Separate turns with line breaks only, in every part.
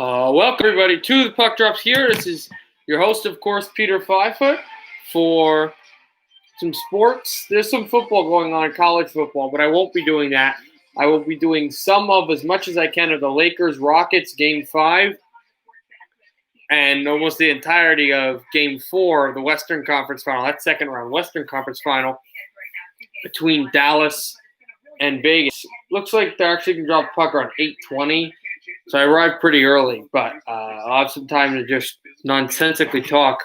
Welcome everybody to the Puck Drops here. This is your host, of course, Peter Fivefoot, for some sports. There's some football going on in college football, but I won't be doing that. I will be doing some of as much as I can of the Lakers-Rockets Game 5 and almost the entirety of Game 4 of the Western Conference Final. That second round Western Conference Final between Dallas and Vegas. Looks like they're actually going to drop the puck around 8:20. So I arrived pretty early, but I'll have some time to just nonsensically talk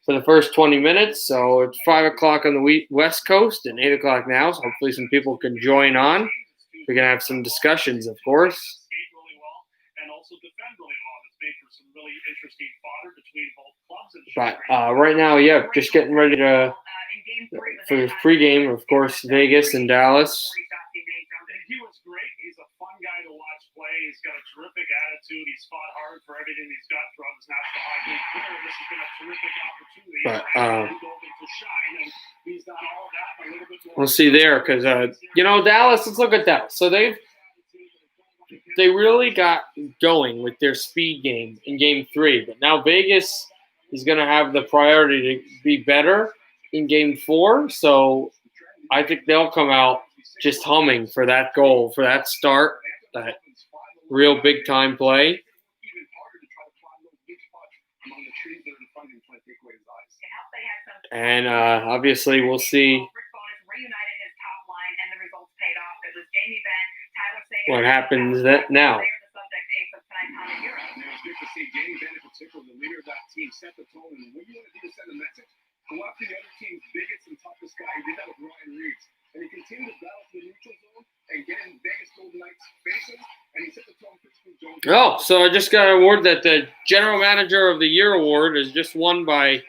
for the first 20 minutes. So it's 5 o'clock on the West Coast and 8 o'clock now. So hopefully some people can join on. We're going to have some discussions, of course. But right now, yeah, just getting ready to for the pregame, of course, Vegas and Dallas.
He was great. He's a fun guy to watch play. He's got a terrific attitude. He's fought hard for everything he's got throughout his national hockey career. This has been a terrific opportunity to shine, and he's done all of that and a little bit more.
We'll see there because, Dallas, let's look at Dallas. So they really got going with their speed game in Game 3. But now Vegas is going to have the priority to be better in Game 4. So I think they'll come out just humming for that goal, for that start, that real big-time play. And obviously we'll see what happens now.
Go after the other team's biggest and toughest guy. He did that with Ryan Reeves. And he continued to battle for the neutral zone and get in Vegas Golden Knights' faces. And he set the tone for Jones.
Oh, so I just got an award that the General Manager of the Year award is just won by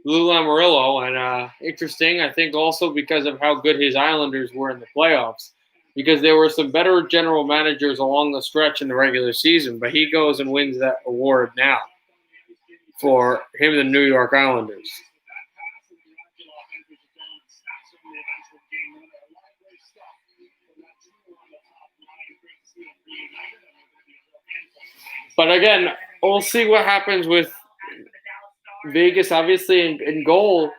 Lou Lamoriello. And interesting, I think also because of how good his Islanders were in the playoffs. Because there were some better general managers along the stretch in the regular season. But he goes and wins that award now for him and the New York Islanders. But again, we'll see what happens with Vegas. Obviously, in goal,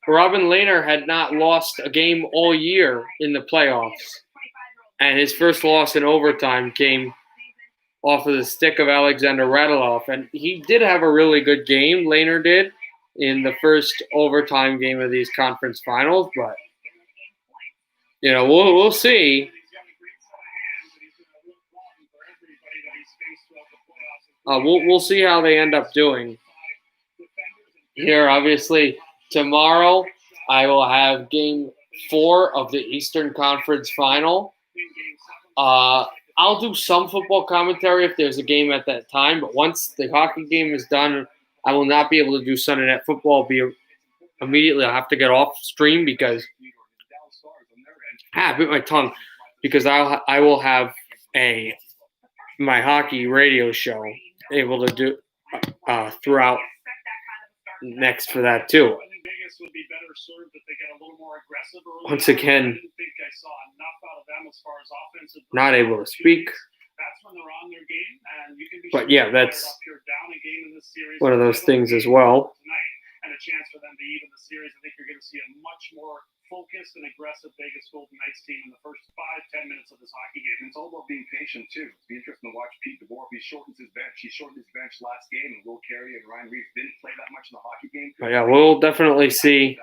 Robin Lehner had not lost a game all year in the playoffs. And his first loss in overtime came off of the stick of Alexander Radulov. And he did have a really good game, Lehner did, in the first overtime game of these conference finals. But, we'll see. We'll see how they end up doing. Here, obviously, tomorrow I will have Game 4 of the Eastern Conference Final. I'll do some football commentary if there's a game at that time, but once the hockey game is done, I will not be able to do Sunday Night Football. Immediately I'll have to get off stream because I bit my tongue because I will have my hockey radio show able to do throughout next for that too. Once again, not able to speak. But yeah, that's one of those things as well.
And a chance for them to even the series. I think you're going to see a much more focused and aggressive Vegas Golden Knights team in the first 5-10 minutes of this hockey game. And it's all about being patient, too. It'll be interesting to watch Pete DeBoer if he shortens his bench. He shortened his bench last game, and Will Carey and Ryan Reeves didn't play that much in the hockey game.
But yeah, we'll definitely see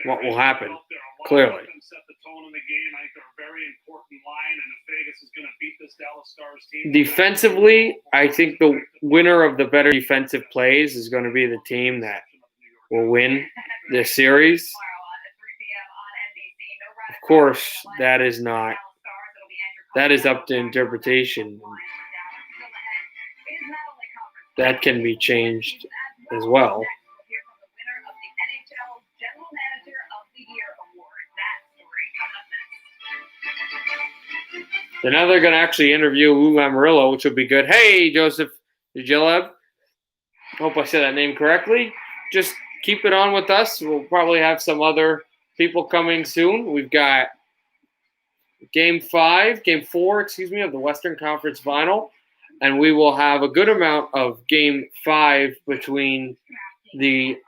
what will happen, clearly. Defensively, I think the winner of the better defensive plays is going to be the team that will win this series. Of course, that is up to interpretation. That can be changed as well. So now they're going to actually interview Lou Lamoriello, which will be good. Hey, Joseph Djilab. Hope I said that name correctly. Just keep it on with us. We'll probably have some other people coming soon. We've got Game 4, of the Western Conference Final, and we will have a good amount of Game 5 between the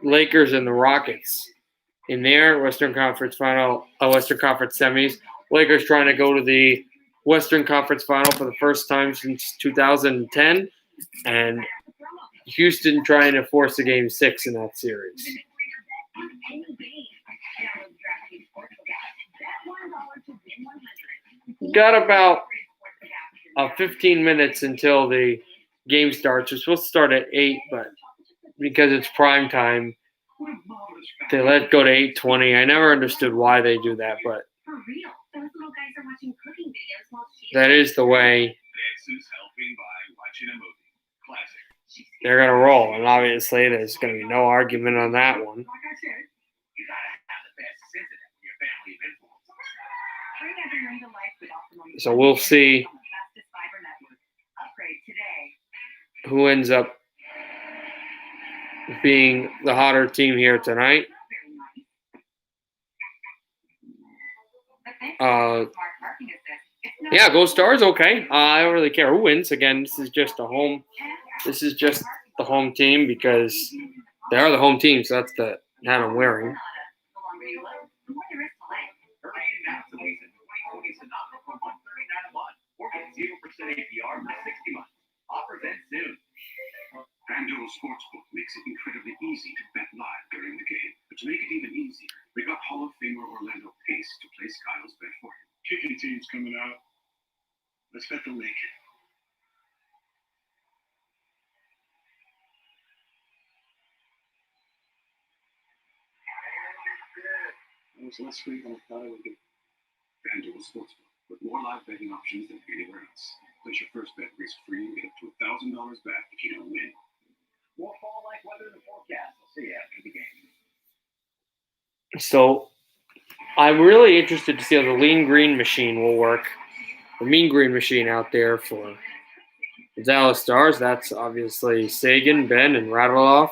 Lakers and the Rockets in their Western Conference Final, Western Conference semis. Lakers trying to go to the Western Conference Final for the first time since 2010, and Houston trying to force a Game 6 in that series. Got about 15 minutes until the game starts. We're supposed to start at 8, but because it's prime time, they let it go to 8:20. I never understood why they do that, but that is the way they're going to roll. And obviously, there's going to be no argument on that one. So we'll see who ends up being the hotter team here tonight. Yeah, go Stars. Okay, I don't really care who wins. Again, this is just the home team because they are the home team. So that's the hat I'm wearing.
FanDuel Sportsbook makes it incredibly easy to bet live during the game. But to make it even easier, we got Hall of Famer Orlando Pace to place Kyle's bet for him. Kicking team's coming out. Let's bet they'll make it. That was less sweet than I thought it would be. FanDuel Sportsbook, with more live betting options than anywhere else. Place your first bet risk-free and get up to $1,000 back if you don't win. More fall-like weather in the forecast. I'll see you after the game.
So I'm really interested to see how the Lean Green machine will work. The Mean Green machine out there for the Dallas Stars. That's obviously Sagan, Ben, and Radulov.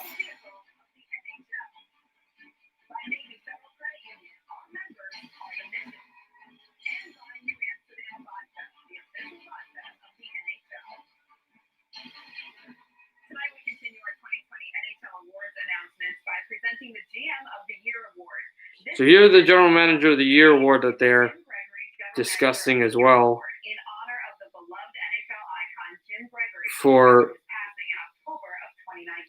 So here's the General Manager of the Year award that they're discussing as well for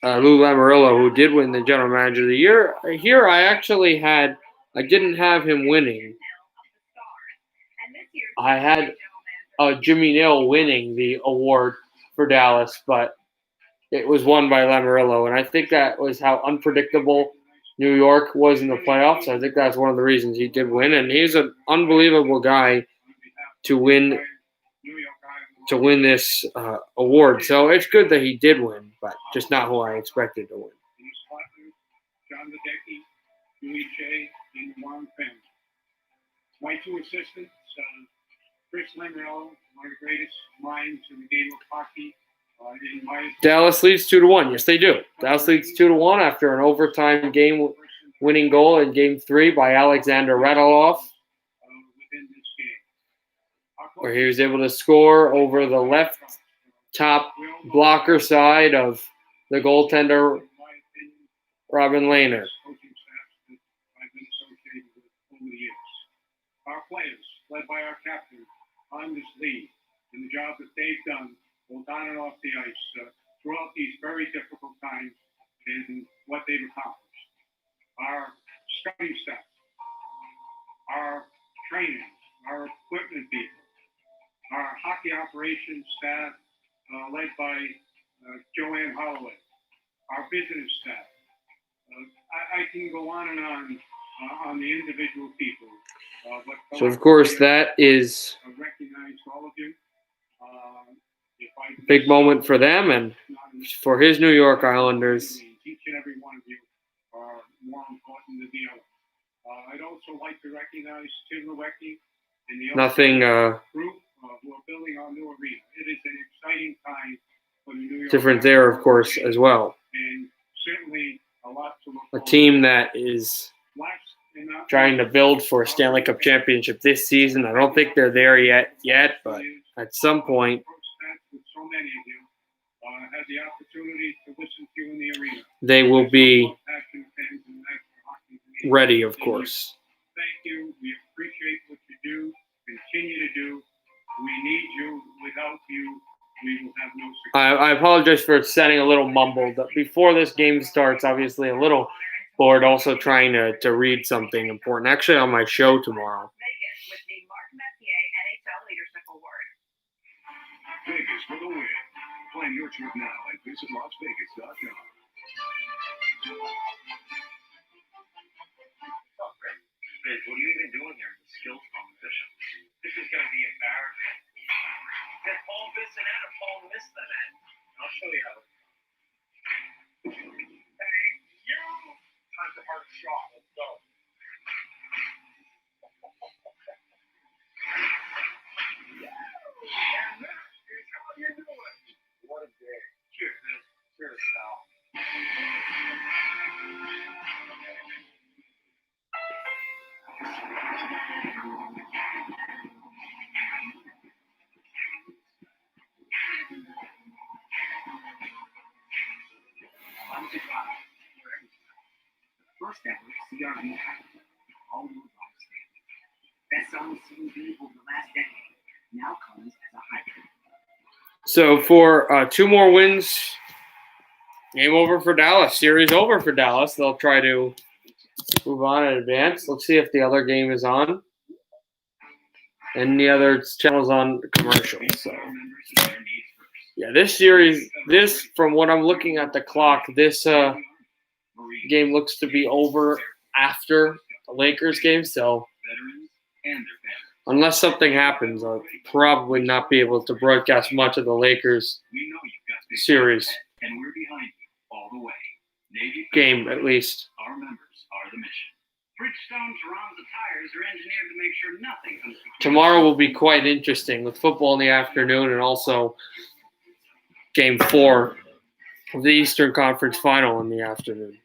Lou Lamoriello, who did win the General Manager of the Year. Here I didn't have him winning. I had Jimmy Nill winning the award for Dallas, but it was won by Lamoriello, and I think that was how unpredictable New York was in the playoffs. I think that's one of the reasons he did win, and he's an unbelievable guy to win this award. So it's good that he did win, but just not who I expected to win.
John Ledecky, Louis Shea, and Warren Fenn. My two assistants, Chris Lamoriello, one of the greatest minds in the game of hockey.
Dallas leads 2-1. Yes, they do. Dallas leads 2-1 after an overtime game-winning goal in Game 3 by Alexander Radulov, where he was able to score over the left top blocker side of the goaltender Robin Lehner.
Our players, led by our captain, Anders Lee, and the job that they've done both on and off the ice throughout these very difficult times and what they've accomplished. Our scouting staff, our trainers, our equipment people, our hockey operations staff led by Joanne Holloway, our business staff. I can go on and on the individual people.
So, of course, that is
recognize all of you.
Big moment for them and for his New York Islanders.
Each and every one of you are more important than the other. I'd also like to recognize Tim Lewicki and the
Nothing
group who are building our new arena. It is an exciting time for the New York
different there, of course, as well.
And certainly a lot to look
a team that is trying to build for a Stanley Cup championship this season. I don't think they're there yet, but at some point they will be ready, of course.
Thank you. We appreciate what you do. Continue to do. We need you. Without you, we will have no success.
I apologize for sounding a little mumbled. Before this game starts, obviously a little bored, also trying to read something important. Actually, on my show tomorrow.
Vegas for the win. Plan your trip now at visitlasvegas.com. What are you even doing here? The skills competition. This is going to be embarrassing. Get Paul missing out and Paul missed the net. I'll show you how. Hey, you! Time to hard shot. Let's go. And this is how you do it. What a day. Cheers, man. Cheers, pal.
First ever CRV all new best-selling CUV over the last decade, now comes as a hybrid.
So for 2 more wins, game over for Dallas. Series over for Dallas. They'll try to move on and advance. Let's see if the other game is on. And the other channel's on commercial. So yeah, this series, from what I'm looking at the clock, this game looks to be over after the Lakers game. So unless something happens, I'll probably not be able to broadcast much of the Lakers series game, at least.
Our members are the mission. Bridgestone's rounds of tires are engineered to make sure nothing comes between.
Tomorrow will be quite interesting with football in the afternoon and also Game 4 of the Eastern Conference Final in the afternoon.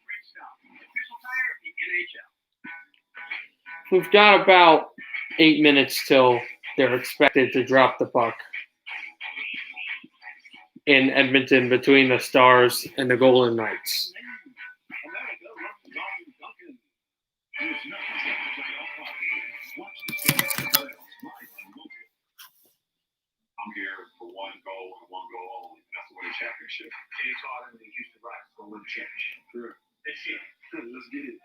We've got about 8 minutes till they're expected to drop the puck in Edmonton between the Stars and the Golden Knights.
I'm here for one goal and one goal only. That's to win a championship. James Harden and the Houston Rockets will win the championship. Sure. This year. Let's get it.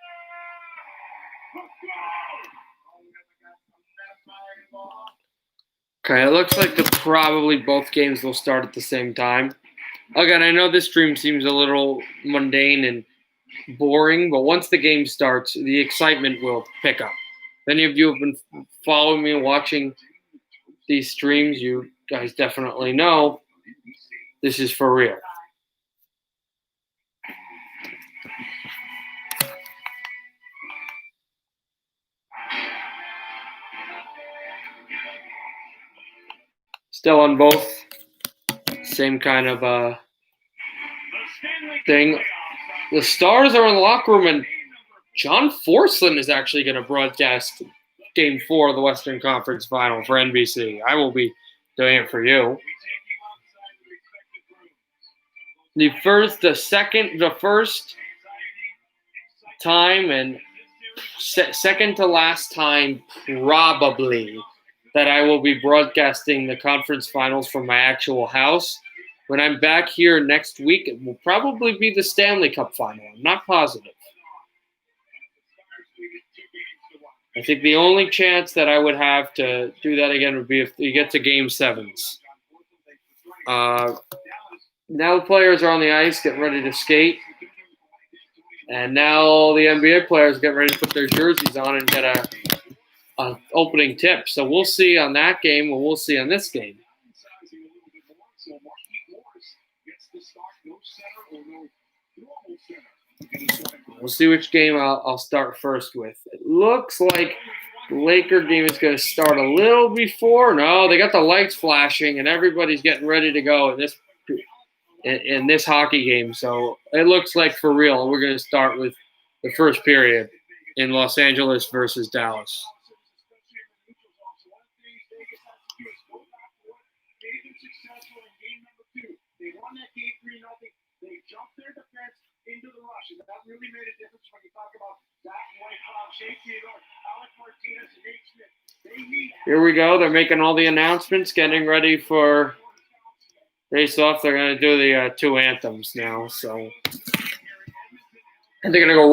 Okay, it looks like probably both games will start at the same time. Again, I know this stream seems a little mundane and boring, but once the game starts, the excitement will pick up. If any of you have been following me and watching these streams, you guys definitely know this is for real. Still on both. Same kind of thing. The Stars are in the locker room, and John Forslund is actually going to broadcast Game 4 of the Western Conference Final for NBC. I will be doing it for you. The first time and second to last time probably that I will be broadcasting the conference finals from my actual house. When I'm back here next week, it will probably be the Stanley Cup final. I'm not positive. I think the only chance that I would have to do that again would be if you get to Game 7s. Now the players are on the ice, getting ready to skate. And now all the NBA players get ready to put their jerseys on and get a opening tip. So we'll see on that game, and we'll see on this game. We'll see which game I'll start first with. It looks like the Laker game is going to start a little before. No, they got the lights flashing, and everybody's getting ready to go in this hockey game. So it looks like for real. We're going to start with the first period in Los Angeles versus Dallas.
They won that game 3-0. They jumped their defense into the rush, and that really made a difference when you talk about Zach Whitecloud, Shea Theodore, Alec Martinez, and Nate Smith. They need.
Here we go. They're making all the announcements, getting ready for face-off. They're going to do the two anthems now, so. And they're going to go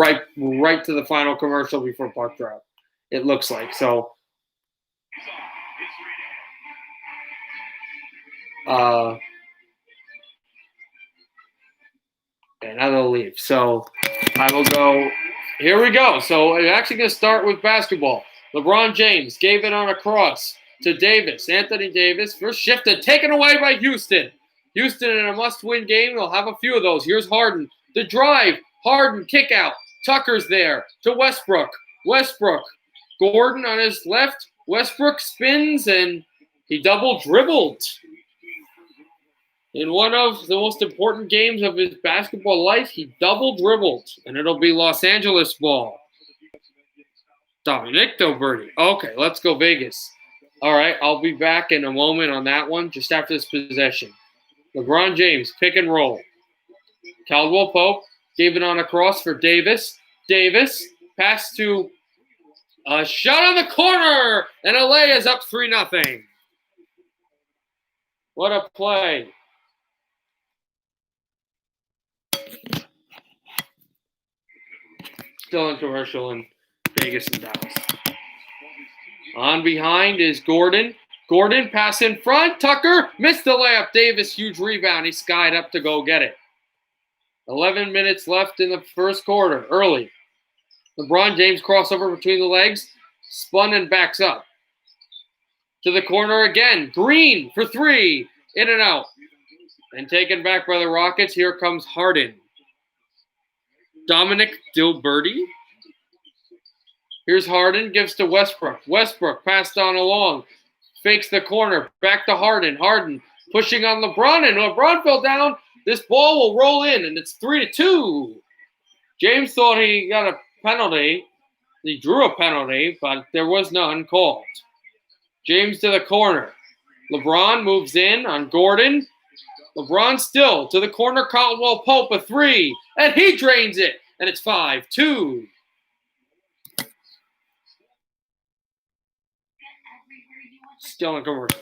right to the final commercial before puck drop. It looks like so. And now they'll leave. So I will go. Here we go. So I'm actually going to start with basketball. LeBron James gave it on a cross to Davis. Anthony Davis first shifted, taken away by Houston. Houston in a must-win game. They'll have a few of those. Here's Harden. The drive. Harden kick out. Tucker's there to Westbrook. Westbrook. Gordon on his left. Westbrook spins and he double dribbled. In one of the most important games of his basketball life, he double dribbled, and it'll be Los Angeles ball. Dominic Doberty. Okay, let's go Vegas. All right, I'll be back in a moment on that one, just after this possession. LeBron James, pick and roll. Caldwell Pope gave it on a cross for Davis. Davis, pass to a shot on the corner, and LA is up 3-0. What a play. Still in commercial in Vegas and Dallas. On behind is Gordon. Gordon, pass in front. Tucker missed the layup. Davis, huge rebound. He skied up to go get it. 11 minutes left in the first quarter. Early. LeBron James crossover between the legs. Spun and backs up. To the corner again. Green for three. In and out. And taken back by the Rockets. Here comes Harden. Dominic Dilberti. Here's Harden, gives to Westbrook. Westbrook passed on along. Fakes the corner. Back to Harden. Harden pushing on LeBron, and LeBron fell down. This ball will roll in, and it's 3-2. James thought he got a penalty. He drew a penalty, but there was none called. James to the corner. LeBron moves in on Gordon. LeBron still to the corner. Caldwell Pope a three, and he drains it, and it's 5-2. Still in commercial.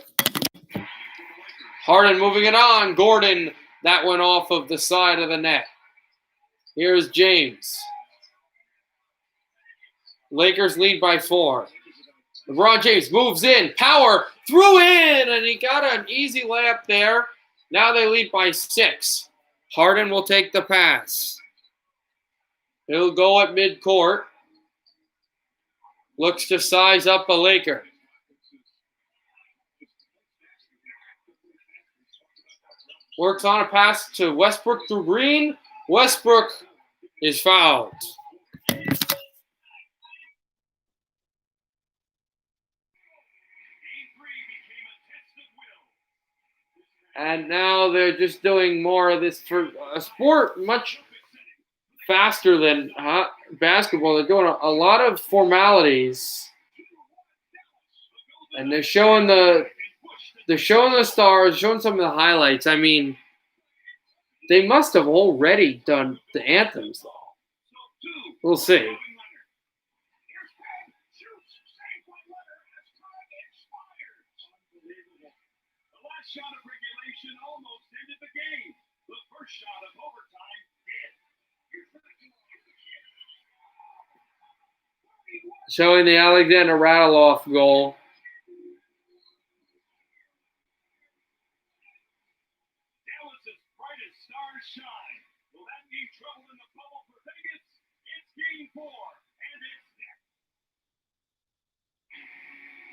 Harden moving it on. Gordon, that went off of the side of the net. Here's James. Lakers lead by 4. LeBron James moves in. Power threw in, and he got an easy layup there. Now they lead by 6. Harden will take the pass. He'll go at midcourt. Looks to size up a Laker. Works on a pass to Westbrook through Green. Westbrook is fouled. And now they're just doing more of this for a sport much faster than basketball. They're doing a lot of formalities. And they're showing the stars, showing some of the highlights. I mean, they must have already done the anthems, though. We'll see. Showing the Alexander Radiloff goal.
Dallas's brightest stars shine. Will that mean trouble in the bubble for Vegas? It's game 4, and it's next.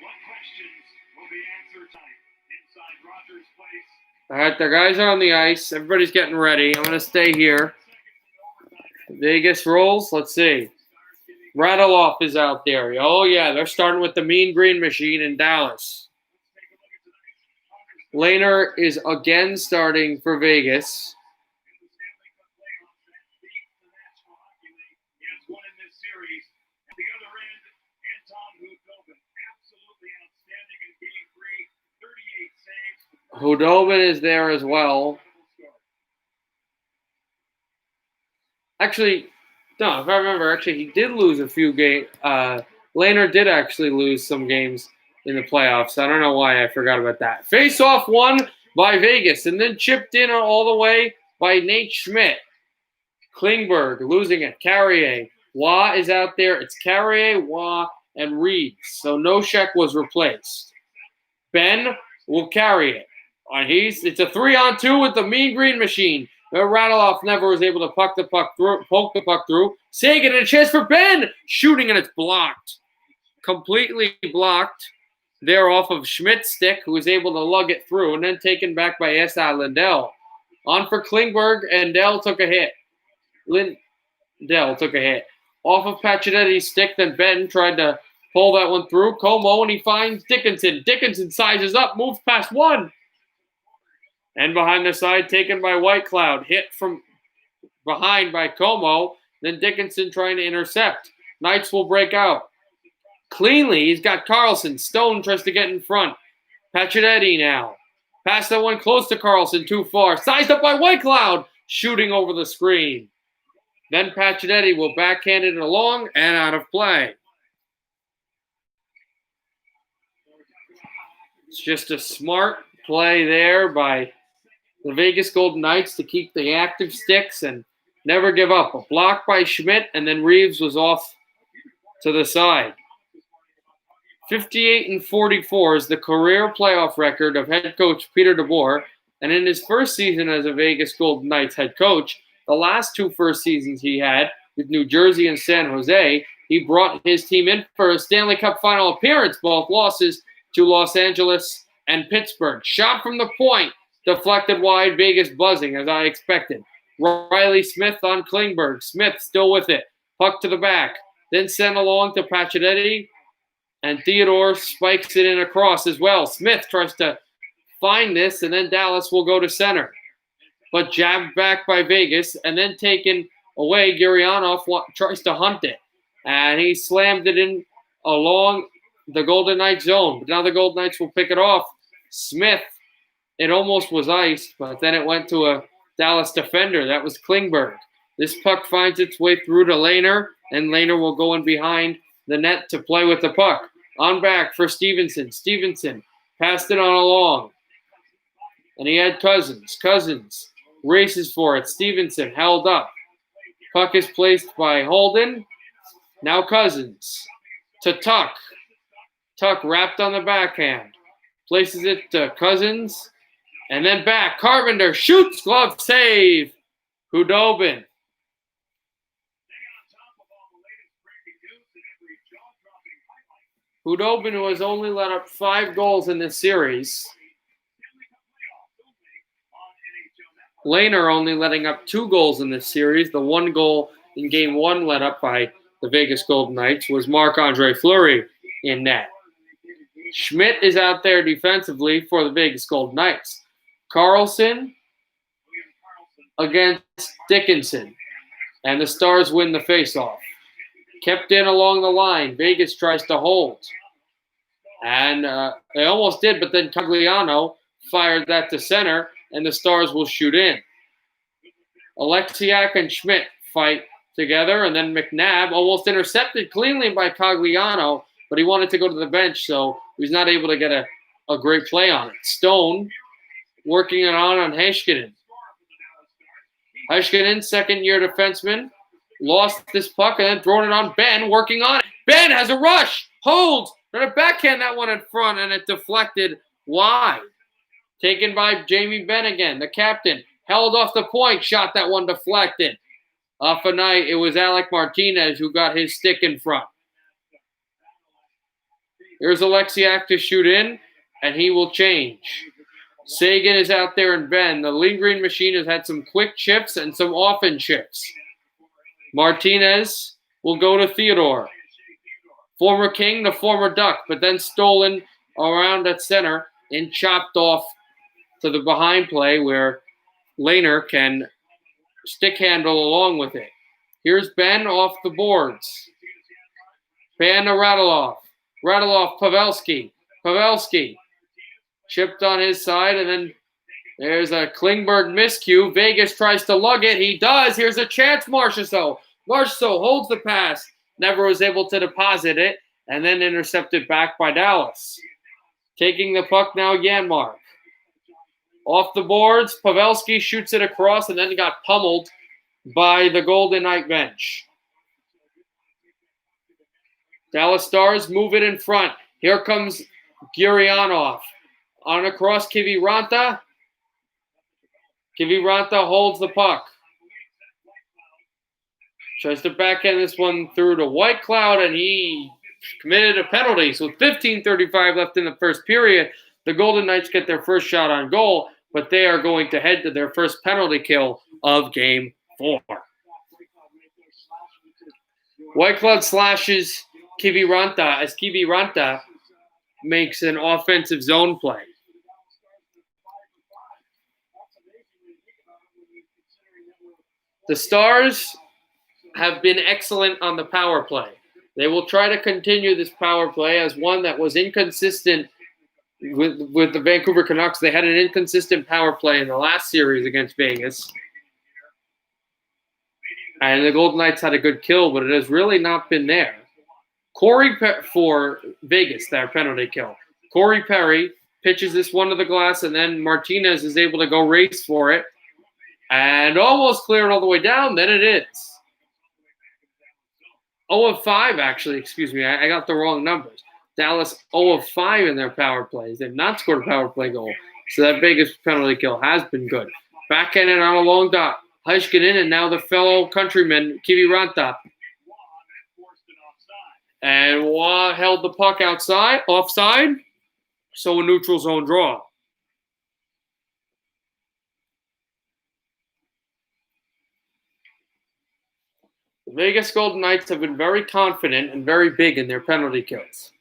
What questions will be answered tonight inside Rogers Place?
All right, the guys are on the ice. Everybody's getting ready. I'm going to stay here. Vegas rolls. Let's see. Radiloff is out there. Oh, yeah, they're starting with the Mean Green Machine in Dallas. Lehner is again starting for Vegas. Hudobin is there as well. Actually, no, if I remember, he did lose a few games. Lehner did actually lose some games in the playoffs. I don't know why I forgot about that. Face-off won by Vegas and then chipped in all the way by Nate Schmidt. Klingberg losing it. Carrier. Waugh is out there. It's Carrier, Waugh, and Reeves. So Nosek was replaced. Ben will carry it. It's a 3-on-2 with the Mean Green Machine. Radulov never was able to poke the puck through. Seguin and a chance for Ben. Shooting, and it's blocked. Completely blocked. There off of Schmidt's stick, who was able to lug it through, and then taken back by S.I. Lindell. On for Klingberg, and Dell took a hit. Lindell took a hit. Off of Pacioretty's stick, then Ben tried to pull that one through. Como, and he finds Dickinson. Dickinson sizes up, moves past one. And behind the side, taken by Whitecloud. Hit from behind by Como. Then Dickinson trying to intercept. Knights will break out. Cleanly, he's got Carlson. Stone tries to get in front. Pacioretty now. Pass that one close to Carlson, too far. Sized up by Whitecloud. Shooting over the screen. Then Pacioretty will backhand it along and out of play. It's just a smart play there by the Vegas Golden Knights to keep the active sticks and never give up. A block by Schmidt, and then Reeves was off to the side. 58-44 is the career playoff record of head coach Peter DeBoer, and in his first season as a Vegas Golden Knights head coach, the last two first seasons he had with New Jersey and San Jose, he brought his team in for a Stanley Cup final appearance, both losses to Los Angeles and Pittsburgh. Shot from the point. Deflected wide, Vegas buzzing, as I expected. Riley Smith on Klingberg. Smith still with it. Puck to the back. Then sent along to Pacioretty. And Theodore spikes it in across as well. Smith tries to find this, and then Dallas will go to center. But jabbed back by Vegas, and then taken away. Gurianov tries to hunt it. And he slammed it in along the Golden Knights zone. But now the Golden Knights will pick it off. Smith. It almost was iced, but then it went to a Dallas defender. That was Klingberg. This puck finds its way through to Lehner, and Lehner will go in behind the net to play with the puck. On back for Stevenson. Stevenson passed it on along. And he had Cousins. Cousins races for it. Stevenson held up. Puck is placed by Holden. Now Cousins to Tuck. Tuck wrapped on the backhand. Places it to Cousins. And then back. Carpenter shoots. Glove save. Hudobin. Hudobin, who has only let up 5 goals in this series. Lehner only letting up 2 goals in this series. The 1 goal in Game 1 let up by the Vegas Golden Knights was Marc-Andre Fleury in net. Schmidt is out there defensively for the Vegas Golden Knights. Carlson against Dickinson. And the Stars win the faceoff. Kept in along the line. Vegas tries to hold. And they almost did, but then Cogliano fired that to center, and the Stars will shoot in. Alexiak and Schmidt fight together, and then McNabb almost intercepted cleanly by Cogliano, but he wanted to go to the bench, so he was not able to get a great play on it. Stone working it on Heiskanen. Heiskanen, second-year defenseman, lost this puck and then thrown it on Ben, working on it. Ben has a rush, holds, and a backhand that one in front, and it deflected wide. Taken by Jamie Benn again, the captain. Held off the point, shot that one deflected. Off a night, it was Alec Martinez who got his stick in front. Here's Alexiak to shoot in, and he will change. Seguin is out there and Ben. The Lean Green Machine has had some quick chips and some often chips. Martinez will go to Theodore. Former King, the former Duck, but then stolen around at center and chopped off to the behind play where Lehner can stick handle along with it. Here's Ben off the boards. Ben to Radulov. Radulov, Pavelski. Pavelski chipped on his side, and then there's a Klingberg miscue. Vegas tries to lug it. He does. Here's a chance, Marchessault. Marchessault holds the pass. Never was able to deposit it, and then intercepted back by Dallas. Taking the puck now, Janmark. Off the boards, Pavelski shoots it across and then got pummeled by the Golden Knight bench. Dallas Stars move it in front. Here comes Gurianov. On across Kiviranta. Kiviranta holds the puck. Tries to backhand this one through to Whitecloud, and he committed a penalty. So 15:35 left in the first period. The Golden Knights get their first shot on goal, but they are going to head to their first penalty kill of Game 4. Whitecloud slashes Kiviranta as Kiviranta makes an offensive zone play. The Stars have been excellent on the power play. They will try to continue this power play as one that was inconsistent with the Vancouver Canucks. They had an inconsistent power play in the last series against Vegas. And the Golden Knights had a good kill, but it has really not been there. For Vegas, their penalty kill. Corey Perry pitches this one to the glass, and then Martinez is able to go race for it and almost clear it all the way down. Then it is 0 of 5, actually. Excuse me. I got the wrong numbers. Dallas 0 of 5 in their power plays. They've not scored a power play goal. So that Vegas penalty kill has been good. Backhanded on a long dot. Heiskanen and now the fellow countryman, Kiviranta. And Waugh held the puck offside. So a neutral zone draw. The Vegas Golden Knights have been very confident and very big in their penalty kills.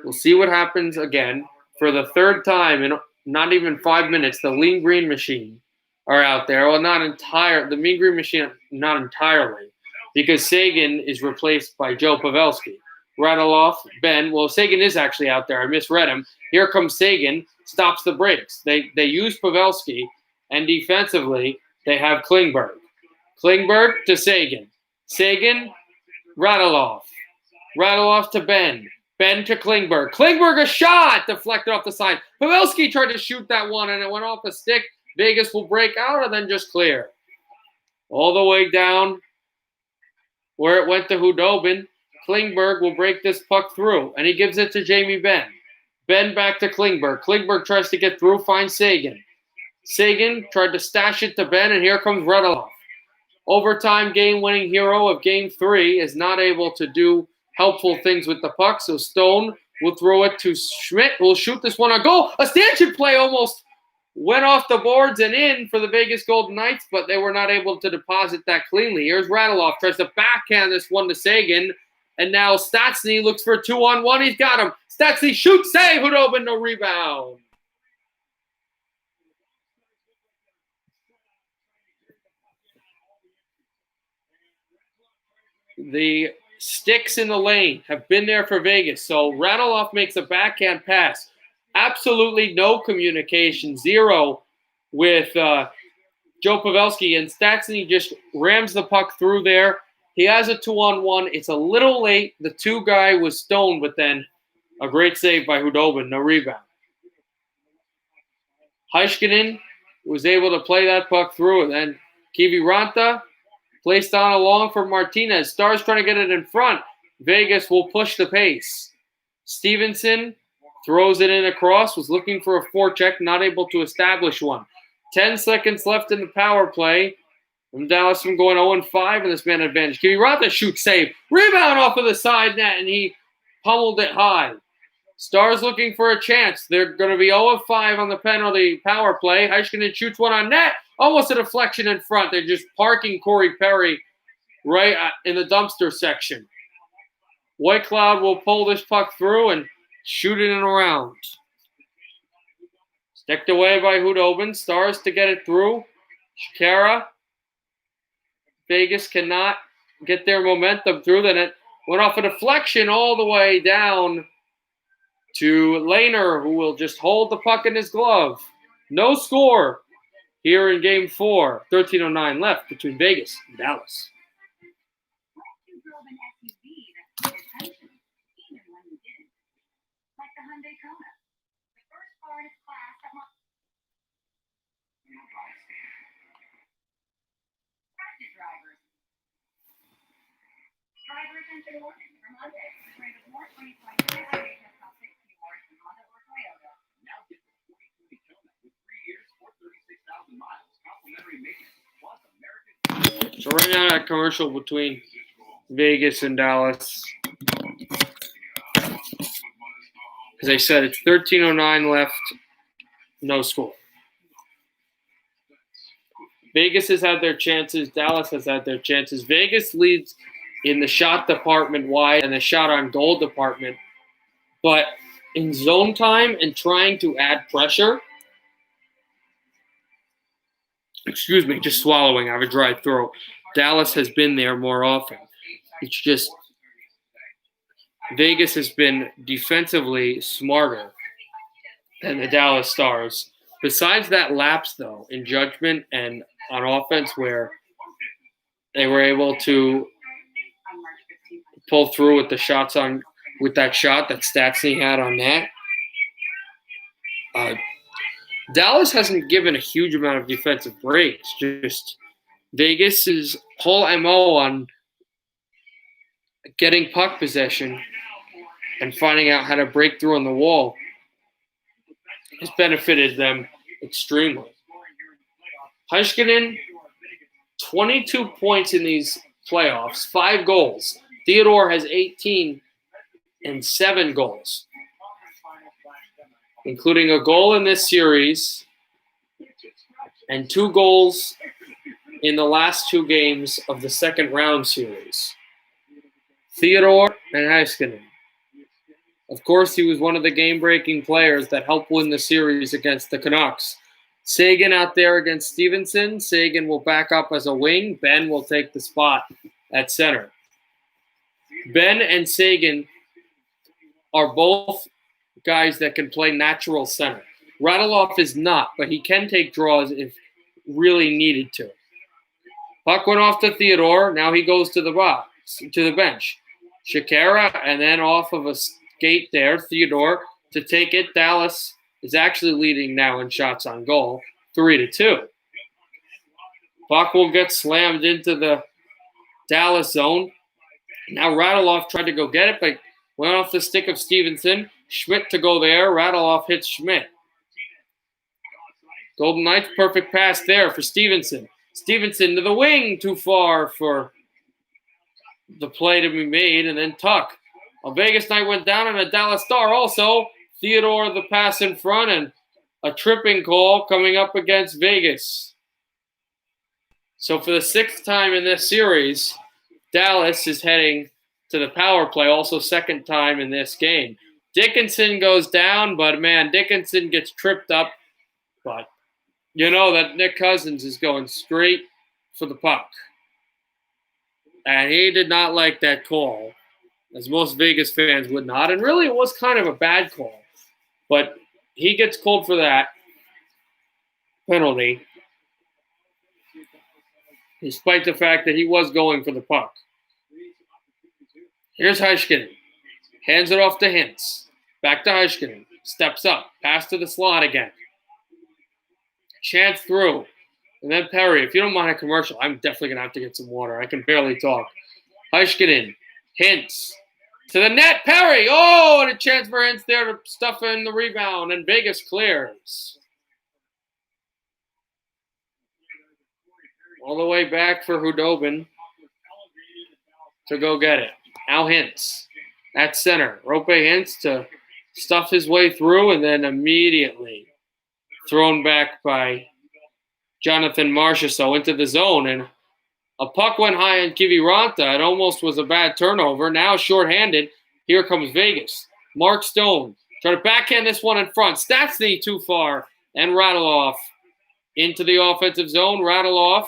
We'll see what happens again. For the third time in not even 5 minutes, the Lean Green Machine are out there. Well, the Mean Green Machine, not entirely, because Sagan is replaced by Joe Pavelski. Radulov, Ben. Well, Sagan is actually out there. I misread him. Here comes Sagan, stops the breaks. They use Pavelski, and defensively, they have Klingberg. Klingberg to Sagan. Sagan, Radulov. Radulov to Ben. Ben to Klingberg. Klingberg, a shot! Deflected off the side. Pavelski tried to shoot that one, and it went off a stick. Vegas will break out and then just clear. All the way down where it went to Hudobin. Klingberg will break this puck through, and he gives it to Jamie Benn. Benn back to Klingberg. Klingberg tries to get through, finds Sagan. Sagan tried to stash it to Benn, and here comes Radulov. Overtime game-winning hero of Game 3 is not able to do helpful things with the puck, so Stone will throw it to Schmidt, who will shoot this one on goal. A stanchion play almost went off the boards and in for the Vegas Golden Knights, but they were not able to deposit that cleanly. Here's Radulov, tries to backhand this one to Sagan, and now Stastny looks for a 2-on-1. He's got him. Stastny shoots, save, Hudobin, no rebound. The sticks in the lane have been there for Vegas. So Radulov makes a backhand pass. Absolutely no communication, zero with Joe Pavelski. And Stastny just rams the puck through there. He has a 2-on-1. It's a little late. The two guy was stoned, but then a great save by Hudobin, no rebound. Heiskanen was able to play that puck through, and then Kiviranta placed on along for Martinez. Stars trying to get it in front. Vegas will push the pace. Stevenson throws it in across, was looking for a forecheck, not able to establish one. 10 seconds left in the power play. From Dallas from going 0-5 in this man advantage. Kiviranta shoots, save. Rebound off of the side net, and he pummeled it high. Stars looking for a chance. They're going to be 0-5 on the penalty power play. Heiskanen shoots one on net. Almost a deflection in front. They're just parking Corey Perry right in the dumpster section. Whitecloud will pull this puck through and shoot it in around. Sticked away by Hudobin. Stars to get it through. Shakara. Vegas cannot get their momentum through. Then it went off a deflection all the way down to Laner, who will just hold the puck in his glove. No score here in Game 4. 13:09 left between Vegas and Dallas.
Driver attention warning from Hyundai. Rated more 2023 Hyundai test topic keywords from Honda or Toyota.
Now get the 2020 Kona with 3 years or 36,000 miles. Complimentary maintenance plus American.
So right now that commercial between Vegas and Dallas. As I said, it's 13:09 left. No score. Vegas has had their chances. Dallas has had their chances. Vegas leads in the shot department wide and the shot on goal department. But in zone time and trying to add pressure, excuse me, just swallowing. I have a dry throat. Dallas has been there more often. It's just Vegas has been defensively smarter than the Dallas Stars. Besides that lapse, though, in judgment and on offense where they were able to pull through with the shots on with that shot that Stastny had on net. Dallas hasn't given a huge amount of defensive breaks. Just Vegas's whole MO on getting puck possession and finding out how to break through on the wall has benefited them extremely. Heiskanen, 22 points in these playoffs, 5 goals. Theodore has 18 and 7 goals, including a goal in this series and 2 goals in the last 2 games of the second round series. Theodore and Heiskanen. Of course, he was one of the game-breaking players that helped win the series against the Canucks. Sagan out there against Stevenson. Sagan will back up as a wing. Ben will take the spot at center. Ben and Sagan are both guys that can play natural center. Radulov is not, but he can take draws if really needed to. Puck went off to Theodore. Now he goes to the bench. Shakira, and then off of a skate there, Theodore to take it. Dallas is actually leading now in shots on goal, 3-2. Puck will get slammed into the Dallas zone. Now Radulov tried to go get it, but went off the stick of Stevenson. Schmidt to go there. Radulov hits Schmidt. Golden Knights, perfect pass there for Stevenson. Stevenson to the wing, too far for the play to be made, and then Tuck. A Vegas Knight went down, and a Dallas Star also. Theodore the pass in front, and a tripping call coming up against Vegas. So for the 6th time in this series, Dallas is heading to the power play, also 2nd time in this game. Dickinson goes down, but man, Dickinson gets tripped up. But you know that Nick Cousins is going straight for the puck. And he did not like that call, as most Vegas fans would not. And really, it was kind of a bad call. But he gets called for that penalty, despite the fact that he was going for the puck. Here's Heiskanen. Hands it off to Hintz. Back to Heiskanen. Steps up. Pass to the slot again. Chance through. And then Perry. If you don't mind a commercial, I'm definitely going to have to get some water. I can barely talk. Heiskanen. Hintz. To the net, Perry. Oh, and a chance for Hintz there to stuff in the rebound. And Vegas clears. All the way back for Hudobin to go get it. Now Hintz at center. Roope Hintz to stuff his way through, and then immediately thrown back by Jonathan Marchessault into the zone. And a puck went high on Kiviranta. It almost was a bad turnover. Now shorthanded. Here comes Vegas. Mark Stone. Try to backhand this one in front. Stastny too far. And Radulov into the offensive zone. Radulov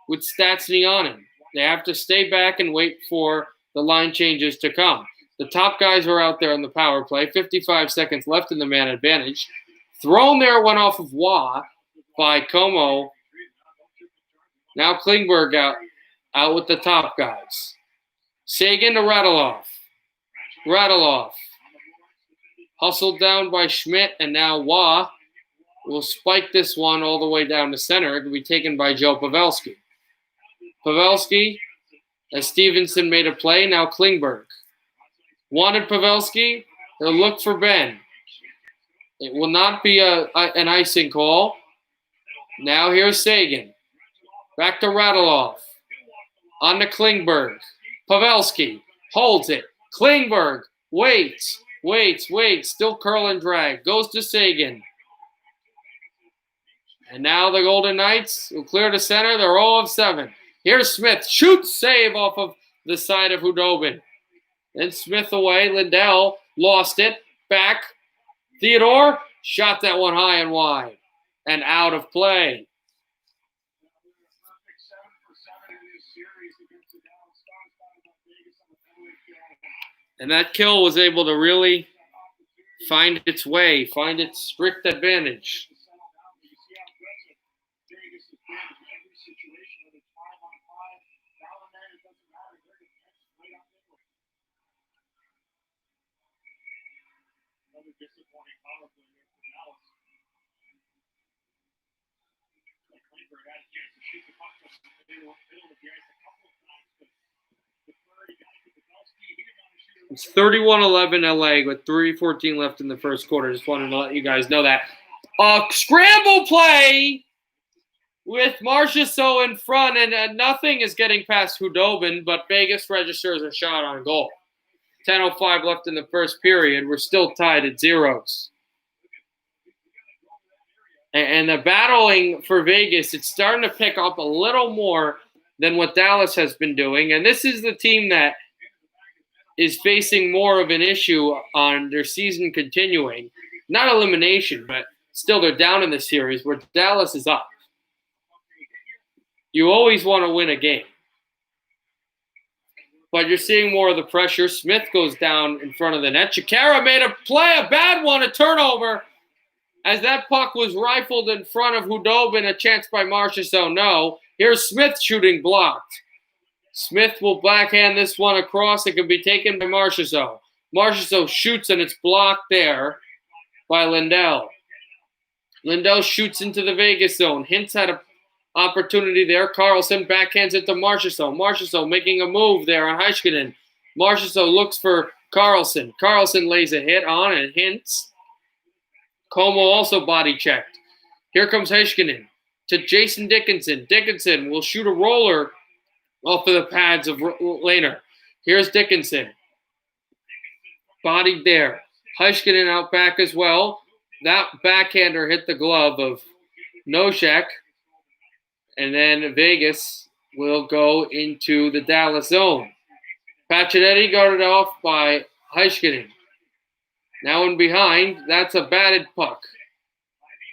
with Stastny on him. They have to stay back and wait for the line changes to come. The top guys are out there on the power play. 55 seconds left in the man advantage. Thrown there, went off of Waugh by Como. Now Klingberg out with the top guys. Sagan to Radulov. Radulov. Hustled down by Schmidt, and now Waugh will spike this one all the way down to center. It can be taken by Joe Pavelski. Pavelski, as Stevenson made a play, now Klingberg. Wanted Pavelski, he'll look for Ben. It will not be an icing call. Now here's Sagan. Back to Radulov. On to Klingberg. Pavelski holds it. Klingberg waits. Still curl and drag. Goes to Sagan. And now the Golden Knights will clear to center. They're all of 7. Here's Smith. Shoots, save off of the side of Hudobin. Then Smith away. Lindell lost it. Back. Theodore shot that one high and wide. And out of play. And that kill was able to really find its way, find its strict advantage. It's 31-11 LA with 3:14 left in the first quarter. Just wanted to let you guys know that. Scramble play with Marchessault in front, and nothing is getting past Hudobin, but Vegas registers a shot on goal. 10:05 left in the first period. We're still tied at zeros. And the battling for Vegas, it's starting to pick up a little more than what Dallas has been doing. And this is the team that is facing more of an issue on their season continuing. Not elimination, but still they're down in the series where Dallas is up. You always want to win a game. But you're seeing more of the pressure. Smith goes down in front of the net. Chikara made a play, a bad one, a turnover. As that puck was rifled in front of Hudobin, a chance by Marchessault. No. Here's Smith shooting blocked. Smith will backhand this one across. It can be taken by Marchessault. Marchessault shoots, and it's blocked there by Lindell. Lindell shoots into the Vegas zone. Hintz had an opportunity there. Carlson backhands it to Marchessault. Marchessault making a move there on Heiskanen. Marchessault looks for Carlson. Carlson lays a hit on, and Hintz. Como also body checked. Here comes Heiskanen to Jason Dickinson. Dickinson will shoot a roller off of the pads of Lehner. Here's Dickinson. Bodied there. Heiskanen out back as well. That backhander hit the glove of Nosek. And then Vegas will go into the Dallas zone. Pacioretty guarded off by Heiskanen. Now in behind, that's a batted puck.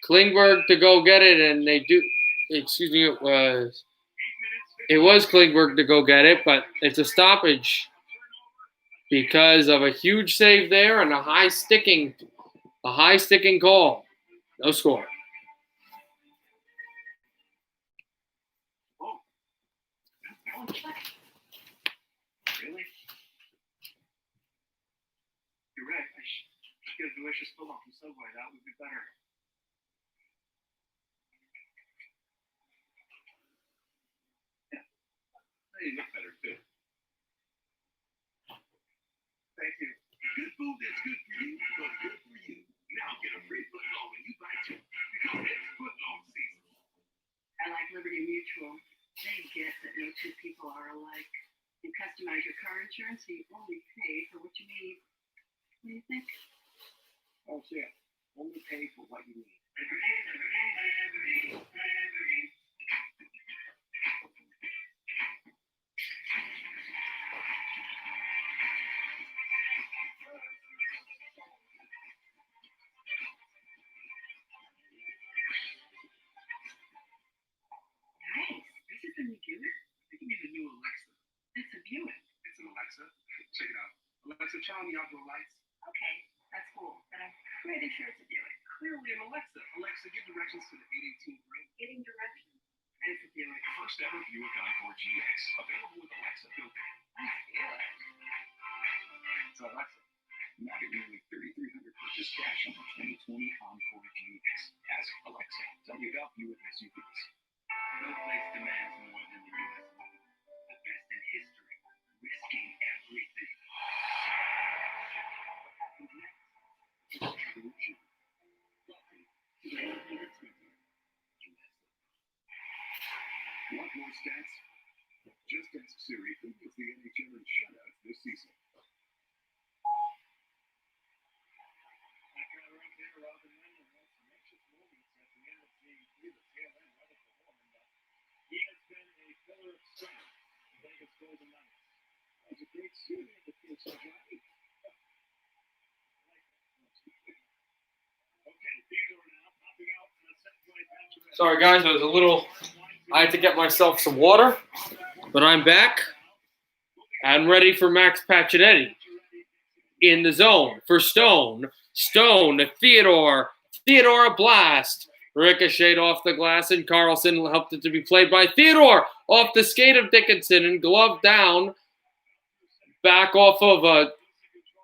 Klingberg to go get it, and they do. Excuse me, it was Klingberg to go get it, but it's a stoppage because of a huge save there and a high sticking call. No score.
Really? You're right. I should get a delicious fill-up from Subway. That would be better. You look better too. Thank you. Good food that's good for you, but good for you. Now get a free footlong when you buy two, because it's footlong season.
I like Liberty Mutual. They get that no two people are alike. You customize your car insurance so you only pay for what you need. What do you think?
Oh, yeah. Only pay for what you need.
Nice. This is a new Buick.
You can need a new Alexa.
It's a Buick.
It's an Alexa. Check it out. Alexa, turn on the outdoor lights?
Okay, that's cool, but I'm pretty sure to do it.
Clearly an Alexa. Alexa, give directions to the 818 ring.
Getting directions. I have to do it.
First ever Buick Encore GX. Available with Alexa built in.
I feel it.
So Alexa, now get nearly $3,300 purchase cash on the 2020 Encore GX. Ask Alexa. Tell me about Buick SUVs.
No place demands more than the U.S. The best in history, risking everything.
Evolution. Welcome to the 2020 US. Want more stats? Just ask Siri who was the NHL in shutouts this season.
He has been a pillar of strength for Vegas Golden Knights. That's a great suiting to feel so happy. Okay, Theodore now popping out in the set play match.
Sorry, guys, I had to get myself some water, but I'm back. I'm ready for Max Pacioretty in the zone for Stone. Stone to Theodore. Theodore a blast. Ricocheted off the glass, and Carlson helped it to be played by Theodore off the skate of Dickinson and glove down. Back off of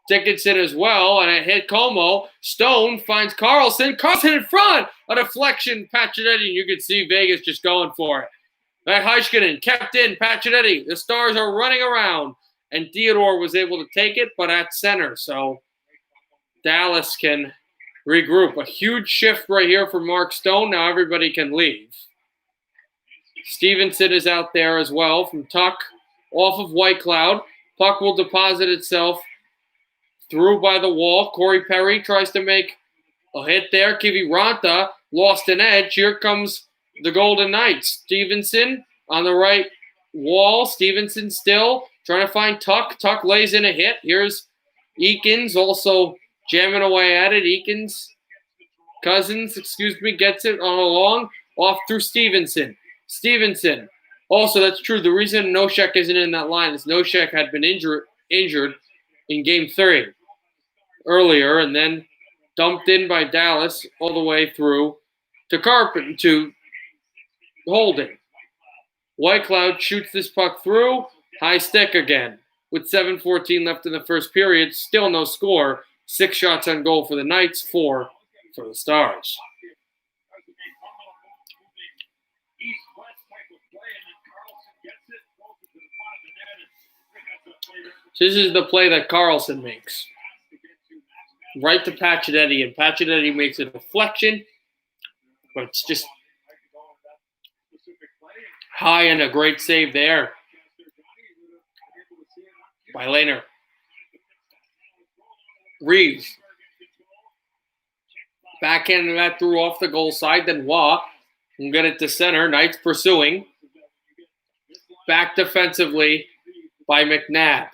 Dickinson as well, and it hit Como. Stone finds Carlson. Carlson in front. A deflection, Pacioretty, and you can see Vegas just going for it. Heiskanen kept in, Pacioretty. The Stars are running around, and Theodore was able to take it, but at center, so Dallas can regroup. A huge shift right here for Mark Stone. Now everybody can leave. Stevenson is out there as well from Tuck off of White Cloud. Puck will deposit itself through by the wall. Corey Perry tries to make a hit there. Kiviranta lost an edge. Here comes the Golden Knights. Stevenson on the right wall. Stevenson still trying to find Tuck. Tuck lays in a hit. Here's Eakins also jamming away at it. Cousins, gets it on along. Off through Stevenson. Stevenson. Also, that's true. The reason Nosek isn't in that line is Nosek had been injured in Game 3 earlier, and then dumped in by Dallas all the way through to Holden. Whitecloud shoots this puck through. High stick again. With 7:14 left in the first period, still no score. 6 shots on goal for the Knights, 4 for the Stars. This is the play that Carlson makes. Right to Pacioretty, and Pacioretty makes a deflection, but it's just high, and a great save there by Lehner. Reeves. Backhanded that through off the goal side, then Waugh will get it to center. Knights pursuing. Back defensively by McNabb.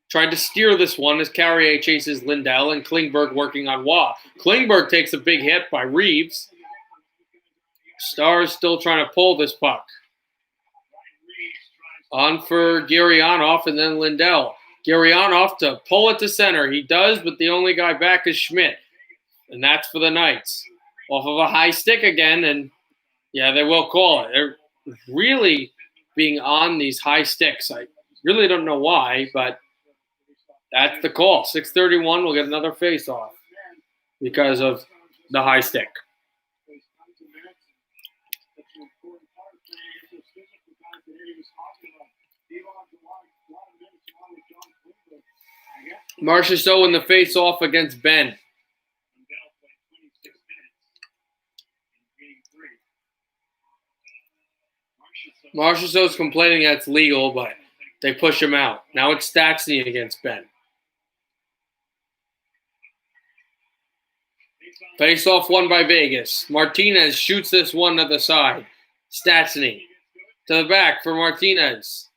Tried to steer this one as Carrier chases Lindell, and Klingberg working on Waugh. Klingberg takes a big hit by Reeves. Stars still trying to pull this puck. On for Gurianov and then Lindell. Gurianov to pull it to center. He does, but the only guy back is Schmidt. And that's for the Knights. Off of a high stick again, and yeah, they will call it. They're really being on these high sticks. I really don't know why, but that's the call. 6:31, we'll get another face-off because of the high stick. Marchessault in the face-off against Ben. Marchessault's complaining that's legal, but they push him out. Now it's Stastny against Ben. Face-off won by Vegas. Martinez shoots this one to the side. Stastny to the back for Martinez.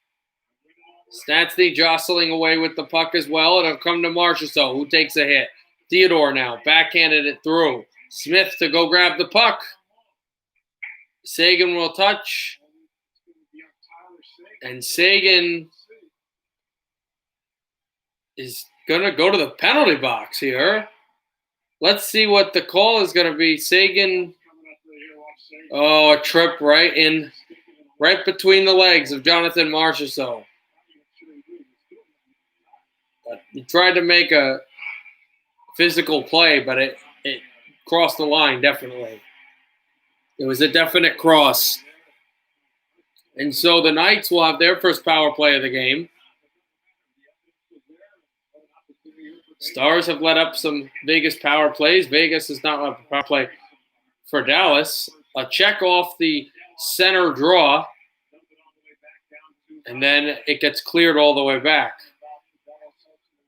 Stastny jostling away with the puck as well. It'll come to Marchessault, who takes a hit. Theodore now backhanded it through. Smith to go grab the puck. Sagan will touch. And Sagan is gonna go to the penalty box here. Let's see what the call is gonna be. Sagan. Oh, a trip right between the legs of Jonathan Marchessault. He tried to make a physical play, but it crossed the line, definitely. It was a definite cross. And so the Knights will have their first power play of the game. Stars have let up some Vegas power plays. Vegas has not let up a power play for Dallas. A check off the center draw, and then it gets cleared all the way back.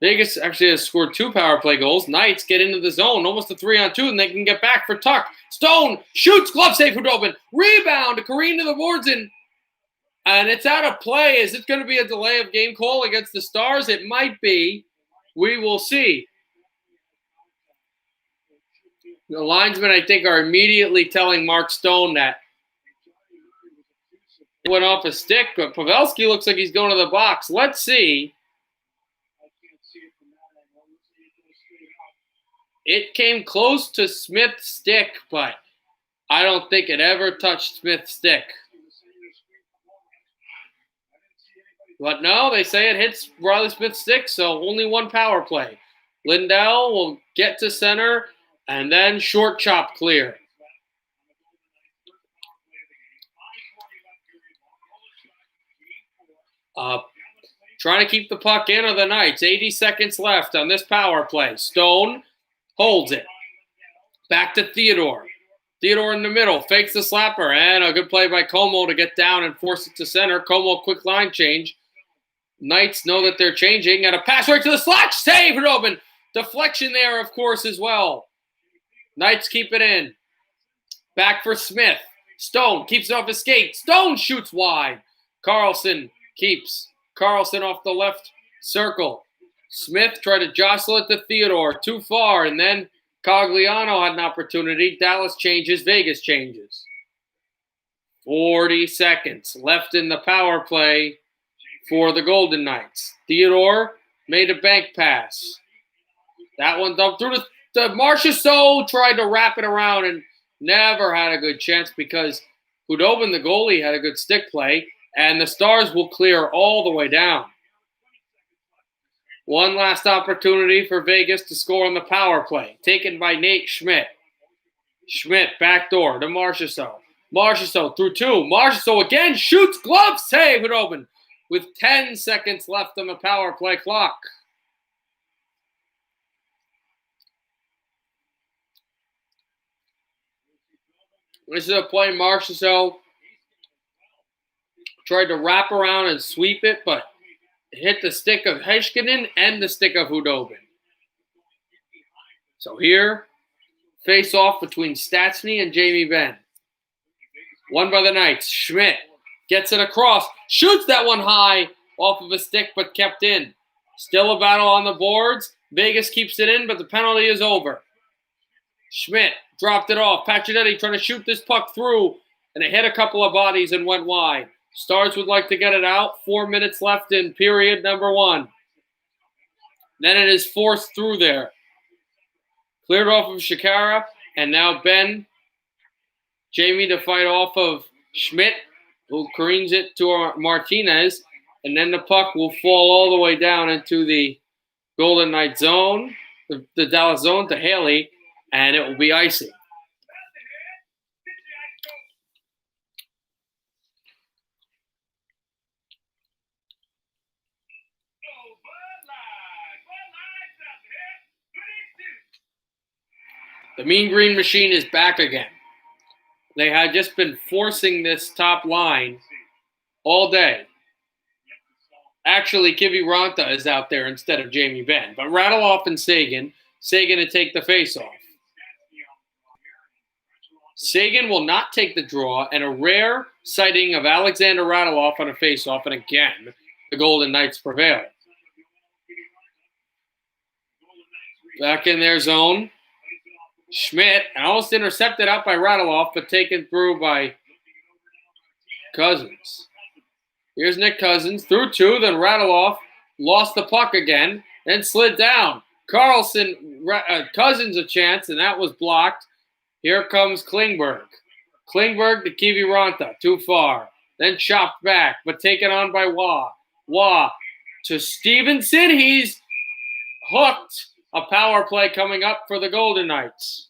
Vegas actually has scored 2 power play goals. Knights get into the zone, almost a 3-on-2, and they can get back for Tuch. Stone shoots, glove save for Khudobin. Rebound to careen to the boards, and it's out of play. Is it going to be a delay of game call against the Stars? It might be. We will see. The linesmen, I think, are immediately telling Mark Stone that it went off a stick, but Pavelski looks like he's going to the box. Let's see. It came close to Smith's stick, but I don't think it ever touched Smith's stick. But no, they say it hits Riley Smith's stick, so only 1 power play. Lindell will get to center, and then short chop clear. Trying to keep the puck in of the Knights. 80 seconds left on this power play. Stone holds it. Back to Theodore. Theodore in the middle. Fakes the slapper. And a good play by Como to get down and force it to center. Como, quick line change. Knights know that they're changing. And a pass right to the slot. Save it open. Deflection there, of course, as well. Knights keep it in. Back for Smith. Stone keeps it off his skate. Stone shoots wide. Carlson keeps. Carlson off the left circle. Smith tried to jostle it to Theodore. Too far. And then Cogliano had an opportunity. Dallas changes. Vegas changes. 40 seconds left in the power play for the Golden Knights. Theodore made a bank pass. That one dumped through to Marchessault. Tried to wrap it around and never had a good chance because Khudobin, the goalie, had a good stick play. And the Stars will clear all the way down. One last opportunity for Vegas to score on the power play. Taken by Nate Schmidt. Schmidt, backdoor to Marchessault. Marchessault through 2. Marchessault again shoots, glove save it open with 10 seconds left on the power play clock. This is a play Marchessault tried to wrap around and sweep it, but hit the stick of Heiskanen and the stick of Khudobin. So here, face off between Stastny and Jamie Benn. Won by the Knights. Schmidt gets it across, shoots that one high off of a stick, but kept in. Still a battle on the boards. Vegas keeps it in, but the penalty is over. Schmidt dropped it off. Pacioretty trying to shoot this puck through, and it hit a couple of bodies and went wide. Stars would like to get it out. 4 minutes left in period number 1. Then it is forced through there. Cleared off of Shakara, and now Ben. Jamie to fight off of Schmidt, who careens it to Martinez, and then the puck will fall all the way down into the Golden Knight zone, the Dallas zone to Haley, and it will be icing. The Mean Green Machine is back again. They had just been forcing this top line all day. Actually, Kiviranta is out there instead of Jamie Benn. But Radulov and Sagan to take the face-off. Sagan will not take the draw, and a rare sighting of Alexander Radulov on a face-off, and again, the Golden Knights prevail. Back in their zone. Schmidt, almost intercepted out by Radulov, but taken through by Cousins. Here's Nick Cousins through 2, then Radulov lost the puck again, then slid down. Carlson, Cousins a chance, and that was blocked. Here comes Klingberg. Klingberg to Kiviranta, too far. Then chopped back, but taken on by Waugh. Waugh to Stevenson. He's hooked. A power play coming up for the Golden Knights.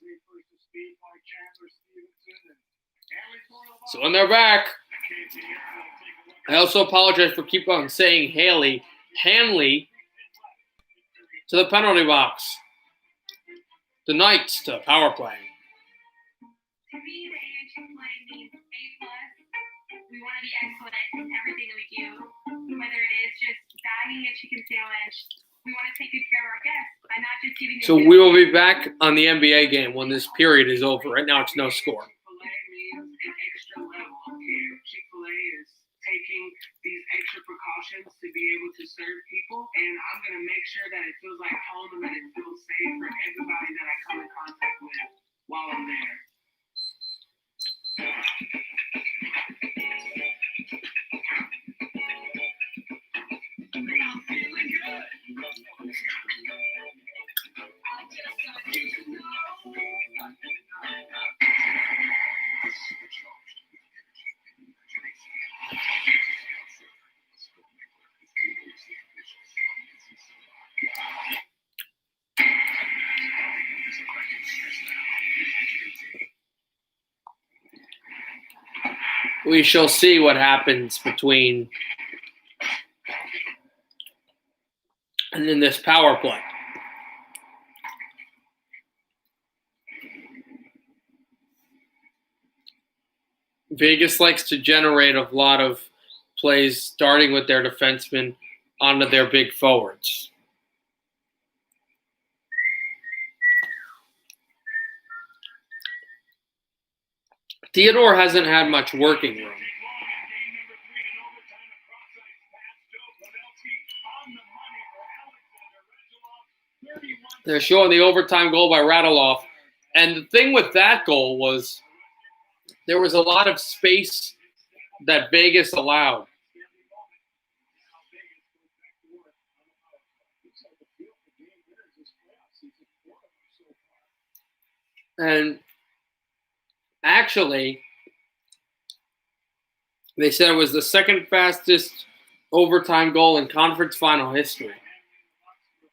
So when they're back, I also apologize for keep on saying Hanley to the penalty box. The Knights to power play.
To me, the AHL play means A+. We want to be excellent in everything that we do, whether it is just bagging a chicken sandwich. We want to take good care of our guests by not just giving them.
So we will be back on the NBA game when this period is over. Right now, it's no score.
Chick-fil-A means an extra level of care. Chick-fil-A is taking these extra precautions to be able to serve people, and I'm going to make sure that it feels like home and that it feels safe for everybody that I come in contact with while I'm there.
We shall see what happens between and then this power play. Vegas likes to generate a lot of plays starting with their defensemen onto their big forwards. Theodore hasn't had much working room. They're showing the overtime goal by Radulov. And the thing with that goal was there was a lot of space that Vegas allowed. And actually, they said it was the second fastest overtime goal in conference final history.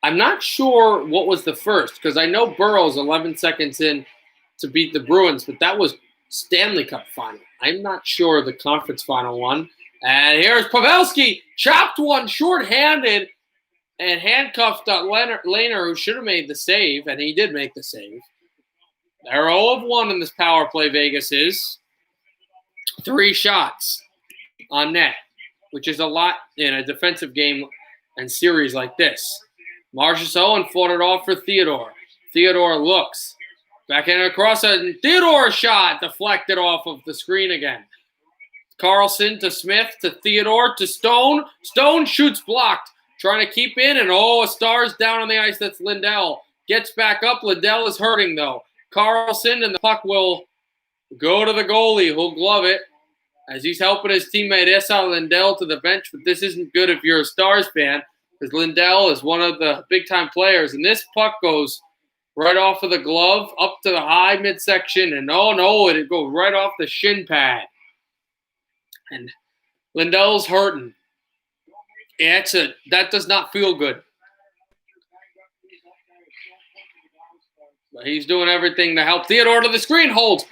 I'm not sure what was the first, because I know Burrow's 11 seconds in to beat the Bruins, but that was Stanley Cup final. I'm not sure the conference final one. And here's Pavelski, chopped one short-handed and handcuffed Lehner, who should have made the save, and he did make the save. They're 0 of 1 in this power play, Vegas is. 3 shots on net, which is a lot in a defensive game and series like this. Marcus Owen fought it off for Theodore. Theodore looks. Back in across it, and Theodore shot deflected off of the screen again. Carlson to Smith to Theodore to Stone. Stone shoots blocked. Trying to keep in, and a star's down on the ice. That's Lindell. Gets back up. Lindell is hurting, though. Carlson, and the puck will go to the goalie. He'll glove it as he's helping his teammate Esa Lindell to the bench. But this isn't good if you're a Stars fan, because Lindell is one of the big-time players. And this puck goes right off of the glove, up to the high midsection, and it goes right off the shin pad. And Lindell's hurting. That does not feel good. But he's doing everything to help. Theodore to the screen, holds.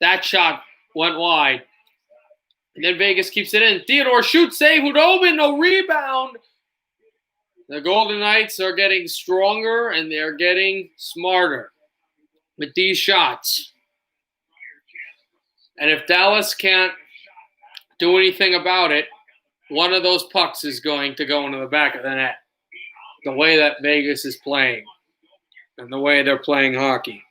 That shot went wide. And then Vegas keeps it in. Theodore shoots, save, Hudobin, no rebound. The Golden Knights are getting stronger and they're getting smarter with these shots. And if Dallas can't do anything about it, one of those pucks is going to go into the back of the net. The way that Vegas is playing and the way they're playing hockey.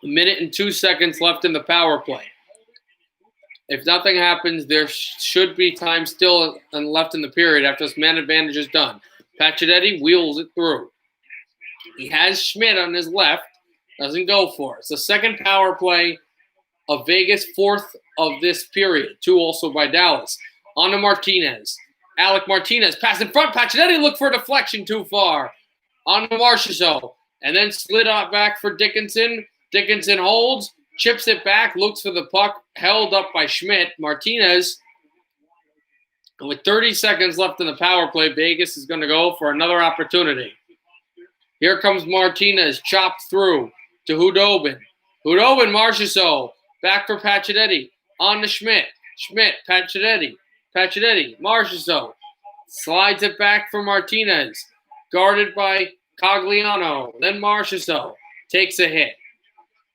A minute and 2 seconds left in the power play. If nothing happens, there should be time still left in the period after this man advantage is done. Pacioretty wheels it through. He has Schmidt on his left. Doesn't go for it. It's the second power play of Vegas, fourth of this period. 2 also by Dallas. On to Martinez. Alec Martinez, pass in front. Pacioretty looked for a deflection too far. On to Marchessault. And then slid out back for Dickinson. Dickinson holds, chips it back, looks for the puck, held up by Schmidt. Martinez, with 30 seconds left in the power play, Vegas is going to go for another opportunity. Here comes Martinez, chopped through to Hudobin. Hudobin, Marchessault, back for Pacioretty. On to Schmidt. Schmidt, Pacioretty. Pacioretty, Marchessault. Slides it back for Martinez. Guarded by Cogliano. Then Marchessault takes a hit.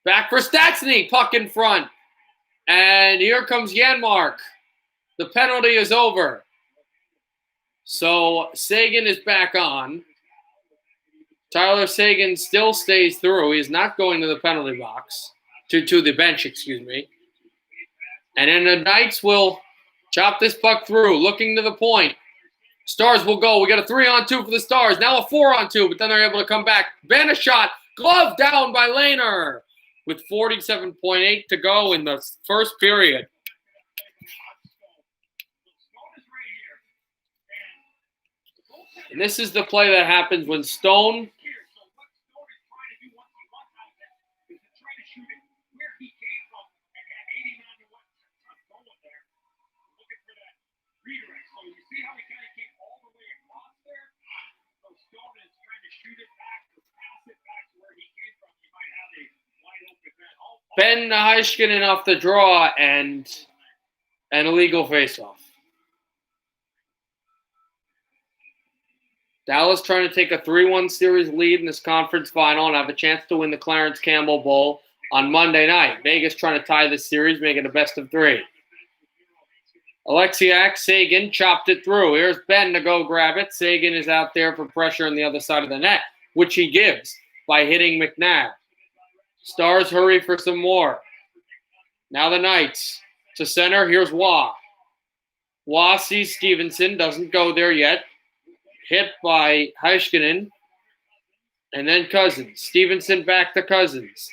Back for Stastny, puck in front. And here comes Janmark. The penalty is over. So Seguin is back on. Tyler Seguin still stays through. He's not going to the penalty box. To the bench, excuse me. And then the Knights will chop this puck through, looking to the point. Stars will go. We got a 3-on-2 for the Stars. Now a 4-on-2, but then they're able to come back. Banner shot. Glove down by Lehner with 47.8 to go in the first period. And this is the play that happens when Stone Ben Heiskanen off the draw and an illegal faceoff. Dallas trying to take a 3-1 series lead in this conference final and have a chance to win the Clarence Campbell Bowl on Monday night. Vegas trying to tie this series, make it a best of 3. Alexiak, Seguin chopped it through. Here's Ben to go grab it. Seguin is out there for pressure on the other side of the net, which he gives by hitting McNabb. Stars hurry for some more. Now the Knights to center. Here's Waugh. Waugh sees Stevenson. Doesn't go there yet. Hit by Heiskanen. And then Cousins. Stevenson back to Cousins.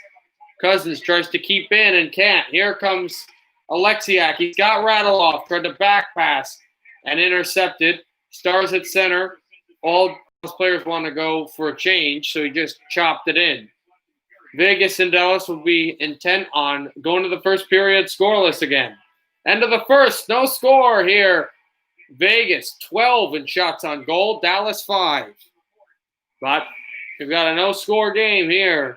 Cousins tries to keep in and can't. Here comes Alexiak. He's got Radulov. Tried to back pass and intercepted. Stars at center. All those players want to go for a change, so he just chopped it in. Vegas and Dallas will be intent on going to the first period scoreless again. End of the first, no score here. Vegas 12 in shots on goal, Dallas 5. But we've got a no-score game here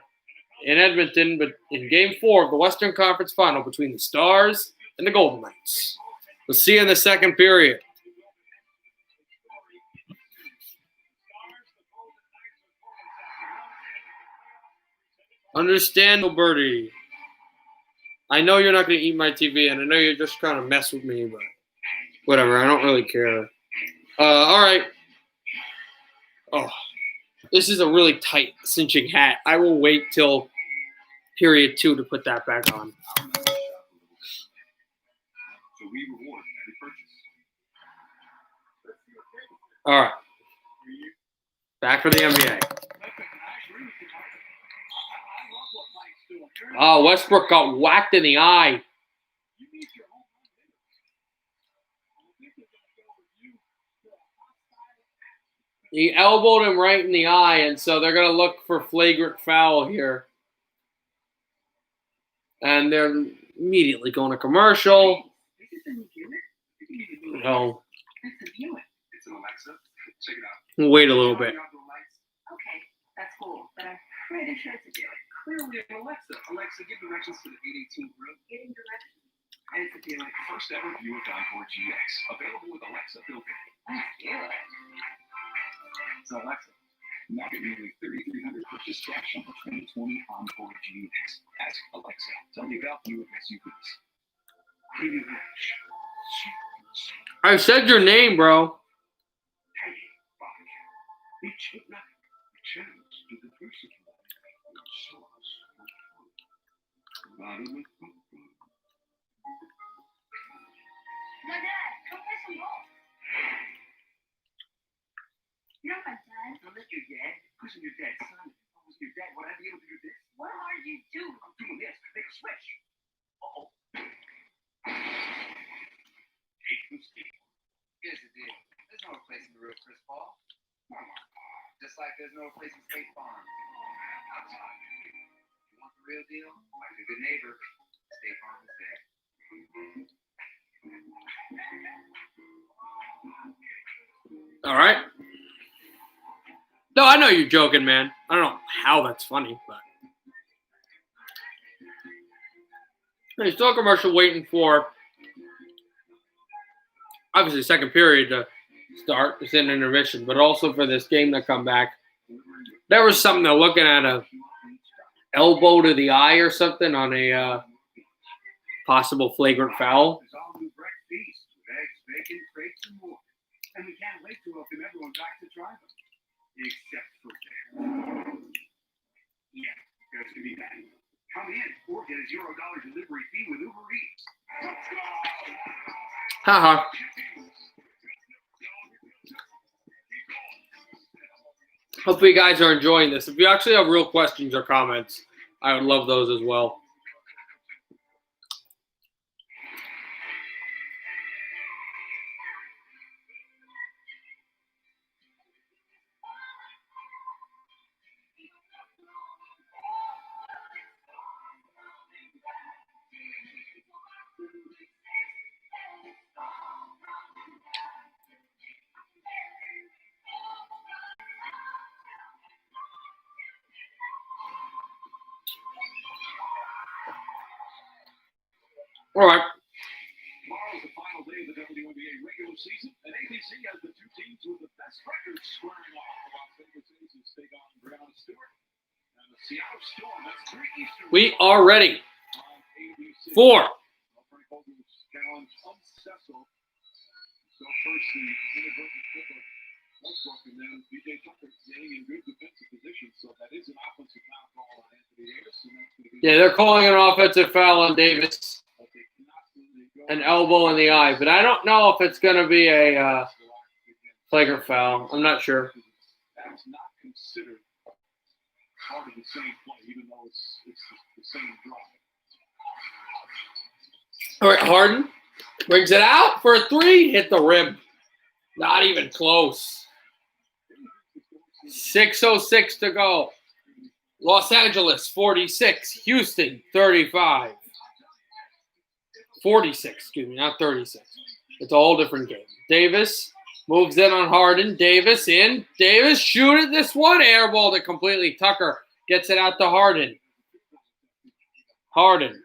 in Edmonton, but in Game 4 of the Western Conference Final between the Stars and the Golden Knights. We'll see you in the second period. Understand, Bertie. I know you're not going to eat my TV, and I know you're just trying to mess with me, but whatever. I don't really care. All right. Oh, this is a really tight cinching hat. I will wait till period 2 to put that back on.
So we reward every purchase.
All right. Back for the NBA. Oh, Westbrook got whacked in the eye. He elbowed him right in the eye, and so they're going to look for flagrant foul here. And they're immediately going to commercial. No.
It's an Alexa. Check it out.
Wait a little bit.
Okay, that's cool, but I'm pretty sure it's a deal.
Clearly an Alexa. Alexa, give directions to the 818 group.
Getting directions. It's a deal.
First ever Buick Encore GX. Available with Alexa built-in.
Let's do it.
So Alexa, now get nearly $3,300 purchase cash on the 2020 Encore GX. Ask Alexa. Tell me about Buick SUVs.
I said your name, bro.
Hey, Bob. We should not challenge to the person.
My dad, come play some ball. You're not my dad.
I'm not your dad. Who's your dad's son? If I was your dad, would I be able to do this?
What are you doing?
I'm doing this. Make a switch. Uh-oh.
Here's the deal. There's no replacing the real Chris Paul. Just like there's no replacing State Farm. You want the real deal? Like a good neighbor, State Farm is there.
All right. No, I know you're joking, man. I don't know how that's funny, but there's still a commercial waiting for obviously second period to start. It's in intermission, but also for this game to come back. There was something they're looking at a elbow to the eye or something on a possible flagrant foul.
It's all new breakfast feast with eggs, bacon, crepes, and more. And we can't wait to welcome everyone back to try them. Except for Bear. Yeah, Bear's gonna be back. Come in or get a $0 delivery fee with Uber Eats.
Haha. Hopefully you guys are enjoying this. If you actually have real questions or comments, I would love those as well. All right.
Tomorrow's the final day of the WNBA regular season, and ABC has the two teams with the best records squaring off. The Las Vegas Aces take on Breanna Stewart, and the Seattle Storm. That's 3 Eastern.
We are ready
On ABC.
for
Frank Vogel's challenge unsuccessful. So first the inadvertent flip of Westbrook, and then B.J. Tucker staying in good defensive position. So that is an offensive foul call on Anthony Davis. And that's gonna be
they're calling an offensive foul on Davis, an elbow in the eye, but I don't know if it's going to be a flagrant foul. I'm not sure.
That's not considered part of the same play, even though it's the same drive.
All right, Harden brings it out for a three. Hit the rim. Not even close. 6:06 to go. Los Angeles 46, Houston 35. 46, excuse me, not 36. It's a whole different game. Davis moves in on Harden. Davis in. Davis shooting this one. Air ball to completely. Tucker gets it out to Harden. Harden.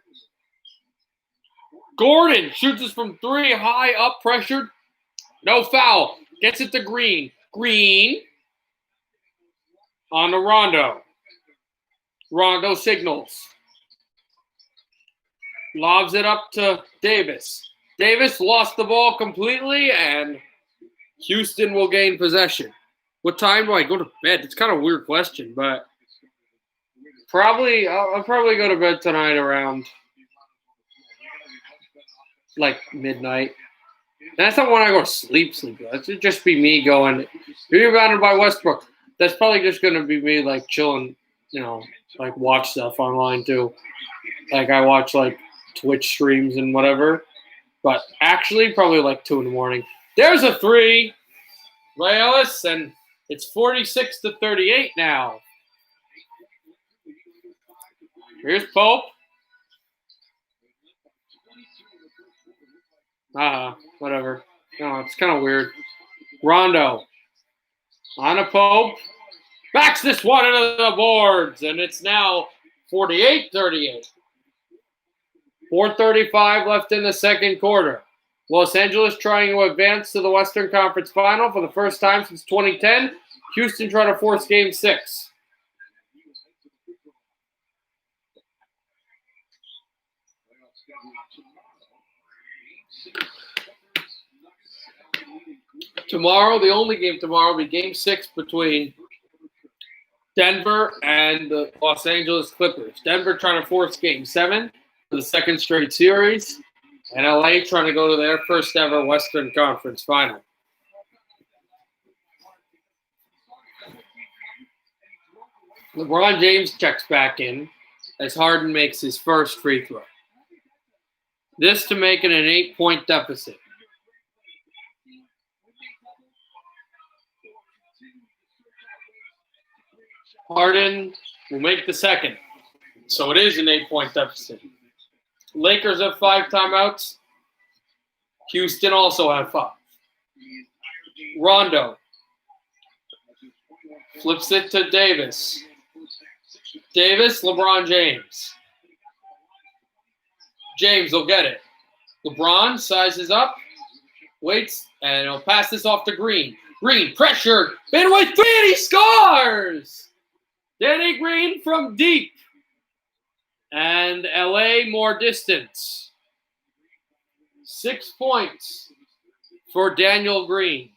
Gordon shoots this from three. High up, pressured. No foul. Gets it to Green. Green on to Rondo. Rondo signals. Lobs it up to Davis. Davis lost the ball completely, and Houston will gain possession. What time do I go to bed? It's kind of a weird question, but I'll probably go to bed tonight around like midnight. That's not when I go to sleep. That's just be me going, you're rebounded by Westbrook. That's probably just going to be me like chilling, like watch stuff online too. Like I watch like Twitch streams and whatever. But actually probably like 2 a.m. There's a three. Ray Ellis, and it's 46-38 now. Here's Pope. Whatever. No, it's kind of weird. Rondo. On a Pope. Backs this one into the boards, and it's now 48-38. 4:35 left in the second quarter. Los Angeles trying to advance to the Western Conference Final for the first time since 2010. Houston trying to force Game 6. Tomorrow, the only game tomorrow will be Game 6 between Denver and the Los Angeles Clippers. Denver trying to force Game 7 for the second straight series, and LA trying to go to their first ever Western Conference Final. LeBron James checks back in as Harden makes his first free throw. This to make it an 8-point deficit. Harden will make the second. So it is an 8-point deficit. Lakers have 5 timeouts. Houston also have 5. Rondo flips it to Davis. Davis, LeBron James. James will get it. LeBron sizes up, waits, and he'll pass this off to Green. Green, pressure, fadeaway 3, and he scores! Danny Green from deep. And LA more distance. 6 points for Daniel Green.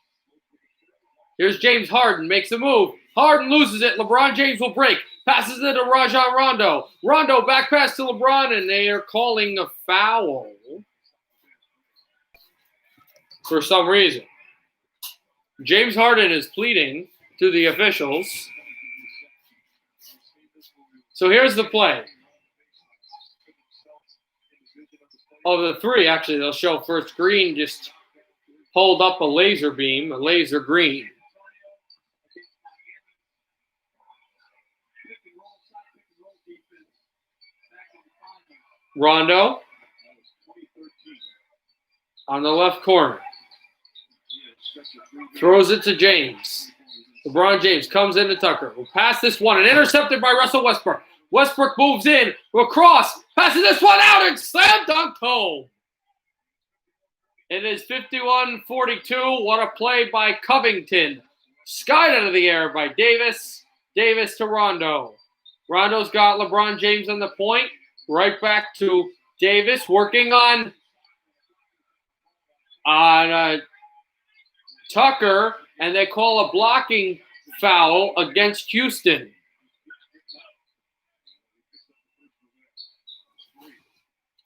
Here's James Harden, makes a move. Harden loses it. LeBron James will break. Passes it to Rajon Rondo. Rondo back pass to LeBron, and they are calling a foul for some reason. James Harden is pleading to the officials. So here's the play. Of the 3, actually, they'll show first Green just hold up a laser beam, a laser green. Rondo on the left corner. Throws it to James. LeBron James comes into Tucker. Will pass this one and intercepted by Russell Westbrook. Westbrook moves in. Will cross. Passes this one out and slam dunk home. It is 51-42. What a play by Covington. Skied out of the air by Davis. Davis to Rondo. Rondo's got LeBron James on the point. Right back to Davis working on Tucker, and they call a blocking foul against Houston.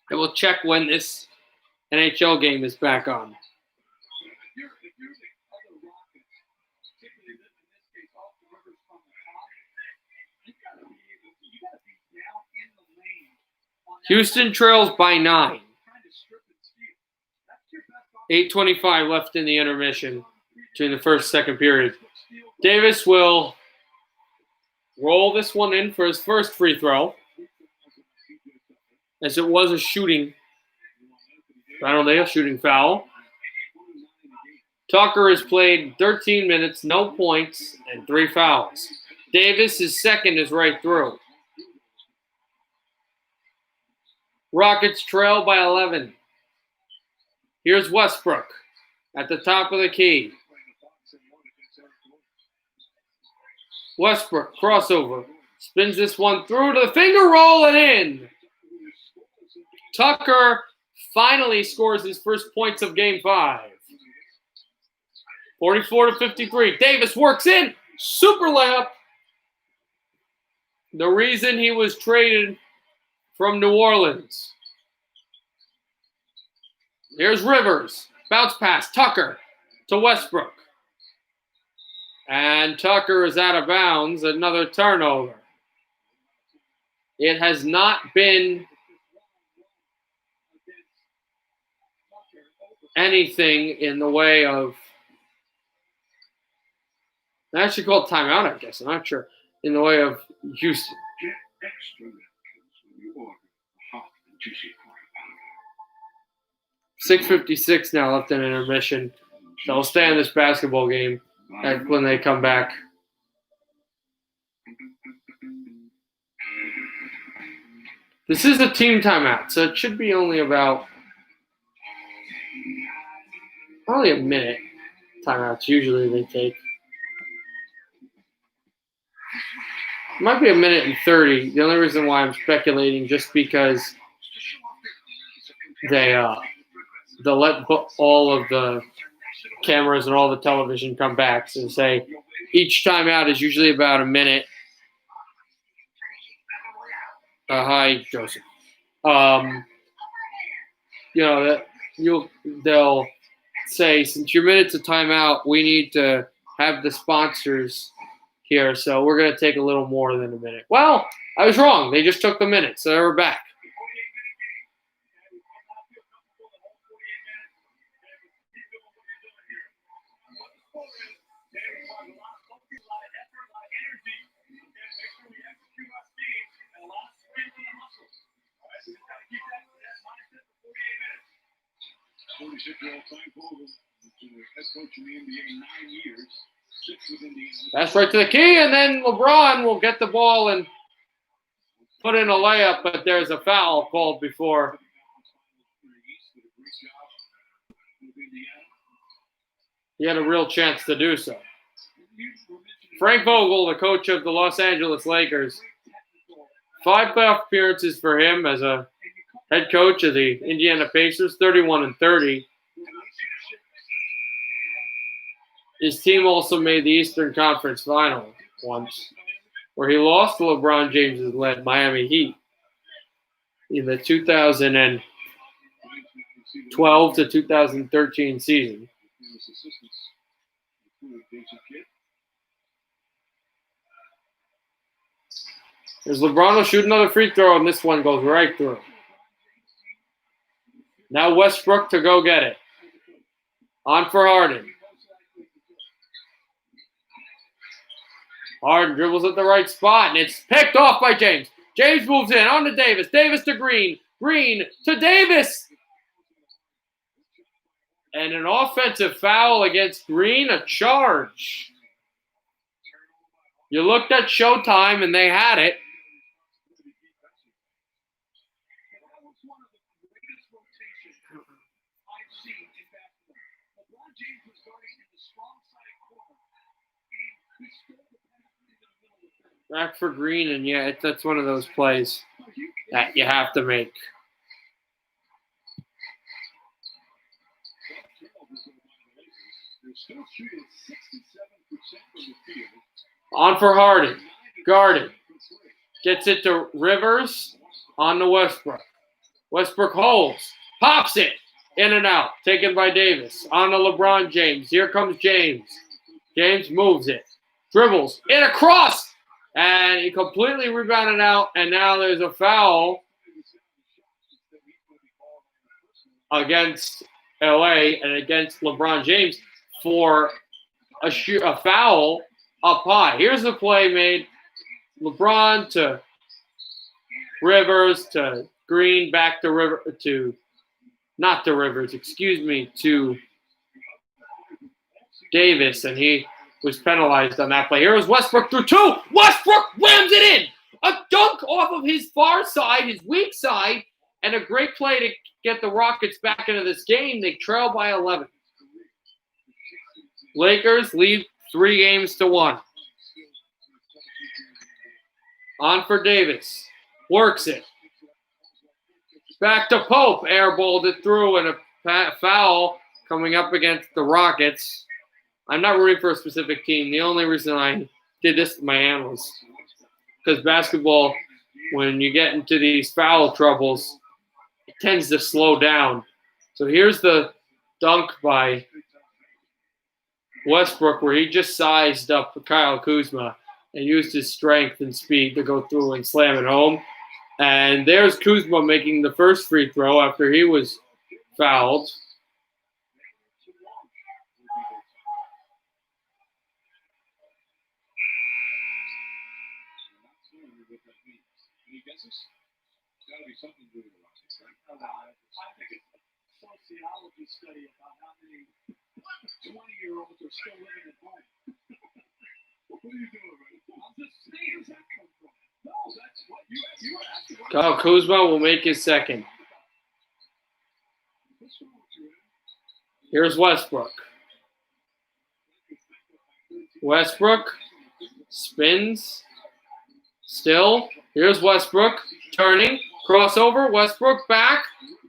And we'll check when this NHL game is back on. Houston trails by 9. 8:25 left in the intermission between the first and second period. Davis will roll this one in for his first free throw, as it was a shooting foul. Tucker has played 13 minutes, no points, and 3 fouls. Davis' second is right through. Rockets trail by 11. Here's Westbrook at the top of the key. Westbrook, crossover. Spins this one through to the finger roll and in. Tucker finally scores his first points of Game 5. 44-53. Davis works in. Super layup. The reason he was traded from New Orleans. Here's Rivers. Bounce pass. Tucker to Westbrook. And Tucker is out of bounds. Another turnover. It has not been anything in the way of... I should call it timeout, I guess. I'm not sure. In the way of Houston. 6:56 now left in intermission. So we'll stay in this basketball game when they come back. This is a team timeout, so it should be only a minute timeouts usually they take. It might be a minute and 30. The only reason why I'm speculating just because they'll let all of the cameras and all the television come back. So say each timeout is usually about a minute. Hi, Joseph. They'll say, since your minute's a timeout, we need to have the sponsors here, so we're going to take a little more than a minute. Well, I was wrong. They just took the minute, so we're back. That's right to the key, and then LeBron will get the ball and put in a layup, but there's a foul called before. He had a real chance to do so. Frank Vogel, the coach of the Los Angeles Lakers. 5 playoff appearances for him as a head coach of the Indiana Pacers, 31-30. His team also made the Eastern Conference Final once, where he lost to LeBron James' led Miami Heat in the 2012 to 2013 season. As LeBron will shoot another free throw, and this one goes right through. Now Westbrook to go get it. On for Harden. Harden dribbles at the right spot, and it's picked off by James. James moves in, on to Davis. Davis to Green. Green to Davis. And an offensive foul against Green, a charge. You looked at Showtime, and they had it. Back for Green, and yeah, that's one of those plays that you have to make. On for Harden. Guarded. Gets it to Rivers. On to Westbrook. Westbrook holds. Pops it. In and out. Taken by Davis. On to LeBron James. Here comes James. James moves it. Dribbles. In across. And he completely rebounded out. And now there's a foul against LA and against LeBron James for a foul up high. Here's the play made. LeBron to Rivers to Green, back to to Davis, and he was penalized on that play. Here is Westbrook through 2. Westbrook whams it in. A dunk off of his far side, his weak side, and a great play to get the Rockets back into this game. They trail by 11. Lakers lead 3-1. On for Davis. Works it. Back to Pope. Airballed it through, and a foul coming up against the Rockets. I'm not rooting for a specific team. The only reason I did this to my analysts, because basketball, when you get into these foul troubles, it tends to slow down. So here's the dunk by Westbrook, where he just sized up Kyle Kuzma and used his strength and speed to go through and slam it home. And there's Kuzma making the first free throw after he was fouled.
Sociology study about how many 20-year-olds are still living at home. What are you doing, man? I'm just saying, where's that come from? No, that's what you were asking.
Kyle Kuzma will make his second. Here's Westbrook. Westbrook spins. Still. Here's Westbrook turning. Crossover. Westbrook back.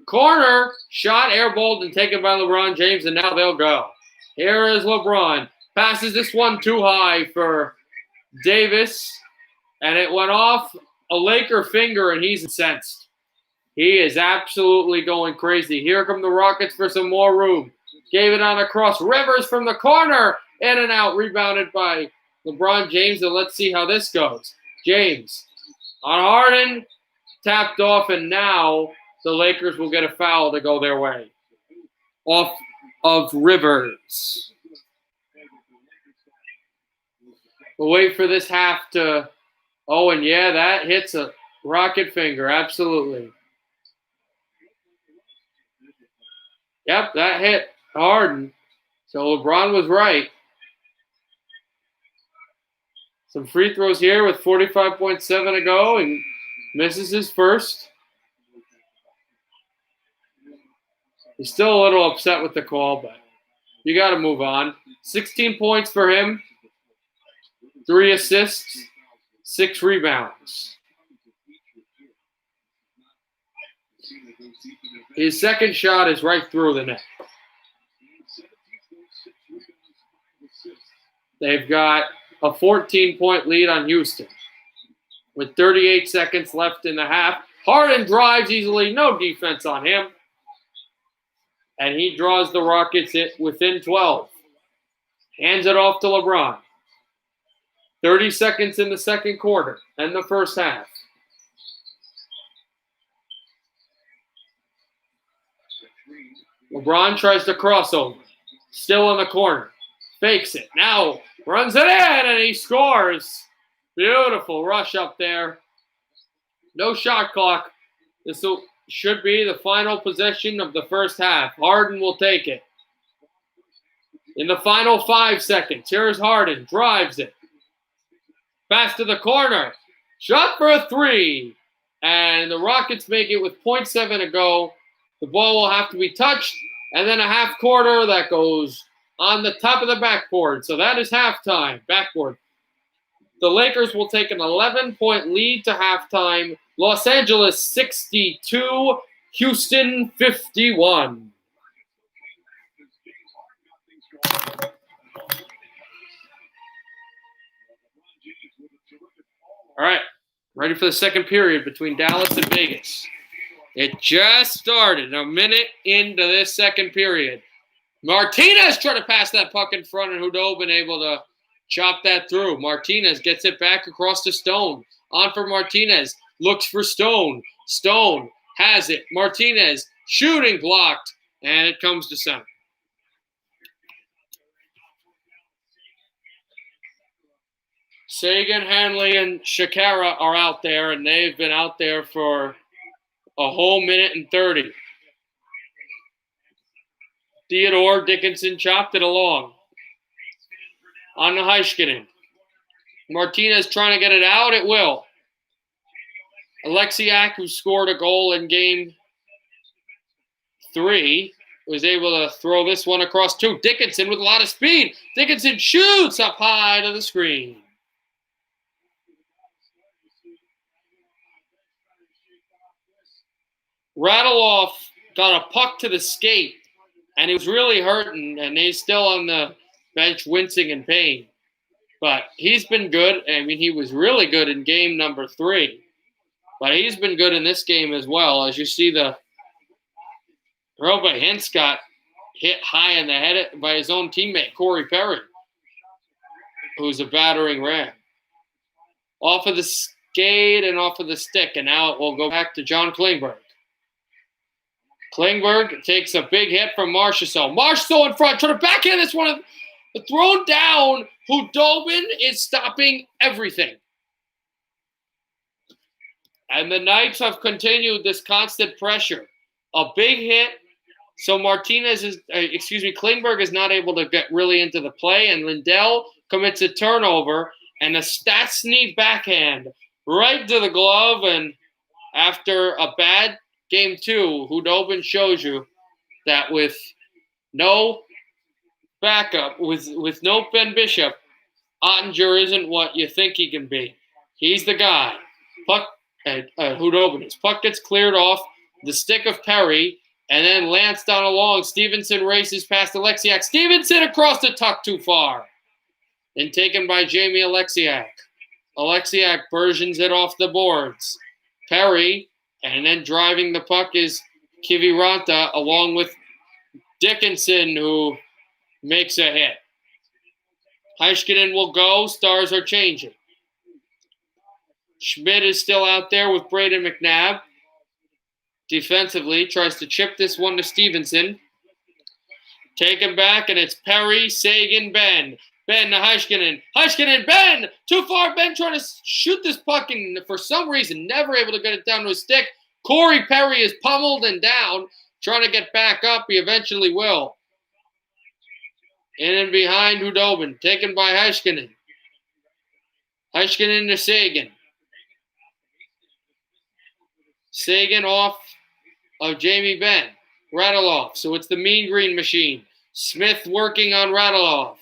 Corner. Shot airballed and taken by LeBron James, and now they'll go. Here is LeBron. Passes this one too high for Davis, and it went off a Laker finger, and he's incensed. He is absolutely going crazy. Here come the Rockets for some more room. Gave it on a cross. Rivers from the corner. In and out. Rebounded by LeBron James, and let's see how this goes. James on Harden. Tapped off, and now the Lakers will get a foul to go their way. Off of Rivers. We'll wait for this half to... Oh, and yeah, that hits a Rocket finger. Absolutely. Yep, that hit Harden. So LeBron was right. Some free throws here with 45.7 to go, and misses his first. He's still a little upset with the call, but you got to move on. 16 points for him, 3 assists, 6 rebounds. His second shot is right through the net. They've got a 14-point lead on Houston with 38 seconds left in the half. Harden drives easily, no defense on him. And he draws the Rockets within 12. Hands it off to LeBron. 30 seconds in the second quarter and the first half. LeBron tries to crossover. Still in the corner. Fakes it. Now runs it in and he scores. Beautiful rush up there. No shot clock. This should be the final possession of the first half. Harden will take it. In the final 5 seconds, here's Harden. Drives it. Pass to the corner. Shot for a 3. And the Rockets make it with 0.7 to go. The ball will have to be touched. And then a half quarter that goes on the top of the backboard. So that is halftime. Backboard. The Lakers will take an 11-point lead to halftime. Los Angeles 62, Houston 51. All right, ready for the second period between Dallas and Vegas. It just started a minute into this second period. Martinez tried to pass that puck in front, and Hudobin able to chop that through. Martinez gets it back across to Stone. On for Martinez. Looks for Stone. Stone has it. Martinez shooting blocked, and it comes to center. Sagan, Hanley, and Shakara are out there, and they've been out there for a whole minute and 30. Theodore Dickinson chopped it along. On to Heiskanen. Martinez trying to get it out. It will. Alexiak, who scored a goal in game 3, was able to throw this one across 2. Dickinson with a lot of speed. Dickinson shoots up high to the screen. Raduloff got a puck to the skate, and he was really hurting, and he's still on the bench wincing in pain. But he's been good. I mean, he was really good in game number 3. But he's been good in this game as well. As you see, the Robert Hintz got hit high in the head by his own teammate, Corey Perry, who's a battering ram. Off of the skate and off of the stick, and now it will go back to John Klingberg. Klingberg takes a big hit from Marchessault. Marchessault in front, trying to backhand this one. Thrown down. Hudobin is stopping everything. And the Knights have continued this constant pressure. A big hit. So Klingberg is not able to get really into the play. And Lindell commits a turnover. And a Stastny backhand right to the glove. And after a bad game 2, Hudobin shows you that with no backup, with no Ben Bishop, Ottinger isn't what you think he can be. He's the guy. Puck, Hudobin. His puck gets cleared off the stick of Perry, and then Lance down along. Stevenson races past Alexiak. Stevenson across the tuck too far. And taken by Jamie Alexiak. Alexiak versions it off the boards. Perry, and then driving the puck is Kiviranta along with Dickinson, who makes a hit. Heiskanen will go. Stars are changing. Schmidt is still out there with Braden McNabb. Defensively, tries to chip this one to Stevenson. Taken back, and it's Perry, Sagan, Ben. Ben to Heiskanen. Heiskanen, Ben! Too far, Ben trying to shoot this puck, and for some reason, never able to get it down to his stick. Corey Perry is pummeled and down. trying to get back up. He eventually will. In and behind Hudobin, taken by Heiskanen. Heiskanen to Sagan. Sagan off of Jamie Benn. Radulov. So it's the Mean Green machine. Smith working on Radulov.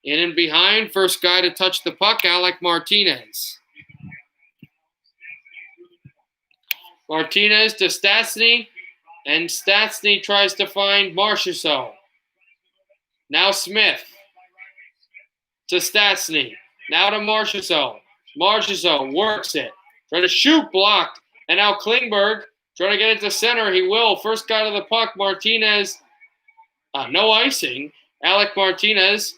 In and behind, first guy to touch the puck, Alec Martinez. Martinez to Stastny, and Stastny tries to find Marchessault. Now Smith to Stastny. Now to Marchessault. Marchessault works it. Trying to shoot, blocked. And now Klingberg trying to get it to center. He will. First guy to the puck, Martinez. No icing. Alec Martinez.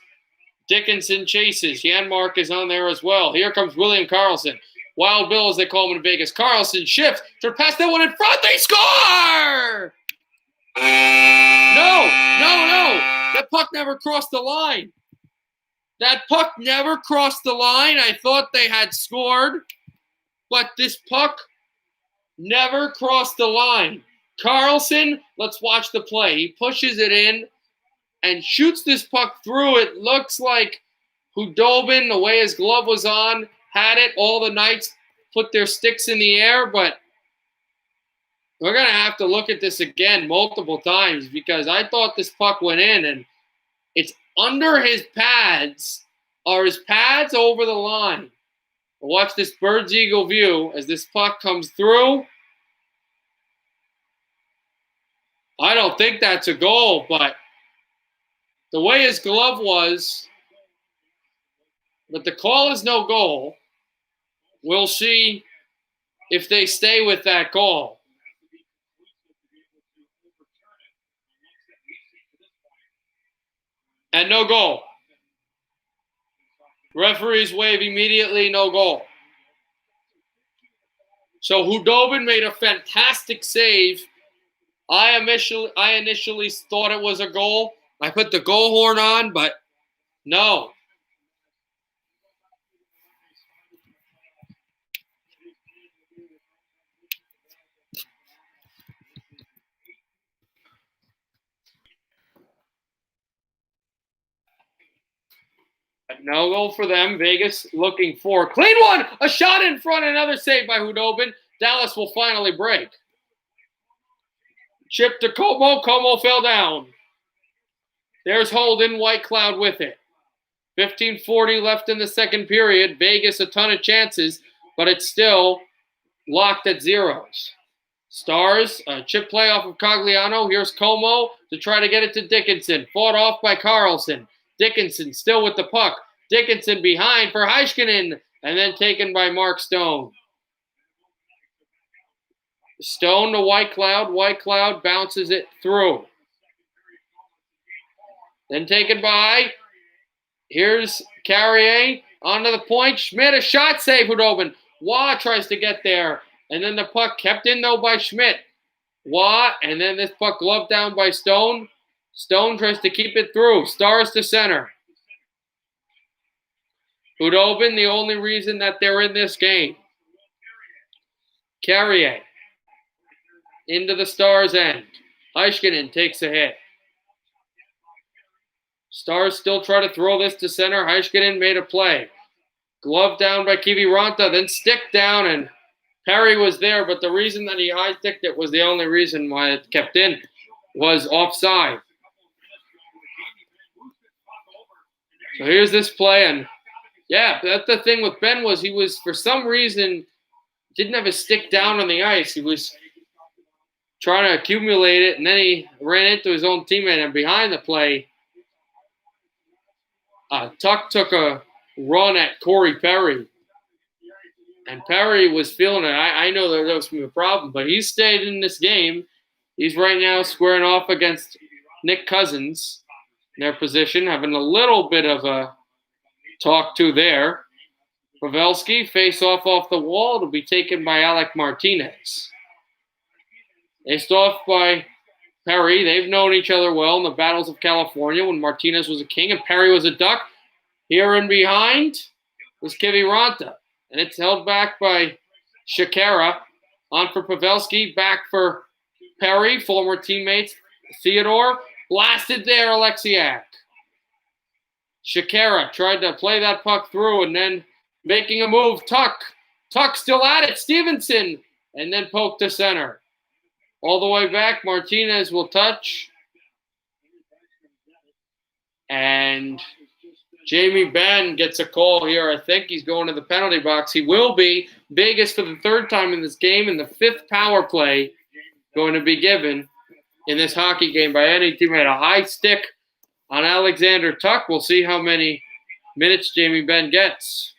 Dickinson chases. Janmark is on there as well. Here comes William Karlsson. Wild Bill, as they call him in Vegas. Karlsson shifts. Try to pass that one in front. They score! No. That puck never crossed the line. That puck never crossed the line. I thought they had scored, but this puck never crossed the line. Karlsson, let's watch the play. He pushes it in and shoots this puck through. It looks like Hudobin, the way his glove was on, had it. All the Knights put their sticks in the air, but we're going to have to look at this again multiple times because I thought this puck went in, and it's under his pads. Are his pads over the line? Watch this bird's eagle view as this puck comes through. I don't think that's a goal, but the way his glove was, but the call is no goal. We'll see if they stay with that call. And no goal. Referees wave immediately, no goal. So Hudobin made a fantastic save. I initially thought it was a goal. I put the goal horn on, but no. No goal for them. Vegas looking for a clean one. A shot in front. Another save by Hudobin. Dallas will finally break. Chip to Como. Como fell down. There's Holden. White Cloud with it. 15:40 left in the second period. Vegas a ton of chances, but it's still locked at zeros. Stars, chip play off of Cogliano. Here's Como to try to get it to Dickinson. Fought off by Karlsson. Dickinson still with the puck. Dickinson behind for Heiskanen, and then taken by Mark Stone. Stone to White Cloud. White Cloud bounces it through. Then taken by, here's Carrier onto the point. Schmidt, a shot save, Hudobin. Waugh tries to get there, and then the puck kept in, though, by Schmidt. Waugh, and then this puck gloved down by Stone. Stone tries to keep it through. Stars to center. Hudobin, the only reason that they're in this game. Carrier into the Stars' end. Heiskanen takes a hit. Stars still try to throw this to center. Heiskanen made a play. Glove down by Kiviranta, then stick down, and Perry was there, but the reason that he high-sticked it was the only reason why it kept in was offside. So here's this play, and yeah, that's the thing with Ben was he was, for some reason, didn't have his stick down on the ice. He was trying to accumulate it, and then he ran into his own teammate, and behind the play, Tuck took a run at Corey Perry, and Perry was feeling it. I know that was going to be a problem, but he stayed in this game. He's right now squaring off against Nick Cousins in their position, having a little bit of a talk to there. Pavelski, face off the wall. It'll be taken by Alec Martinez. Faced off by Perry. They've known each other well in the battles of California when Martinez was a king and Perry was a duck. Here and behind was Kiviranta. And it's held back by Shakara. On for Pavelski. Back for Perry, former teammates. Theodore blasted there, Alexiak. Shakira tried to play that puck through and then making a move. Tuck still at it. Stevenson. And then poke to center. All the way back. Martinez will touch. And Jamie Benn gets a call here. I think he's going to the penalty box. He will be. Vegas for the third time in this game, and the fifth power play going to be given in this hockey game by any teammate. A high stick on Alexander Tuck. We'll see how many minutes Jamie Benn gets.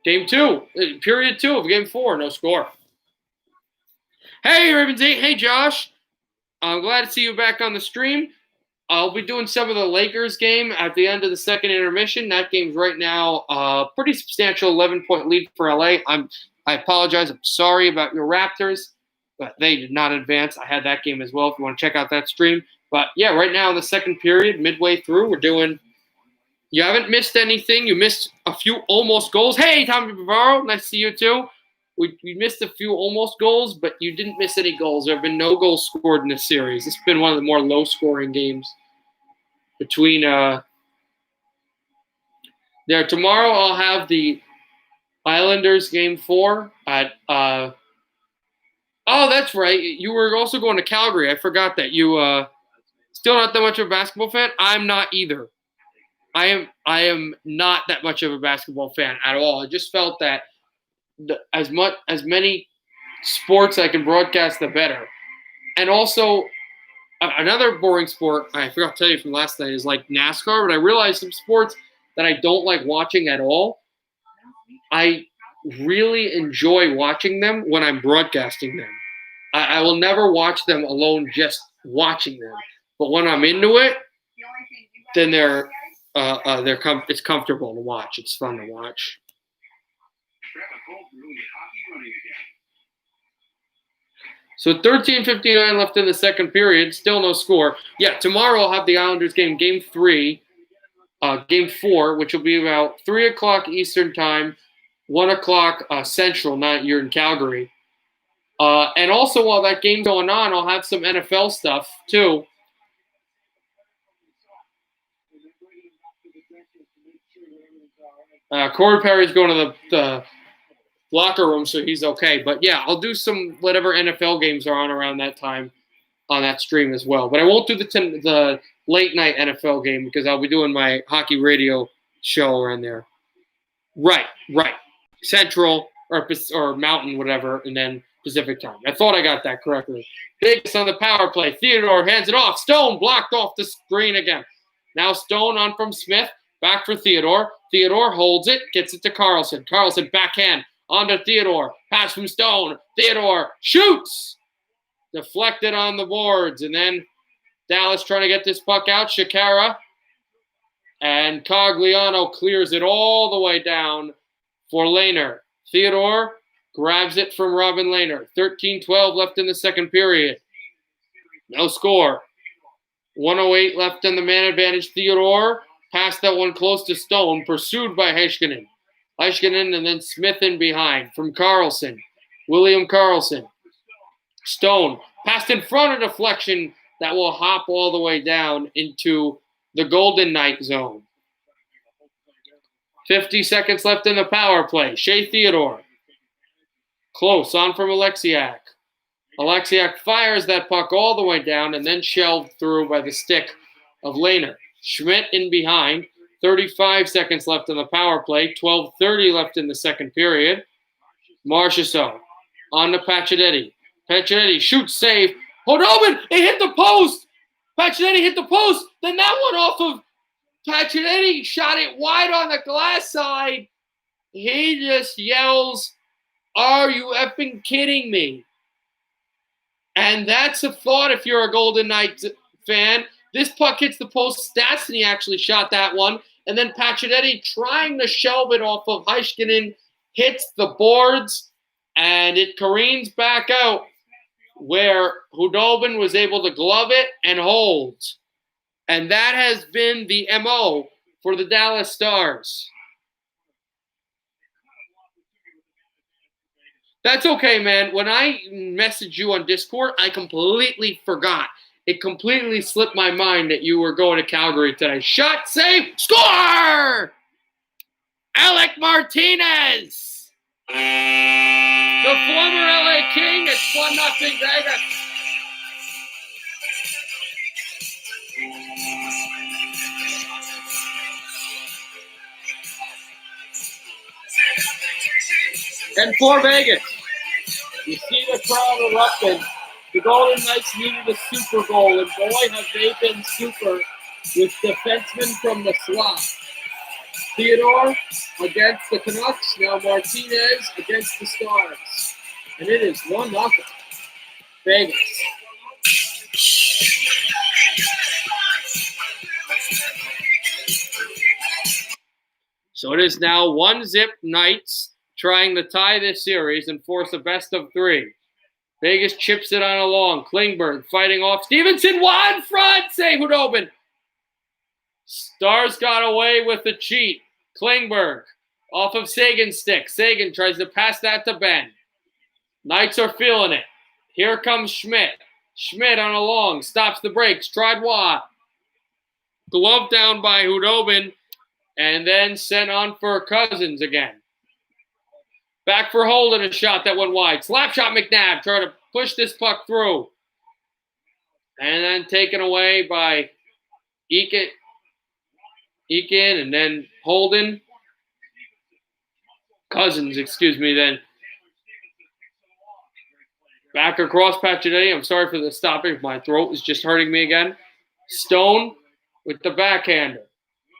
Game 2, period 2 of game 4, no score. Hey, Ravens 8. Hey, Josh. I'm glad to see you back on the stream. I'll be doing some of the Lakers game at the end of the second intermission. That game's right now pretty substantial 11-point lead for LA. I apologize. I'm sorry about your Raptors, but they did not advance. I had that game as well if you want to check out that stream. But, yeah, right now in the second period, midway through, we're doing – you haven't missed anything. You missed a few almost goals. Hey, Tommy Bavaro, nice to see you too. We missed a few almost goals, but you didn't miss any goals. There have been no goals scored in this series. It's been one of the more low-scoring games between there. Tomorrow I'll have the Islanders game 4 at oh, that's right. You were also going to Calgary. I forgot that. You still not that much of a basketball fan? I'm not either. I am not that much of a basketball fan at all. I just felt that as many sports I can broadcast, the better. And also, another boring sport I forgot to tell you from last night is like NASCAR. But I realized some sports that I don't like watching at all, I really enjoy watching them when I'm broadcasting them. I will never watch them alone, just watching them. But when I'm into it, then it's comfortable to watch. It's fun to watch. So 13:59 left in the second period. Still no score. Yeah, tomorrow I'll have the Islanders game 3, game 4, which will be about 3 o'clock Eastern time, 1 o'clock Central, not you're in Calgary. And also while that game's going on, I'll have some NFL stuff too. Corey Perry's going to the locker room, so he's okay. But, yeah, I'll do some whatever NFL games are on around that time on that stream as well. But I won't do the late-night NFL game because I'll be doing my hockey radio show around there. Right. Central or Mountain, whatever, and then Pacific time. I thought I got that correctly. Biggest on the power play. Theodore hands it off. Stone blocked off the screen again. Now Stone on from Smith. Back for Theodore. Theodore holds it. Gets it to Carlson. Carlson backhand. On to Theodore. Pass from Stone. Theodore shoots. Deflected on the boards. And then Dallas trying to get this puck out. Shakira. And Cogliano clears it all the way down for Lehner. Theodore grabs it from Robin Lehner. 13-12 left in the second period. No score. 1:08 left in the man advantage. Theodore passed that one close to Stone. Pursued by Heiskanen. Heiskanen and then Smith in behind from Carlson. William Carlson. Stone passed in front of deflection that will hop all the way down into the Golden Knight zone. 50 seconds left in the power play. Shea Theodore. Close on from Alexiak. Alexiak fires that puck all the way down and then shelved through by the stick of Lehner. Schmidt in behind. 35 seconds left in the power play. 12:30 left in the second period. Marchessault on to Pacioretty. Pacioretty shoots, save. Khudobin, it hit the post. Pacioretty hit the post. Then that one off of Pacioretty shot it wide on the glass side. He just yells, "Are you effing kidding me?" And that's a thought if you're a Golden Knights fan. This puck hits the post. Stastny actually shot that one. And then Pacioretty trying to shelve it off of Heiskanen hits the boards. And it careens back out where Khudobin was able to glove it and hold. And that has been the MO for the Dallas Stars. That's okay, man. When I messaged you on Discord, I completely forgot. It completely slipped my mind that you were going to Calgary today. Shot, save, score! Alec Martinez! The former LA King. It's 1-0 Vegas. And for Vegas, you see the crowd erupting. The Golden Knights needed a super goal, and boy, have they been super with defensemen from the slot. Theodore against the Canucks, now Martinez against the Stars. And it is 1-0 Vegas. So it is now 1-0 Knights trying to tie this series and force a best of 3. Vegas chips it on along. Klingberg fighting off Stevenson. One front save, Khudobin. Stars got away with the cheat. Klingberg off of Sagan's stick. Sagan tries to pass that to Ben. Knights are feeling it. Here comes Schmidt. Schmidt on a long. Stops the brakes. Tradwa. Glove down by Khudobin. And then sent on for Cousins again. Back for Holden, a shot that went wide. Slap shot McNabb, trying to push this puck through. And then taken away by Eakin, and then Holden. Cousins, then. Back across Pacioretty. I'm sorry for the stopping. My throat is just hurting me again. Stone with the backhander.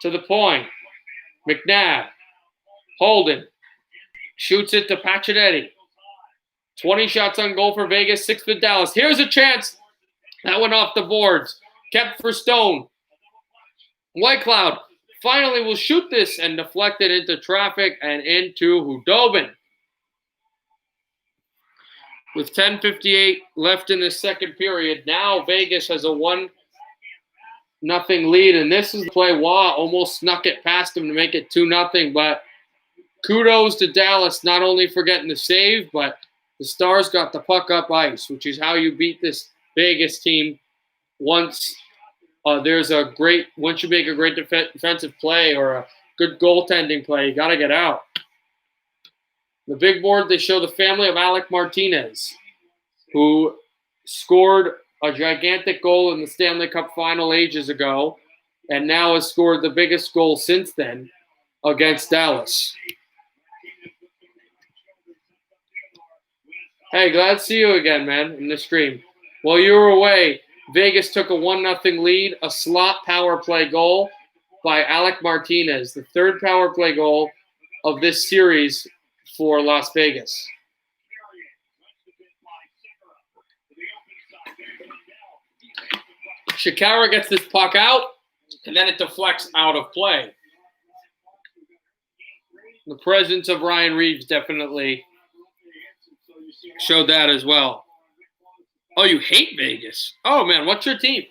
To the point. McNabb. Holden. Shoots it to Pacioretty. 20 shots on goal for Vegas, 6 for Dallas. Here's a chance. That went off the boards. Kept for Stone. Whitecloud finally will shoot this and deflect it into traffic and into Khudobin. With 10:58 left in the second period, now Vegas has a 1-0 lead. And this is the play. Waugh almost snuck it past him to make it 2-0, but kudos to Dallas, not only for getting the save, but the Stars got the puck up ice, which is how you beat this Vegas team. Once once you make a great defensive play or a good goaltending play, you got to get out. The big board, they show the family of Alec Martinez, who scored a gigantic goal in the Stanley Cup final ages ago, and now has scored the biggest goal since then against Dallas. Hey, glad to see you again, man, in the stream. While you were away, Vegas took a 1-0 lead, a slot power play goal by Alec Martinez, the third power play goal of this series for Las Vegas. Shakara gets this puck out, and then it deflects out of play. The presence of Ryan Reeves definitely showed that as well. Oh, you hate Vegas? Oh, man, what's your team?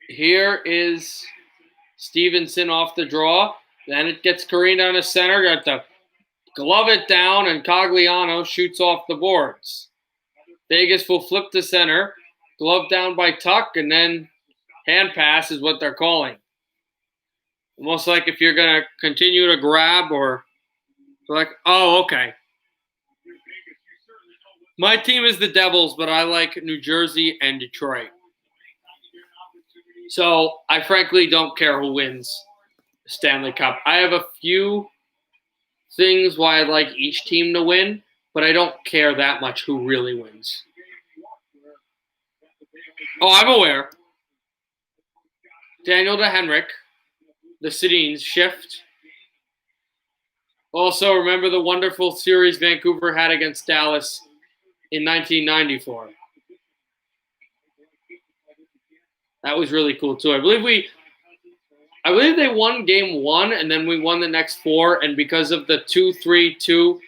Here is Stevenson off the draw. Then it gets careened on the center. Got to glove it down, and Cogliano shoots off the boards. Vegas will flip to center. Glove down by Tuck, and then hand pass is what they're calling. Almost like if you're going to continue to grab or like, oh, okay. My team is the Devils, but I like New Jersey and Detroit. So I frankly don't care who wins the Stanley Cup. I have a few things why I like each team to win, but I don't care that much who really wins. Oh, I'm aware. Daniel DeHenrick, the Sedins shift. Also, remember the wonderful series Vancouver had against Dallas in 1994. That was really cool too. I believe they won game 1, and then we won the next 4. And because of the 2-3-2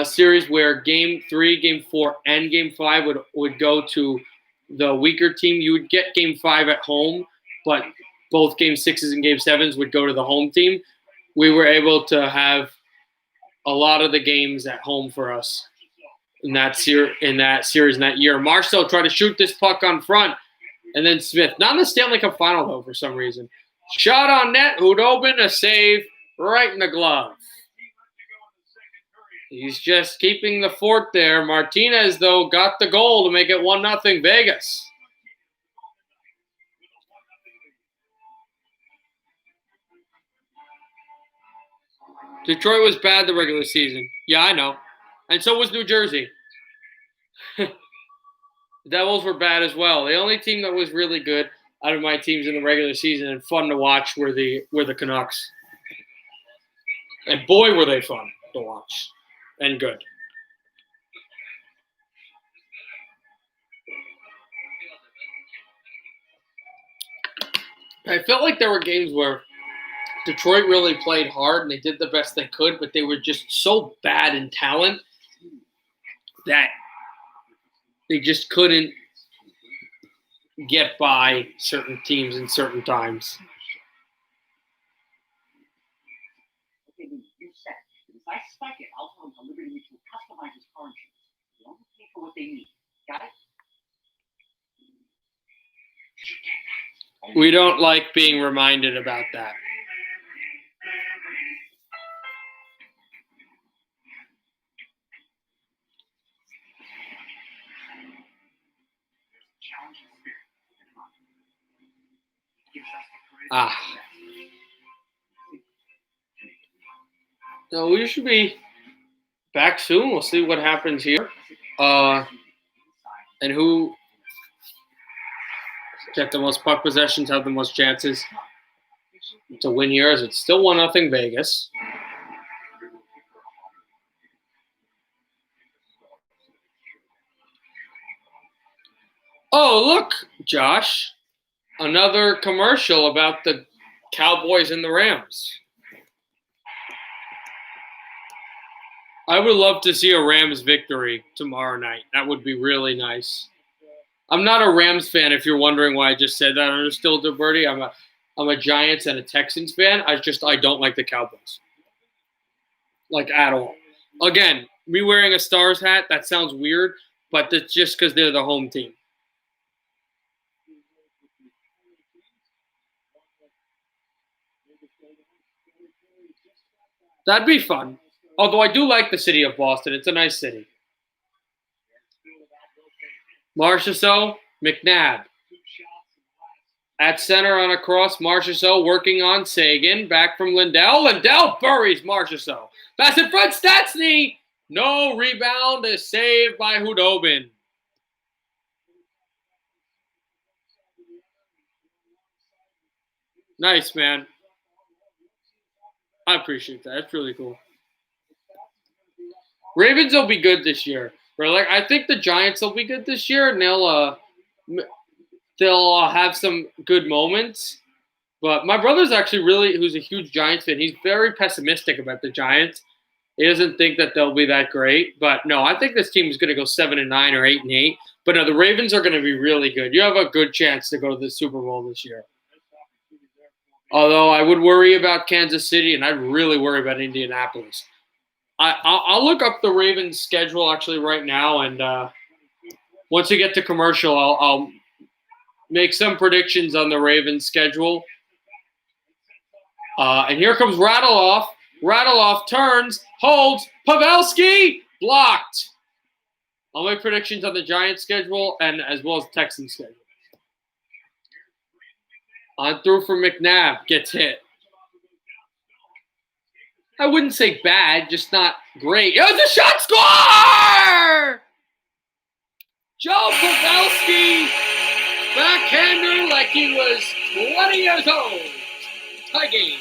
series where Game 3, Game 4, and Game 5 would go to the weaker team. You would get Game 5 at home, but both Game 6s and Game 7s would go to the home team. We were able to have a lot of the games at home for us in that series in that year. Marceau tried to shoot this puck on front, and then Smith, not in the Stanley Cup final though, for some reason. Shot on net, Hudobin, a save right in the glove. He's just keeping the fort there. Martinez, though, got the goal to make it 1-0 Vegas. Detroit was bad the regular season. Yeah, I know. And so was New Jersey. The Devils were bad as well. The only team that was really good out of my teams in the regular season and fun to watch were the Canucks. And boy, were they fun to watch. And good. I felt like there were games where Detroit really played hard and they did the best they could, but they were just so bad in talent that they just couldn't get by certain teams in certain times.
Okay, you said, if I spike it, I'll tell them to Liberty Mutual customize his car insurance. They only pay for what they need. Got it?
We don't like being reminded about that. So we should be back soon. We'll see what happens here. And who get the most puck possessions, have the most chances to win here, as it's still 1-0 Vegas. Oh, look, Josh. Another commercial about the Cowboys and the Rams. I would love to see a Rams victory tomorrow night. That would be really nice. I'm not a Rams fan, if you're wondering why I just said that. I'm still Bertie. I'm a Giants and a Texans fan. I don't like the Cowboys. Like, at all. Again, me wearing a Stars hat, that sounds weird, but that's just because they're the home team. That'd be fun. Although I do like the city of Boston. It's a nice city. Marchessault, McNabb. At center on a cross, Marchessault working on Sagan. Back from Lindell. Lindell buries Marchessault. Pass in front, Stastny. No rebound. A save by Hudobin. Nice, man. I appreciate that. That's really cool. Ravens will be good this year. I think the Giants will be good this year, and they'll have some good moments. But my brother's actually who's a huge Giants fan. He's very pessimistic about the Giants. He doesn't think that they'll be that great. But no, I think this team is going to go 7-9 or 8-8. But no, the Ravens are going to be really good. You have a good chance to go to the Super Bowl this year. Although I would worry about Kansas City, and I'd really worry about Indianapolis. I'll look up the Ravens' schedule actually right now, and once we get to commercial, I'll make some predictions on the Ravens' schedule. And here comes Radulov. Radulov turns, holds, Pavelski, blocked. I'll make predictions on the Giants' schedule and as well as Texans' schedule. On through for McNabb, gets hit. I wouldn't say bad, just not great. It was a shot, score! Joe Pavelski, backhander like he was 20 years old. Tie game.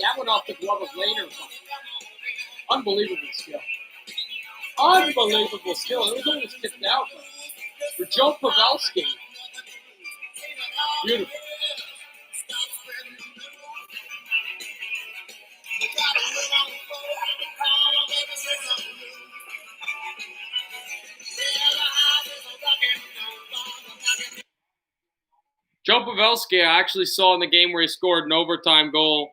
That went off the glove of Later. Unbelievable skill. Unbelievable skill. It was almost kicked out. For Joe Pavelski. Beautiful. Joe Pavelski, I actually saw in the game where he scored an overtime goal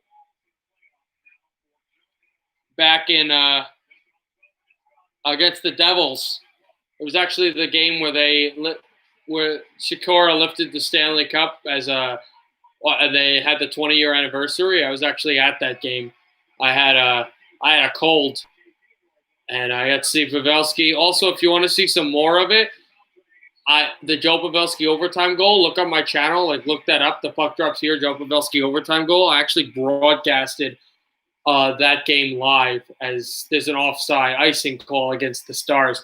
back in against the Devils. It was actually the game where Sikora lifted the Stanley Cup as they had the 20-year anniversary. I was actually at that game. I had a cold, and I got to see Pavelski. Also, if you want to see some more of it, the Joe Pavelski overtime goal, look on my channel. Look that up. The Puck Drops Here, Joe Pavelski overtime goal. I actually broadcasted that game live as there's an offside icing call against the Stars.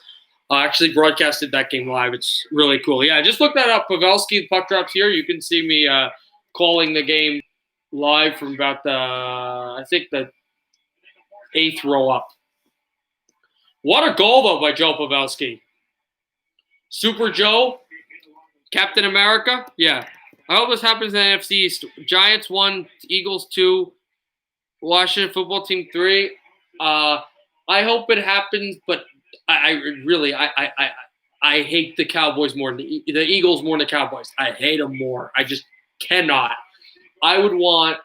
I actually broadcasted that game live. It's really cool. Yeah, just look that up. Pavelski, the Puck Drops Here. You can see me calling the game live from about the 8th row up. What a goal, though, by Joe Pavelski. Super Joe, Captain America. Yeah. I hope this happens in the NFC East. Giants 1, Eagles 2, Washington football team 3. I hope it happens, but I hate the Cowboys more than the Eagles more than the Cowboys. I hate them more. I just cannot. I would want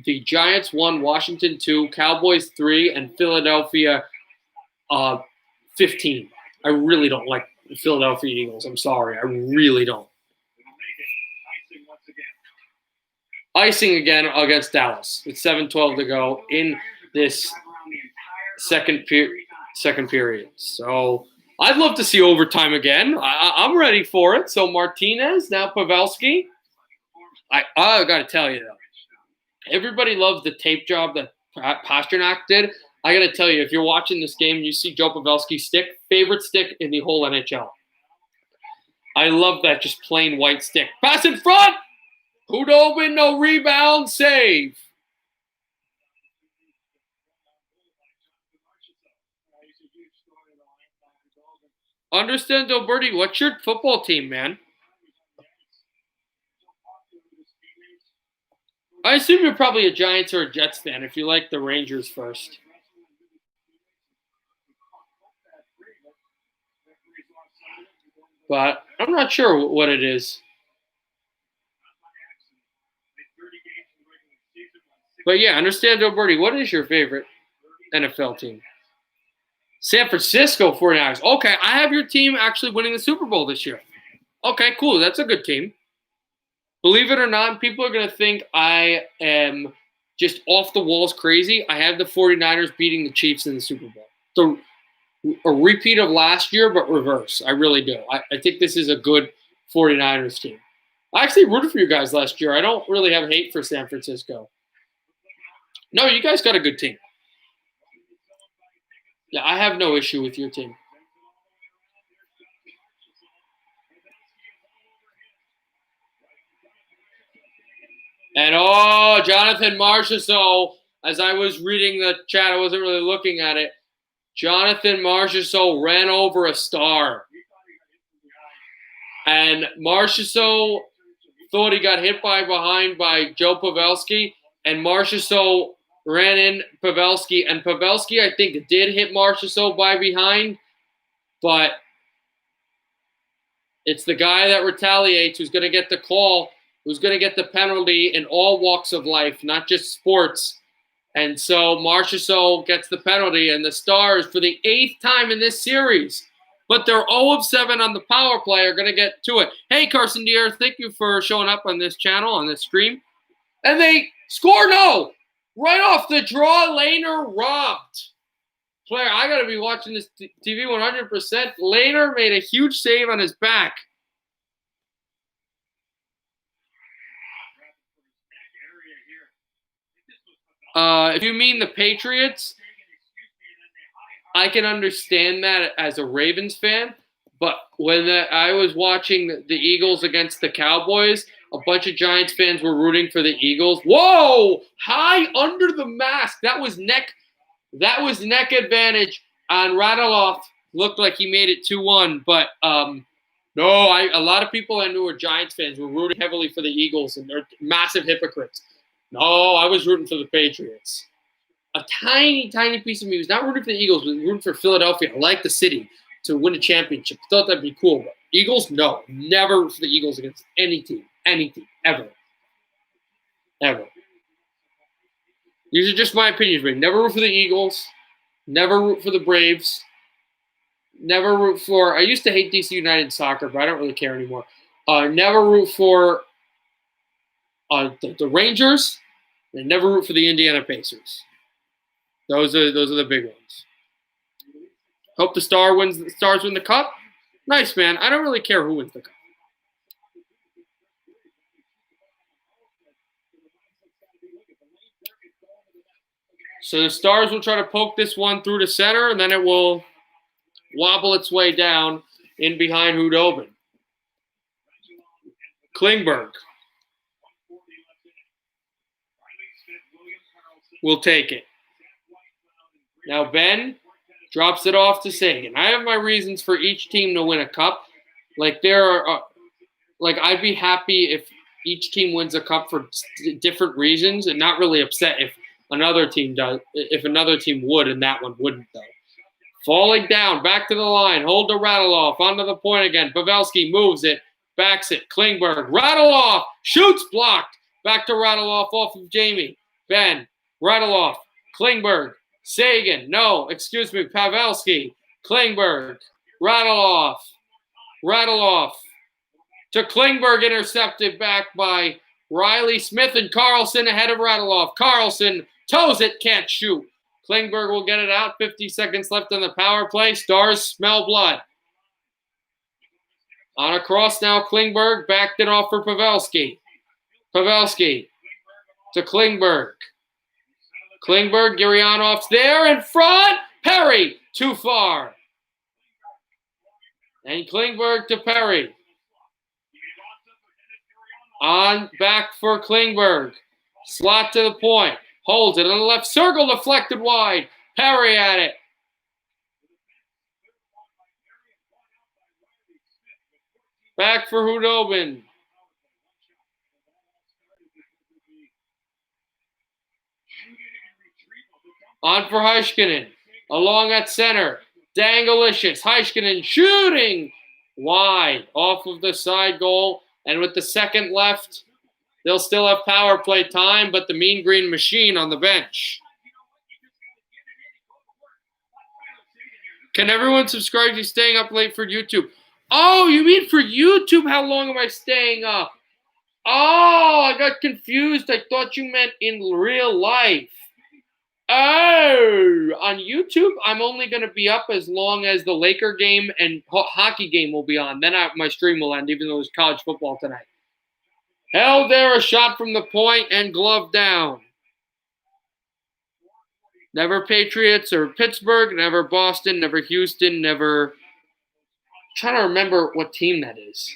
the Giants 1, Washington 2, Cowboys 3, and Philadelphia 15. I really don't like the Philadelphia Eagles. I'm sorry. I really don't. Icing again against Dallas. It's 7:12 to go in this second period. So I'd love to see overtime again. I'm ready for it. So Martinez, now Pavelski. I got to tell you, though, everybody loves the tape job that Pasternak did. I got to tell you, if you're watching this game and you see Joe Pavelski's stick, favorite stick in the whole NHL. I love that just plain white stick. Pass in front! Hudobin, no rebound, save. Understand, Doberty, what's your football team, man? I assume you're probably a Giants or a Jets fan if you like the Rangers first. But I'm not sure what it is. But yeah, understand, Doberty, what is your favorite NFL team? San Francisco 49ers. Okay, I have your team actually winning the Super Bowl this year. Okay, cool. That's a good team. Believe it or not, people are going to think I am just off the walls crazy. I have the 49ers beating the Chiefs in the Super Bowl. A repeat of last year, but reverse. I really do. I think this is a good 49ers team. I actually rooted for you guys last year. I don't really have hate for San Francisco. No, you guys got a good team. Yeah, I have no issue with your team. And Jonathan Marchessault, as I was reading the chat, I wasn't really looking at it. Jonathan Marchessault ran over a Star. And Marchessault thought he got hit behind by Joe Pavelski, and Marchessault ran in Pavelski, and Pavelski, I think, did hit Marchessault by behind, but it's the guy that retaliates who's going to get the call, who's going to get the penalty in all walks of life, not just sports. And so Marchessault gets the penalty, and the Stars, for the 8th time in this series, but they're 0-7 on the power play, are going to get to it. Hey, Carson Deere, thank you for showing up on this channel, on this stream. And they score no! Right off the draw, Lehner robbed. Player, I got to be watching this TV 100%. Lehner made a huge save on his back. If you mean the Patriots, I can understand that as a Ravens fan. But when I was watching the Eagles against the Cowboys, a bunch of Giants fans were rooting for the Eagles. Whoa! High under the mask. That was neck That was neck advantage on Radulov. Looked like he made it 2-1, but no, a lot of people I knew were Giants fans were rooting heavily for the Eagles, and they're massive hypocrites. No, I was rooting for the Patriots. A tiny, tiny piece of me was not rooting for the Eagles, but rooting for Philadelphia. I like the city to win a championship. Thought that'd be cool, but Eagles, no. Never root for the Eagles against any team, ever. Ever. These are just my opinions, Ray. Never root for the Eagles. Never root for the Braves. Never root for – I used to hate DC United soccer, but I don't really care anymore. Never root for the Rangers. And never root for the Indiana Pacers. Those are the big ones. Hope the Stars win the cup. Nice, man. I don't really care who wins the cup. So the Stars will try to poke this one through the center, and then it will wobble its way down in behind Hudobin. Klingberg will take it. Now Ben drops it off to Seguin. I have my reasons for each team to win a cup. Like I'd be happy if each team wins a cup for different reasons, and not really upset if another team does. If another team would, and that one wouldn't though. Falling down, back to the line. Hold to Radulov. Onto the point again. Pavelski moves it. Backs it. Klingberg. Radulov. Shoots. Blocked. Back to Radulov off of Jamie. Ben. Radulov. Klingberg. Seguin. No. Excuse me. Pavelski. Klingberg. Radulov. Radulov. To Klingberg. Intercepted back by Riley Smith and Carlson ahead of Radulov. Carlson toes it. Can't shoot. Klingberg will get it out. 50 seconds left on the power play. Stars smell blood. On a cross now, Klingberg backed it off for Pavelski. Pavelski to Klingberg. Klingberg, Gurianov's there in front. Perry, too far. And Klingberg to Perry. On back for Klingberg. Slot to the point. Holds it on the left circle, deflected wide. Perry at it. Back for Hudobin. On for Heiskanen. Along at center. Dangalicious. Heiskanen shooting wide off of the side goal. And with the second left, they'll still have power play time, but the Mean Green Machine on the bench. Can everyone subscribe to Staying Up Late for YouTube? Oh, you mean for YouTube? How long am I staying up? Oh, I got confused. I thought you meant in real life. Oh, on YouTube, I'm only going to be up as long as the Laker game and hockey game will be on. Then my stream will end, even though it's college football tonight. Held there, a shot from the point and glove down. Never Patriots or Pittsburgh, never Boston, never Houston, never... I'm trying to remember what team that is.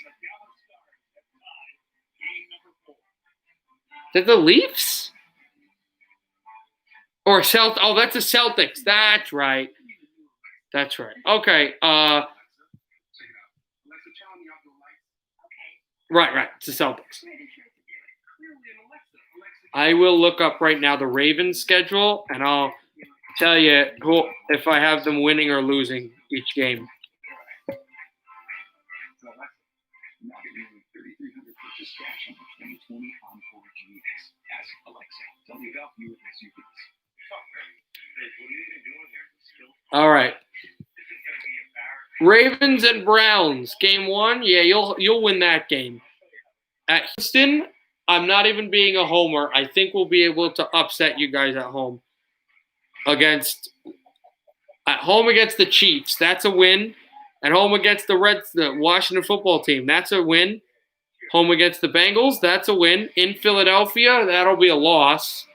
Is that the Leafs? Or Celtics? Oh, that's the Celtics. That's right. That's right. Okay. Right. It's the Celtics. I will look up right now the Ravens schedule, and I'll tell you if I have them winning or losing each game. All right. Ravens and Browns, game 1. Yeah, you'll win that game. At Houston, I'm not even being a homer. I think we'll be able to upset you guys at home. At home against the Chiefs, that's a win. At home against the Washington football team, that's a win. Home against the Bengals, that's a win. In Philadelphia, that'll be a loss.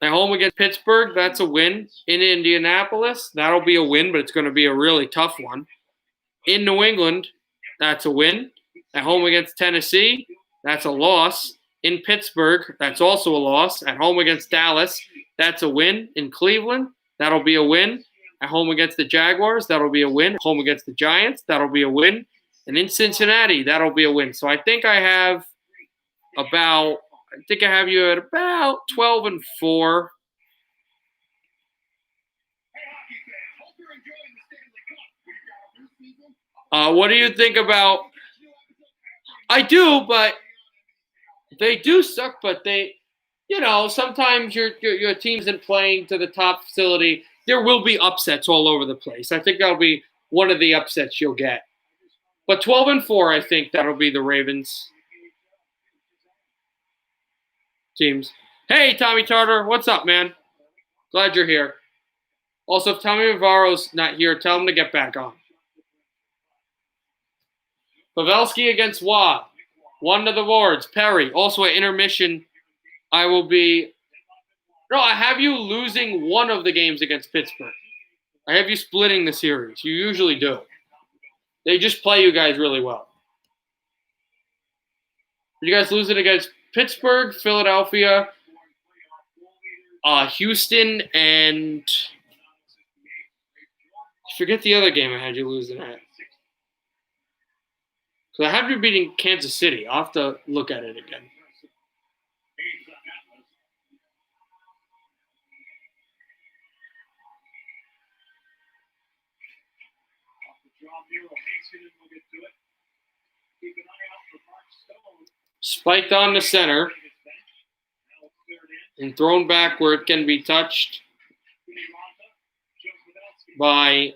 At home against Pittsburgh, that's a win. In Indianapolis, that'll be a win, but it's going to be a really tough one. In New England, that's a win. At home against Tennessee, that's a loss. In Pittsburgh, that's also a loss. At home against Dallas, that's a win. In Cleveland, That'll be a win. At home against the Jaguars, that'll be a win. At home against the Giants, that'll be a win. And in Cincinnati, that'll be a win. So I think I have you at about 12-4. What do you think about? I do, but they do suck. But they, sometimes your team isn't playing to the top facility. There will be upsets all over the place. I think that'll be one of the upsets you'll get. But 12-4, I think that'll be the Ravens teams. Hey, Tommy Tartar, what's up, man? Glad you're here. Also, if Tommy Navarro's not here, tell him to get back on. Pavelski against Waugh. One to the Wards. Perry. Also at intermission, I have you losing one of the games against Pittsburgh. I have you splitting the series. You usually do. They just play you guys really well. You guys losing against Pittsburgh, Philadelphia, Houston, and forget the other game I had you losing at. So I have you beating Kansas City. I'll have to look at it again. Spiked on the center and thrown back where it can be touched by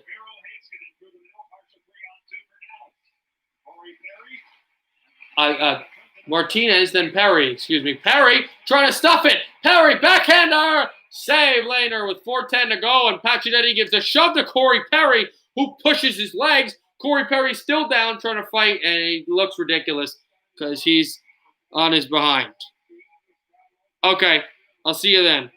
Martinez, then Perry. Excuse me. Perry trying to stuff it. Perry, backhander. Save Lehner with 4:10 to go. And Pacioretty gives a shove to Corey Perry, who pushes his legs. Corey Perry's still down trying to fight, and he looks ridiculous because he's on his behind. Okay, I'll see you then.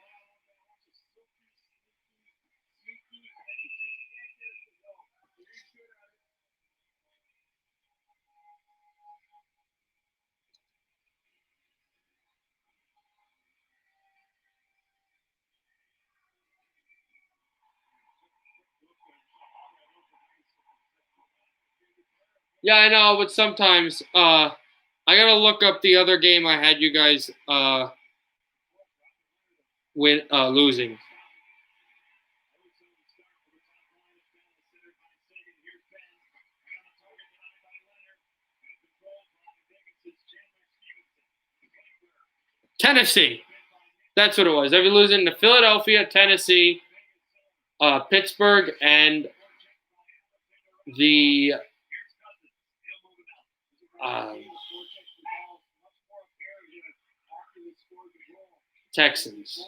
Yeah, I know, but sometimes I gotta look up the other game I had you guys losing. Tennessee. That's what it was. I've been losing to Philadelphia, Tennessee, Pittsburgh, and the Texans.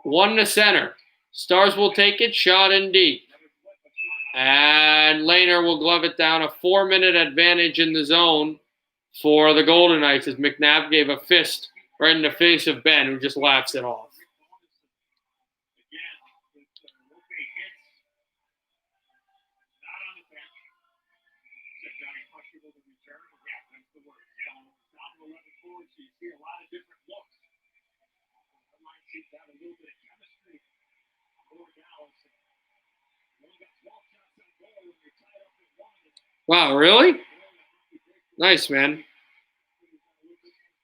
One to center. Stars will take it. Shot in deep. And Lehner will glove it down. A 4-minute advantage in the zone for the Golden Knights as McNabb gave a fist right in the face of Ben, who just laughs it off. Wow, really? Nice, man.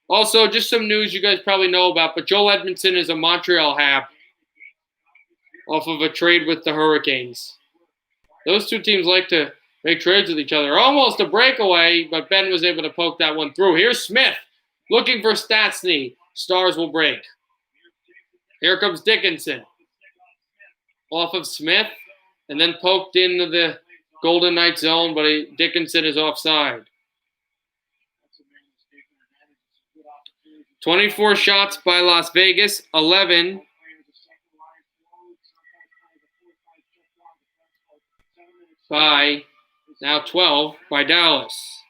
Also, just some news you guys probably know about, but Joel Edmondson is a Montreal Hab off of a trade with the Hurricanes. Those two teams like to make trades with each other. Almost a breakaway, but Ben was able to poke that one through. Here's Smith looking for Stastny. Stars will break. Here comes Dickinson. Off of Smith, and then poked into the Golden Knights zone, but Dickinson is offside. 24 shots by Las Vegas, 11 by, now 12 by Dallas.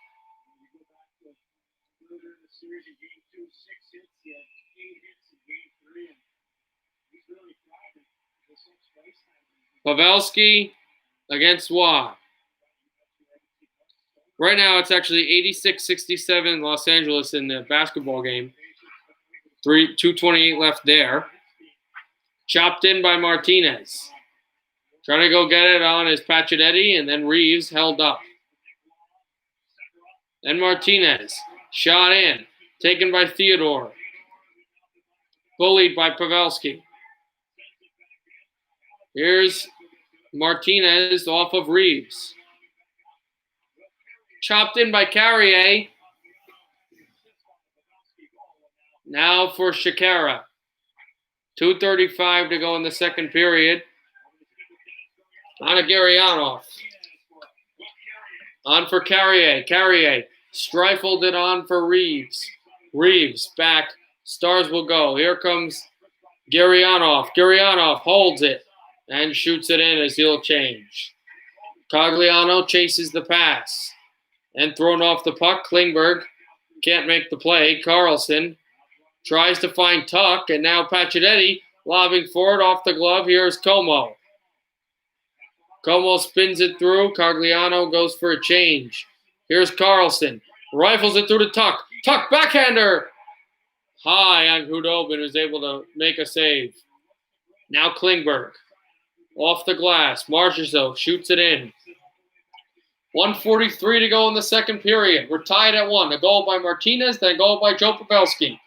Pavelski against Waugh. Right now, it's actually 86-67 Los Angeles in the basketball game. 2:28 left there. Chopped in by Martinez. Trying to go get it on is Pacioretty, and then Reeves held up. Then Martinez. Shot in. Taken by Theodore. Bullied by Pavelski. Here's Martinez off of Reeves. Chopped in by Carrier. Now for Shakira. 2:35 to go in the second period. On to Gurianov. On for Carrier. Carrier strifled it on for Reeves. Reeves back. Stars will go. Here comes Gurianov. Gurianov holds it and shoots it in as he'll change. Cogliano chases the pass and thrown off the puck. Klingberg can't make the play. Carlson tries to find Tuck, and now Pacioretty lobbing forward off the glove. Here's Como. Como spins it through. Cogliano goes for a change. Here's Carlson. Rifles it through to Tuck. Tuck backhander. High on Hudobin, who's able to make a save. Now Klingberg. Off the glass. Marchessault shoots it in. 1:43 to go in the second period. We're tied at 1. A goal by Martinez, then a goal by Joe Pavelski.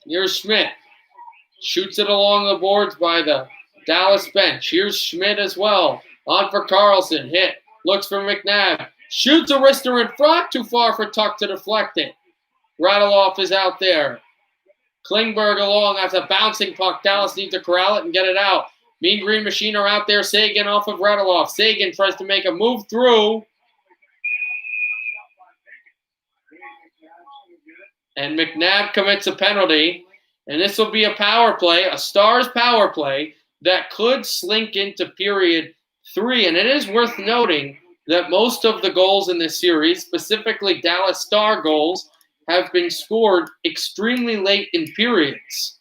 Here's Schmidt. Shoots it along the boards by the Dallas bench. Here's Schmidt as well. On for Carlson. Hit. Looks for McNabb. Shoots a wrister in front. Too far for Tuck to deflect it. Radulov is out there. Klingberg along. That's a bouncing puck. Dallas needs to corral it and get it out. Mean Green Machine are out there. Sagan off of Radulov. Sagan tries to make a move through. And McNabb commits a penalty. And this will be a power play, a Stars power play, that could slink into period 3. And it is worth noting that most of the goals in this series, specifically Dallas Star goals, have been scored extremely late in periods.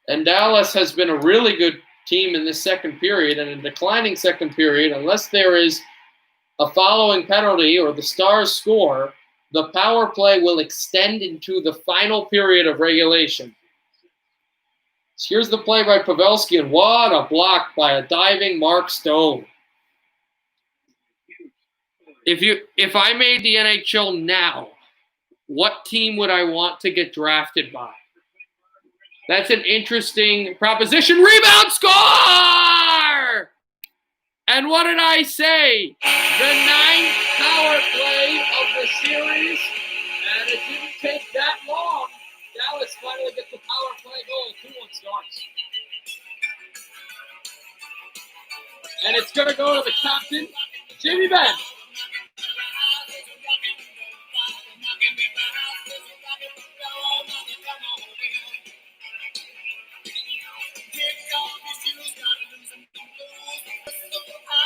And Dallas has been a really good team in this second period, and a declining second period, unless there is a following penalty or the Stars score, the power play will extend into the final period of regulation. So here's the play by Pavelski, and what a block by a diving Mark Stone. If I made the NHL now, what team would I want to get drafted by? That's an interesting proposition. Rebound, score! And what did I say? The 9th power play of the series. And it didn't take that long. Dallas finally gets the power play goal. 2-1 Stars. And it's going to go to the captain, Jamie Benn.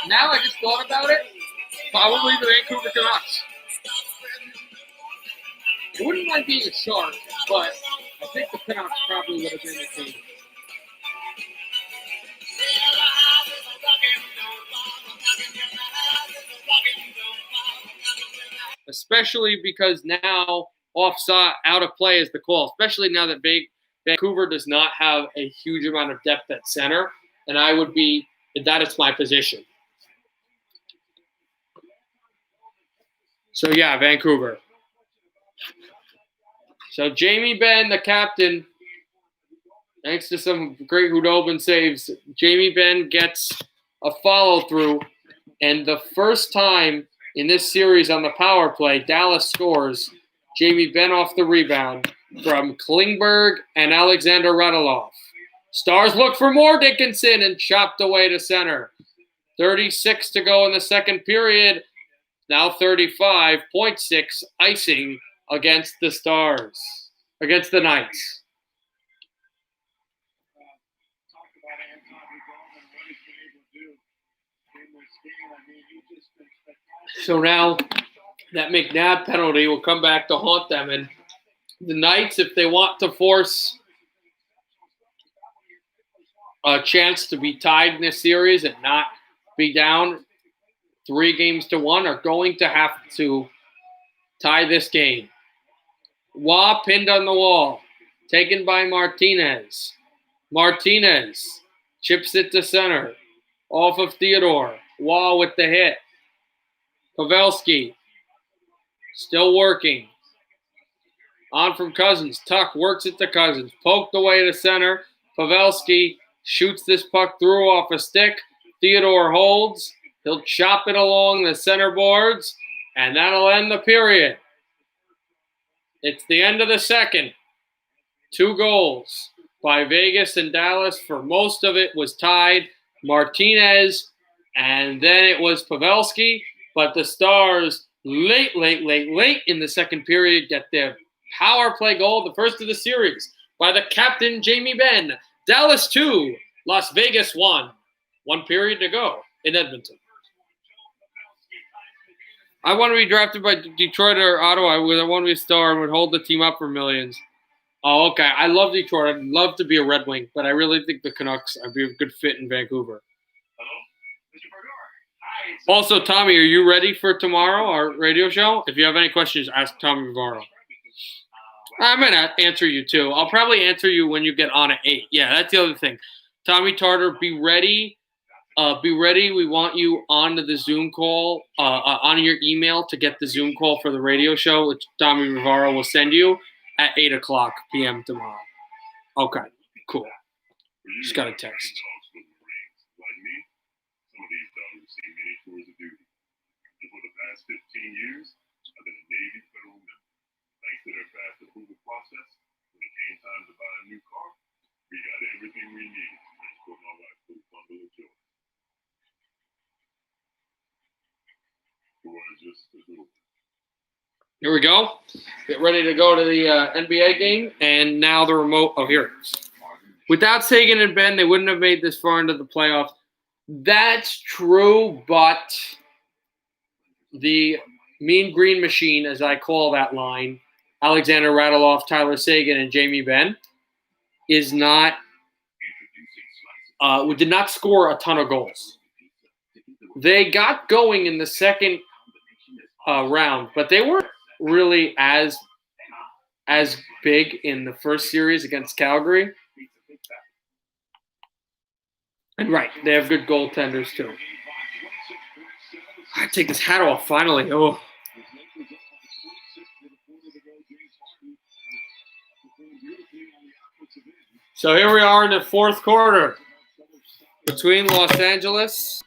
Now I just thought about it, probably the Vancouver Canucks. I wouldn't mind being a Shark, but I think the Canucks probably would have been the team. Especially because now offside, out of play is the call, especially now that Vancouver does not have a huge amount of depth at center, and that is my position. So, yeah, Vancouver. So, Jamie Benn, the captain, thanks to some great Hudobin saves, Jamie Benn gets a follow-through. And the first time in this series on the power play, Dallas scores. Jamie Benn off the rebound from Klingberg and Alexander Radulov. Stars look for more Dickinson and chopped away to center. 36 to go in the second period. Now 35.6 icing against the Stars, against the Knights.
Talk about Anton Hudobin and what he's been able to do in this game. I mean, he's just been spectacular.
So now that McNabb penalty will come back to haunt them. And the Knights, if they want to force a chance to be tied in this series and not be down 3-1, are going to have to tie this game. Waugh pinned on the wall. Taken by Martinez. Martinez chips it to center. Off of Theodore. Waugh with the hit. Pavelski still working. On from Cousins. Tuck works it to Cousins. Poked away to center. Pavelski shoots this puck through off a stick. Theodore holds. He'll chop it along the center boards, and that'll end the period. It's the end of the second. 2 goals by Vegas and Dallas. For most of it was tied. Martinez, and then it was Pavelski. But the Stars late in the second period get their power play goal, the first of the series, by the captain, Jamie Benn. Dallas 2, Las Vegas 1. 1 period to go in Edmonton. I want to be drafted by Detroit or Ottawa. I want to be a star and would hold the team up for millions. Oh, okay. I love Detroit. I'd love to be a Red Wing, but I really think the Canucks would be a good fit in Vancouver.
Hello, Mr. Bergara. Hi.
Also, Tommy, are you ready for tomorrow, our radio show? If you have any questions, ask Tommy Vivaro. I'm going to answer you, too. I'll probably answer you when you get on at 8. Yeah, that's the other thing. Tommy Tartar, be ready. Be ready. We want you onto the Zoom call, on your email to get the Zoom call for the radio show, which Tommy Vivaro will send you at 8 o'clock p.m. tomorrow. Okay, cool. Just got a text.
Like me, some of these dogs have seen many tours of duty. And for the past 15 years, I've been a Navy federal member. Thanks to their fast approval process, when it came time to buy a new car, we got everything we needed to transport my wife to the bundle of joy.
Here we go. Get ready to go to the NBA game. And now the remote. Oh, here it is. Without Seguin and Ben, they wouldn't have made this far into the playoffs. That's true, but the Mean Green Machine, as I call that line, Alexander Radulov, Tyler Seguin, and Jamie Benn, is not did not score a ton of goals. They got going in the second round, but they weren't really as big in the first series against Calgary. And right, they have good goaltenders too. I take this hat off finally. Oh. So here we are in the fourth quarter between Los Angeles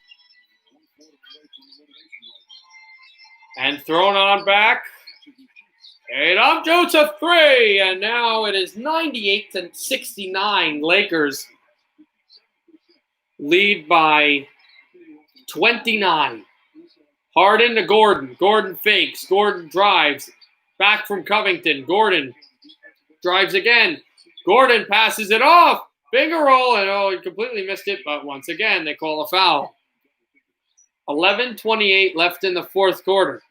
and thrown on back. Adam Jones a 3, and now it is 98-69. Lakers lead by 29. Harden to Gordon. Gordon fakes. Gordon drives. Back from Covington. Gordon drives again. Gordon passes it off. Finger roll, and he completely missed it, but once again, they call a foul. 11:28 left in the fourth quarter.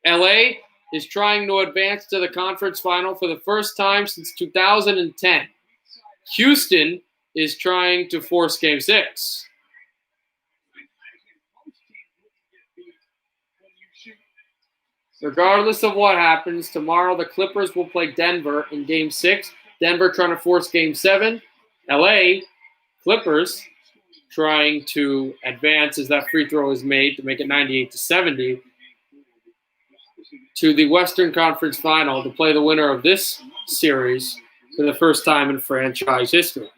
LA is trying to advance to the conference final for the first time since 2010. Houston is trying to force Game 6. Regardless of what happens, tomorrow the Clippers will play Denver in Game 6. Denver trying to force Game 7. LA, Clippers trying to advance as that free throw is made to make it 98-70 to the Western Conference Final to play the winner of this series for the first time in franchise history.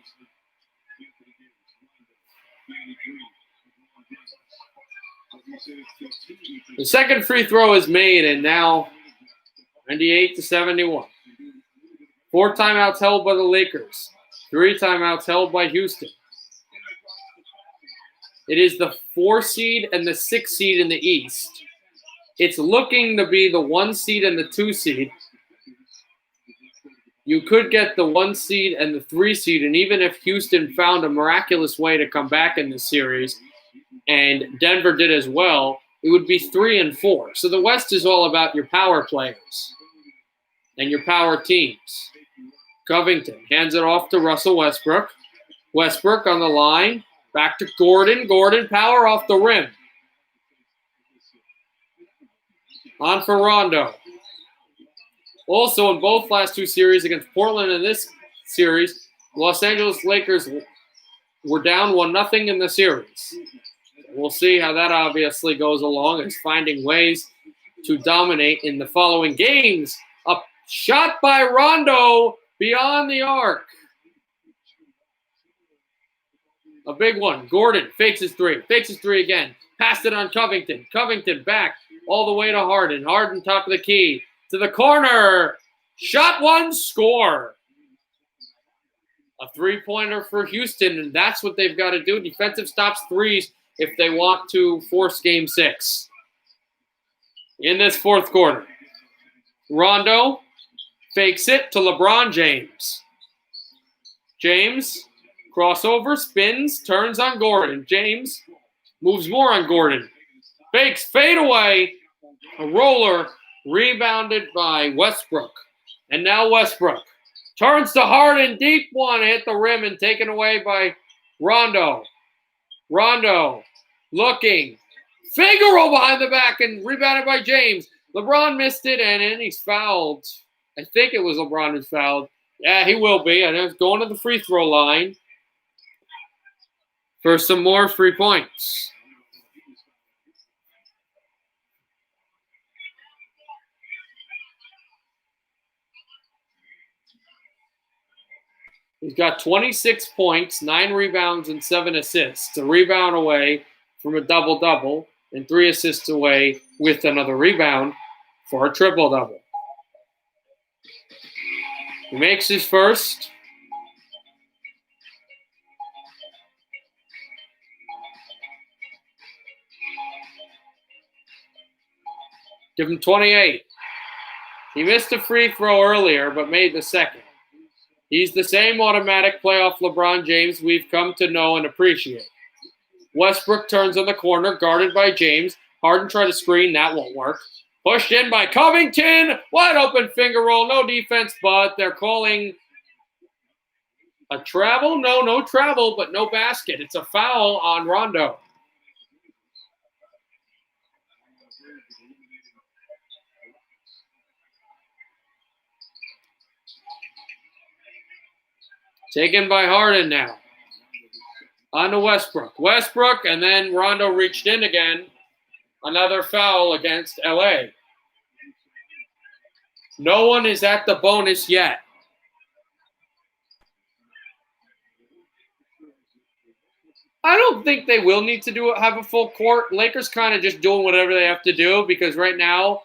The second free throw is made, and now 98-71. 4 timeouts held by the Lakers. 3 timeouts held by Houston. It is the 4 seed and the 6 seed in the East. It's looking to be the 1 seed and the 2 seed. You could get the 1 seed and the 3 seed, and even if Houston found a miraculous way to come back in this series, and Denver did as well, it would be 3 and 4. So the West is all about your power players and your power teams. Covington hands it off to Russell Westbrook. Westbrook on the line. Back to Gordon. Gordon, power off the rim. On for Rondo. Also, in both last two series against Portland and this series, Los Angeles Lakers were down 1-0 in the series. We'll see how that obviously goes along. It's finding ways to dominate in the following games. A shot by Rondo beyond the arc. A big one. Gordon fakes his three. Fakes his three again. Passed it on Covington. Covington back all the way to Harden. Harden top of the key. To the corner. Shot one. Score. A three-pointer for Houston, and that's what they've got to do. Defensive stops threes if they want to force Game 6. In this fourth quarter, Rondo fakes it to LeBron James. James, crossover, spins, turns on Gordon. James moves more on Gordon. Fakes, fade away. A roller rebounded by Westbrook. And now Westbrook turns to Harden, deep one, hit the rim and taken away by Rondo. Rondo looking. Figueroa behind the back and rebounded by James. LeBron missed it and then he's fouled. I think it was LeBron who's fouled. Yeah, he will be. And he's going to the free throw line for some more free points. He's got 26 points, 9 rebounds, and 7 assists. A rebound away from a double-double and 3 assists away with another rebound for a triple-double. He makes his first. Give him 28. He missed a free throw earlier, but made the second. He's the same automatic playoff LeBron James we've come to know and appreciate. Westbrook turns on the corner, guarded by James. Harden tried to screen. That won't work. Pushed in by Covington. Wide open finger roll. No defense, but they're calling a travel. No travel, but no basket. It's a foul on Rondo. Taken by Harden now. On to Westbrook. Westbrook, and then Rondo reached in again. Another foul against LA. No one is at the bonus yet. I don't think they will need to have a full court. Lakers kind of just doing whatever they have to do because right now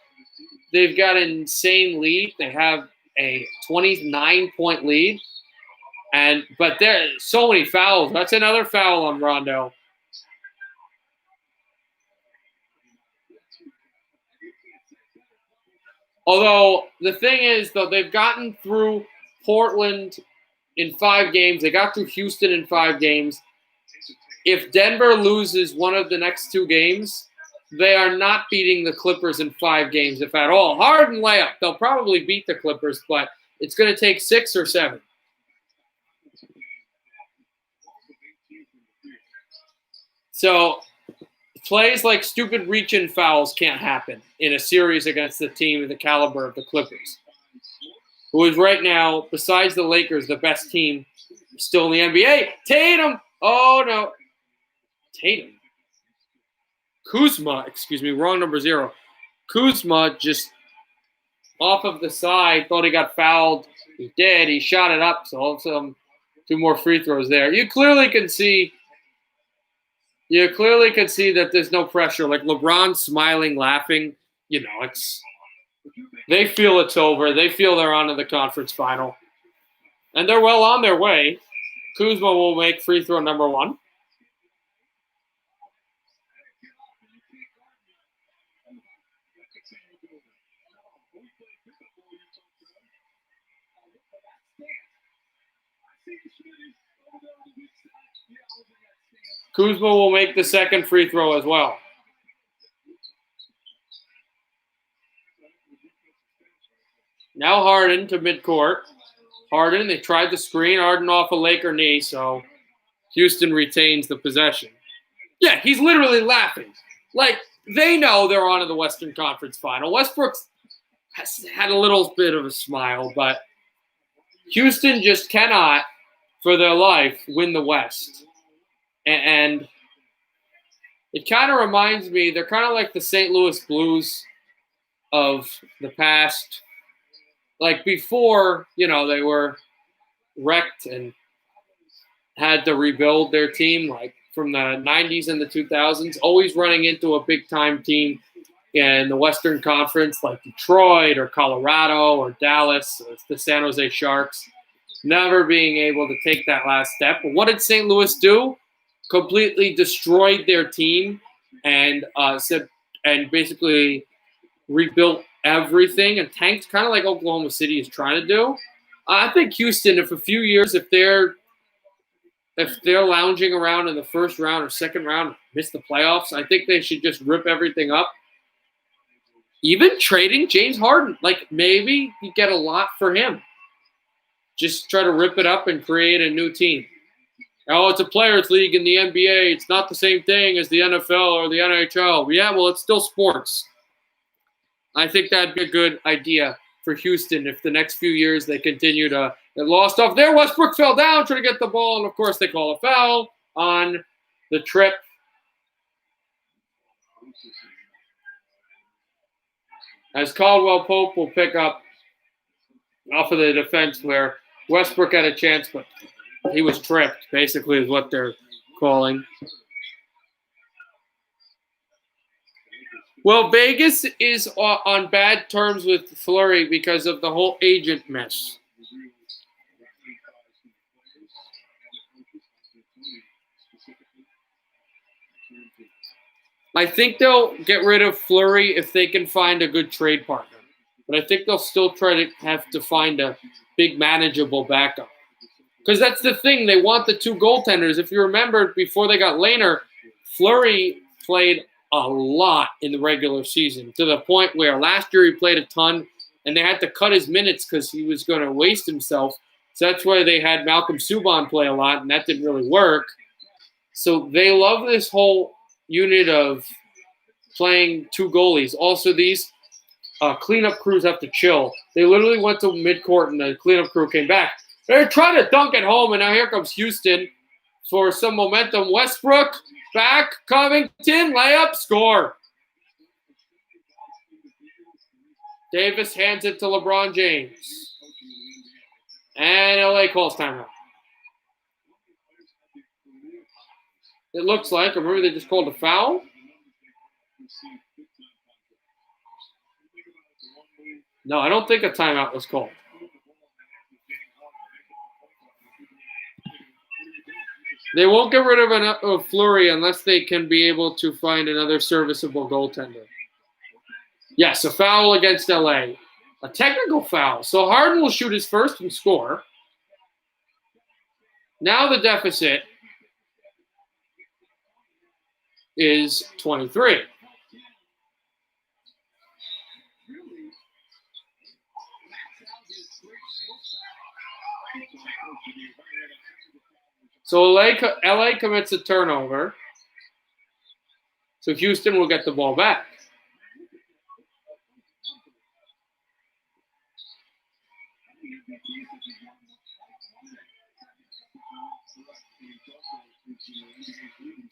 they've got an insane lead. They have a 29-point lead. But there are so many fouls. That's another foul on Rondo. Although the thing is, though, they've gotten through Portland in 5 games. They got through Houston in 5 games. If Denver loses one of the next 2 games, they are not beating the Clippers in 5 games, if at all. Harden layup. They'll probably beat the Clippers, but it's going to take 6 or 7. So plays like stupid reach-in fouls can't happen in a series against the team of the caliber of the Clippers, who is right now, besides the Lakers, the best team still in the NBA. Tatum! Oh, no. Tatum. Kuzma, wrong number 0. Kuzma just off of the side, thought he got fouled. He did. He shot it up, so some 2 more free throws there. You clearly can see that there's no pressure. Like LeBron smiling, laughing. They feel it's over. They feel they're on to the conference final. And they're well on their way. Kuzma will make free throw number 1. Kuzma will make the second free throw as well. Now Harden to midcourt. Harden, they tried the screen. Harden off a Laker knee, so Houston retains the possession. Yeah, he's literally laughing. Like, they know they're on to the Western Conference Final. Westbrook had a little bit of a smile, but Houston just cannot, for their life, win the West. And it kind of reminds me, they're kind of like the St. Louis Blues of the past. Like before, they were wrecked and had to rebuild their team, like from the 90s and the 2000s, always running into a big-time team in the Western Conference like Detroit or Colorado or Dallas or the San Jose Sharks, never being able to take that last step. But what did St. Louis do? Completely destroyed their team and basically rebuilt everything and tanked, kind of like Oklahoma City is trying to do. I think Houston, if a few years, if they're lounging around in the first round or second round, miss the playoffs, I think they should just rip everything up. Even trading James Harden, like maybe you get a lot for him. Just try to rip it up and create a new team. Oh, it's a players' league in the NBA. It's not the same thing as the NFL or the NHL. Yeah, well, it's still sports. I think that'd be a good idea for Houston if the next few years they continue to get lost off there. Westbrook fell down trying to get the ball, and of course they call a foul on the trip. As Caldwell Pope will pick up off of the defense where Westbrook had a chance, but he was tripped, basically is what they're calling. Well, Vegas is on bad terms with Fleury because of the whole agent mess. I think they'll get rid of Fleury if they can find a good trade partner. But I think they'll still try to have to find a big manageable backup. Because that's the thing. They want the two goaltenders. If you remember, before they got Lehner, Fleury played a lot in the regular season to the point where last year he played a ton and they had to cut his minutes because he was going to waste himself. So that's why they had Malcolm Subban play a lot, and that didn't really work. So they love this whole unit of playing two goalies. Also, these cleanup crews have to chill. They literally went to midcourt, and the cleanup crew came back. They're trying to dunk it home, and now here comes Houston for some momentum. Westbrook, back, Covington, layup, score. Davis hands it to LeBron James. And LA calls timeout. It looks like, or maybe they just called a foul. No, I don't think a timeout was called. They won't get rid of Fleury unless they can be able to find another serviceable goaltender. Yes, a foul against LA. A technical foul. So Harden will shoot his first and score. Now the deficit is 23. So LA commits a turnover. So Houston will get the ball back.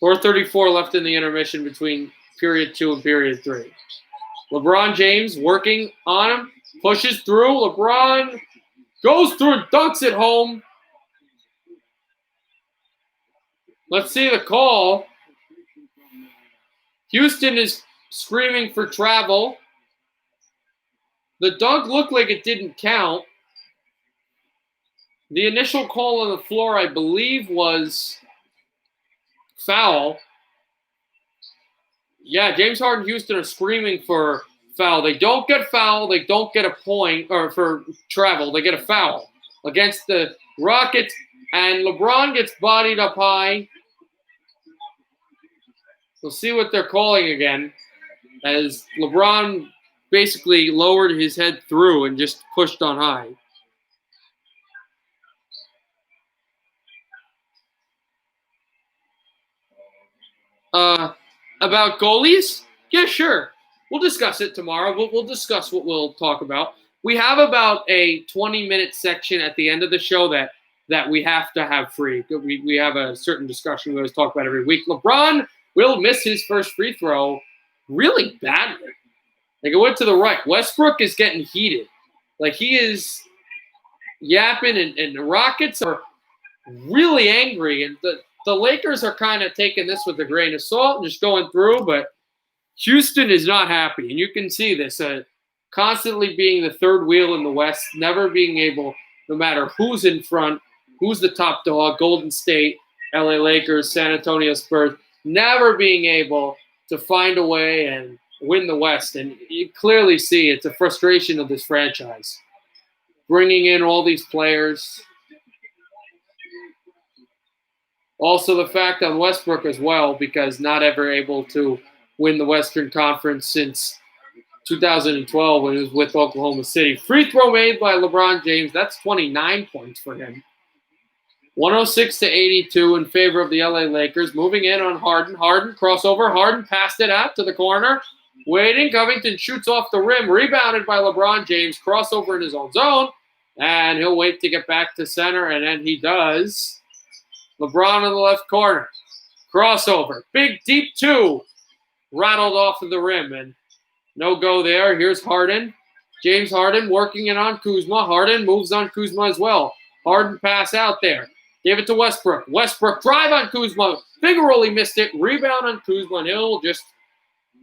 .434 left in the intermission between period 2 and period 3. LeBron James working on him, pushes through. LeBron goes through and dunks it home. Let's see the call. Houston is screaming for travel. The dunk looked like it didn't count. The initial call on the floor, I believe, was foul. Yeah, James Harden and Houston are screaming for foul. They don't get foul. They don't get a point, or for travel. They get a foul against the Rockets, and LeBron gets bodied up high. We'll see what they're calling again, as LeBron basically lowered his head through and just pushed on high. About goalies? Yeah, sure. we'll discuss it tomorrow. We'll discuss what we'll talk about. We have about a 20-minute section at the end of the show that we have to have free. We have a certain discussion we always talk about every week. LeBron will miss his first free throw really badly. Like, it went to the right. Westbrook is getting heated. Like, he is yapping, and the Rockets are really angry. And the Lakers are kind of taking this with a grain of salt and just going through. But Houston is not happy. And you can see this. Constantly being the third wheel in the West, never being able, no matter who's in front, who's the top dog, Golden State, LA Lakers, San Antonio Spurs, never being able to find a way and win the West. And you clearly see it's a frustration of this franchise. Bringing in all these players. Also the fact on Westbrook as well, because not ever able to win the Western Conference since 2012 when he was with Oklahoma City. Free throw made by LeBron James. That's 29 points for him. 106-82 in favor of the LA Lakers. Moving in on Harden. Harden crossover. Harden passed it out to the corner. Waiting. Covington shoots off the rim. Rebounded by LeBron James. Crossover in his own zone. And he'll wait to get back to center. And then he does. LeBron in the left corner. Crossover. Big deep two. Rattled off of the rim. And no go there. Here's Harden. James Harden working it on Kuzma. Harden moves on Kuzma as well. Harden pass out there. Give it to Westbrook. Westbrook drive on Kuzma. Figueroa missed it. Rebound on Kuzma. And he'll just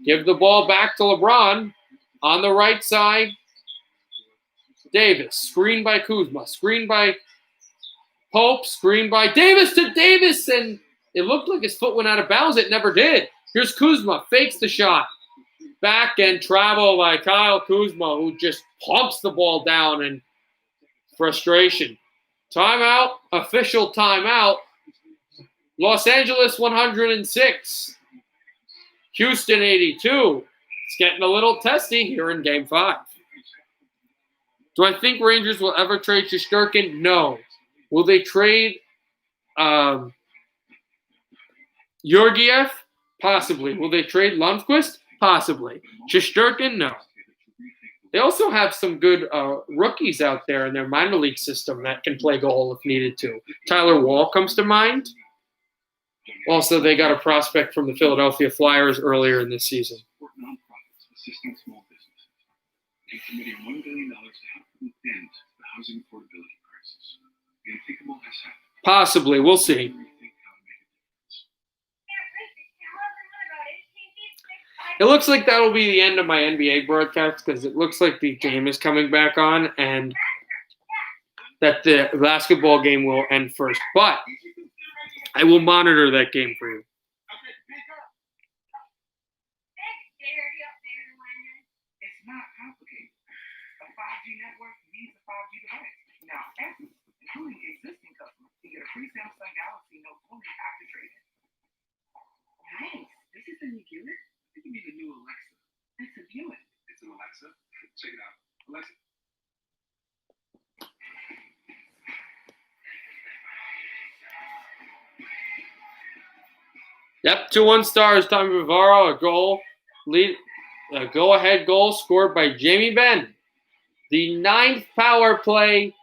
give the ball back to LeBron. On the right side, Davis. Screen by Kuzma. Screen by Pope. Screen by Davis to Davis. And it looked like his foot went out of bounds. It never did. Here's Kuzma. Fakes the shot. Back and travel by Kyle Kuzma, who just pumps the ball down in frustration. Timeout. Official timeout. Los Angeles 106. Houston 82. It's getting a little testy here in Game 5. Do I think Rangers will ever trade Shesterkin? No. Will they trade Georgiev? Possibly. Will they trade Lundqvist? Possibly. Shesterkin? No. They also have some good rookies out there in their minor league system that can play goal if needed to. Tyler Wall comes to mind. Also, they got a prospect from the Philadelphia Flyers earlier in this season.
Support nonprofits assisting small businesses. A committee of $1 billion to help them end the housing affordability crisis. The unthinkable has happened.
Possibly. We'll see. It looks like that'll be the end of my NBA broadcast because it looks like the game is coming back on and that the basketball game will end first. But I will monitor that game for you.
It's not complicated. A 5G network needs a 5G device. Now, every, including existing customers, can get a free Samsung Galaxy Note 20 after trading. Nice. This is the new unit? It can be the new Alexa. It's a viewing.
It's an Alexa. Check it out. Alexa.
Yep, 2-1 Stars. Tommy Vivaro, a go-ahead goal scored by Jamie Benn. The 9th power play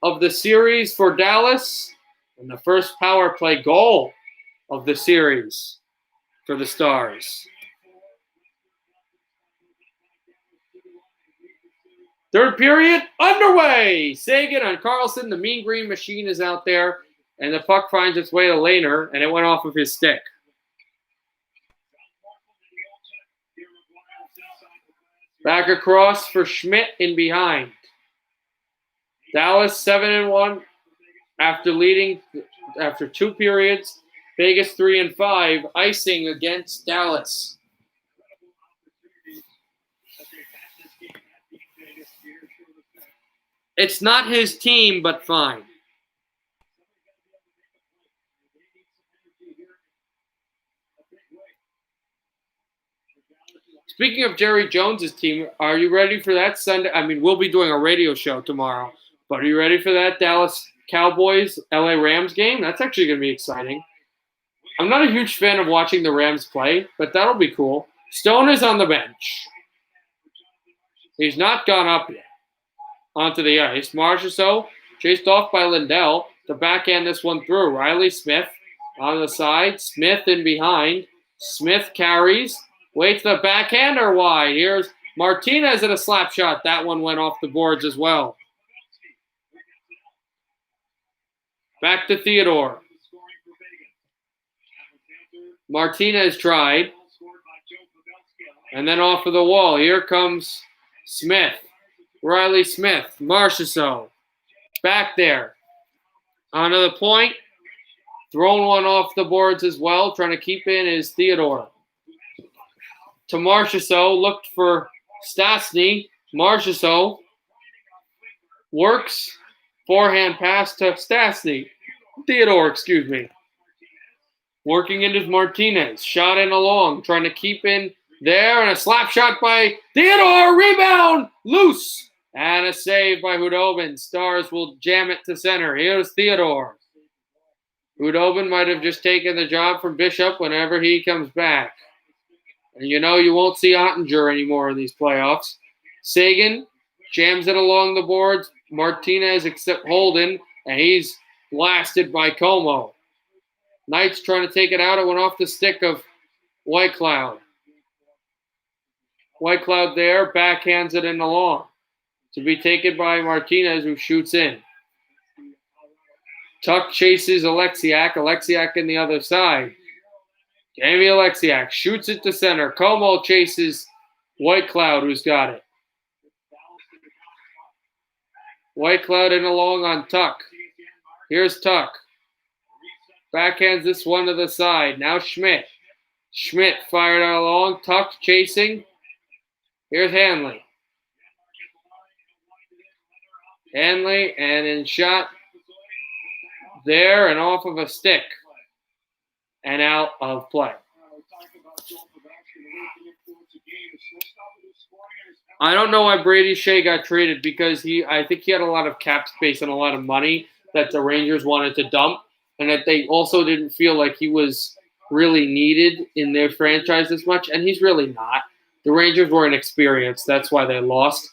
of the series for Dallas, and the first power play goal of the series for the Stars. Third period underway. Sagan on Carlson. The Mean Green Machine is out there, and the puck finds its way to Lehner, and it went off of his stick. Back across for Schmidt in behind. Dallas 7-1 after leading after 2 periods. Vegas 3-5, icing against Dallas. It's not his team, but fine. Speaking of Jerry Jones's team, are you ready for that Sunday? I mean, we'll be doing a radio show tomorrow, but are you ready for that Dallas Cowboys LA Rams game? That's actually going to be exciting. I'm not a huge fan of watching the Rams play, but that'll be cool. Stone is on the bench. He's not gone up yet onto the ice. Marchessault chased off by Lindell to backhand this one through. Riley Smith on the side. Smith in behind. Smith carries. Waits the backhander wide. Here's Martinez at a slap shot. That one went off the boards as well. Back to Theodore. Martinez tried. And then off of the wall. Here comes Smith. Riley Smith. Marchessault. Back there. Onto the point. Thrown one off the boards as well. Trying to keep in is Theodore. To Marchessault. Looked for Stastny. Marchessault works. Forehand pass to Stastny. Theodore, excuse me. Working into Martinez. Shot in along. Trying to keep in there. And a slap shot by Theodore. Rebound. Loose. And a save by Hudobin. Stars will jam it to center. Here's Theodore. Hudobin might have just taken the job from Bishop whenever he comes back. And you know you won't see Ottinger anymore in these playoffs. Sagan jams it along the boards. Martinez except Holden. And he's blasted by Como. Knights trying to take it out. It went off the stick of Whitecloud. Whitecloud there. Backhands it in along. To be taken by Martinez, who shoots in. Tuck chases Alexiak. Alexiak in the other side. Jamie Alexiak shoots it to center. Como chases Whitecloud, who's got it. Whitecloud in along on Tuck. Here's Tuck. Backhands this one to the side. Now Schmidt. Schmidt fired out along. Tuck chasing. Here's Hanley. Hanley and in shot there and off of a stick and out of play. I don't know why Brady Shea got traded because I think he had a lot of cap space and a lot of money that the Rangers wanted to dump, and that they also didn't feel like he was really needed in their franchise as much, and he's really not. The Rangers were inexperienced. That's why they lost.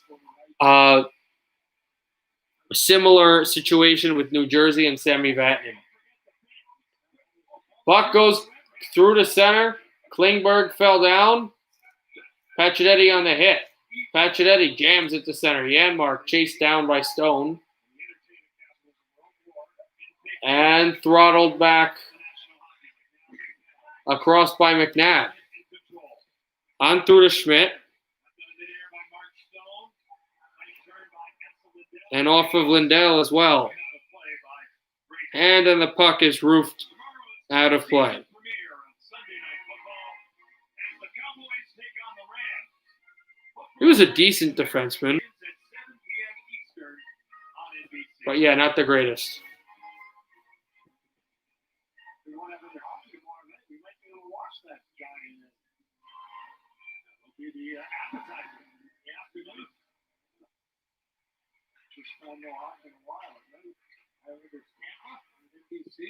Similar situation with New Jersey and Sammy Vatanen. Puck goes through the center. Klingberg fell down. Pacioretty on the hit. Pacioretty jams it to center. Janmark chased down by Stone. And throttled back across by McNabb. On through to Schmidt. And off of Lindell as well. And then the puck is roofed out of play. He was a decent defenseman. But yeah, not the greatest.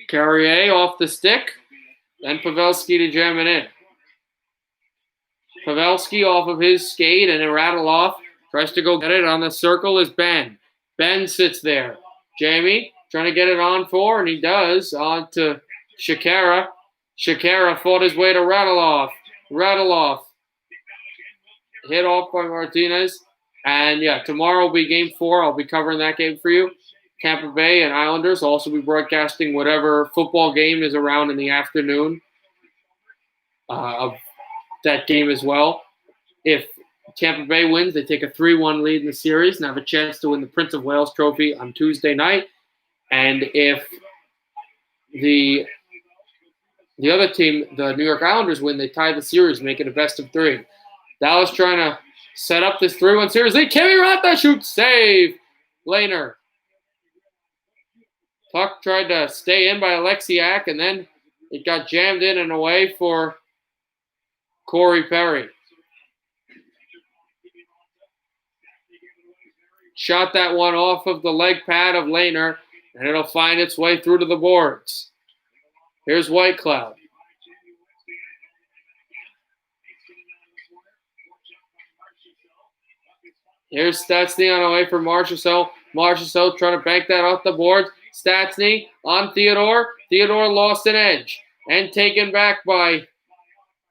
Carrier off the stick. Then Pavelski to jam it in. Pavelski off of his skate and a rattle off. Tries to go get it. On the circle is Ben. Ben sits there. Jamie trying to get it on for, and he does. On to Shakara. Shakara fought his way to Radulov. Radulov hit off by Martinez. And yeah, tomorrow will be game 4. I'll be covering that game for you. Tampa Bay and Islanders. I'll also be broadcasting whatever football game is around in the afternoon of that game as well. If Tampa Bay wins, they take a 3-1 lead in the series and have a chance to win the Prince of Wales Trophy on Tuesday night. And if the other team, the New York Islanders, win, they tie the series, make it a best of 3. Dallas trying to set up this 3-1 series. Kiviranta shoots, save. Lehner. Puck tried to stay in by Alexiak, and then it got jammed in and away for Corey Perry. Shot that one off of the leg pad of Lehner, and it'll find its way through to the boards. Here's Whitecloud. Here's Stastny on the way for Marchessault. Marchessault trying to bank that off the boards. Stastny on Theodore. Theodore lost an edge and taken back by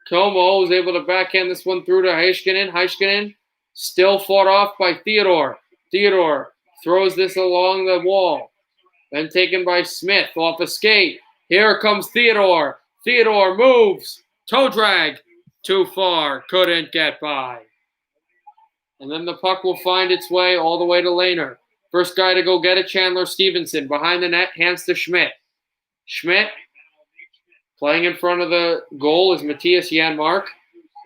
Como. Was able to backhand this one through to Heiskanen. Heiskanen still fought off by Theodore. Theodore throws this along the wall. Then taken by Smith off a skate. Here comes Theodore. Theodore moves. Toe drag. Too far. Couldn't get by. And then the puck will find its way all the way to Lehner. First guy to go get it, Chandler Stevenson. Behind the net, hands to Schmidt. Schmidt playing in front of the goal is Matthias Janmark.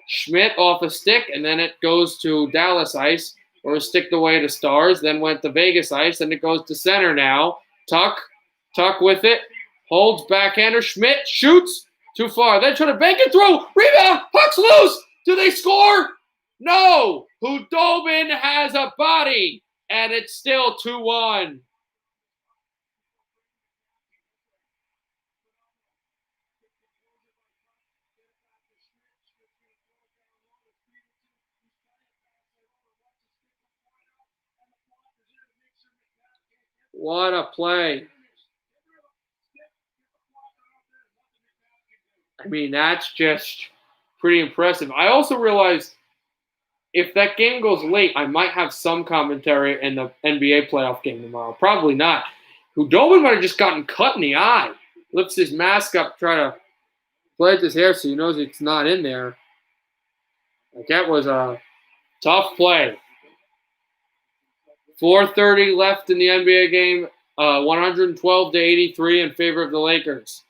Schmidt off a stick, and then it goes to Dallas ice, or sticked away to Stars, then went to Vegas ice, and it goes to center now. Tuck with it, holds backhander. Schmidt shoots too far, then trying to bank it through. Rebound, puck's loose. Do they score? No. Hudobin has a body, and it's still 2-1. What a play. I mean, that's just pretty impressive. I also realized if that game goes late, I might have some commentary in the NBA playoff game tomorrow. Probably not. Hudobin might have just gotten cut in the eye. Lifts his mask up, try to play with his hair so he knows it's not in there. Like, that was a tough play. 4:30 left in the NBA game. 112-83 in favor of the Lakers.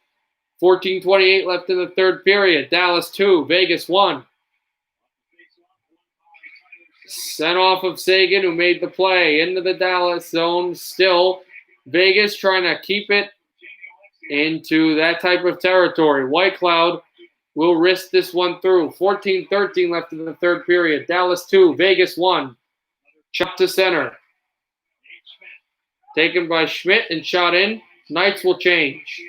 14:28 left in the third period. Dallas 2, Vegas 1. Sent off of Sagan, who made the play into the Dallas zone. Still, Vegas trying to keep it into that type of territory. White Cloud will risk this one through. 14:13 left in the third period. Dallas 2, Vegas 1. Chuck to center. Taken by Schmidt and shot in. Knights will change.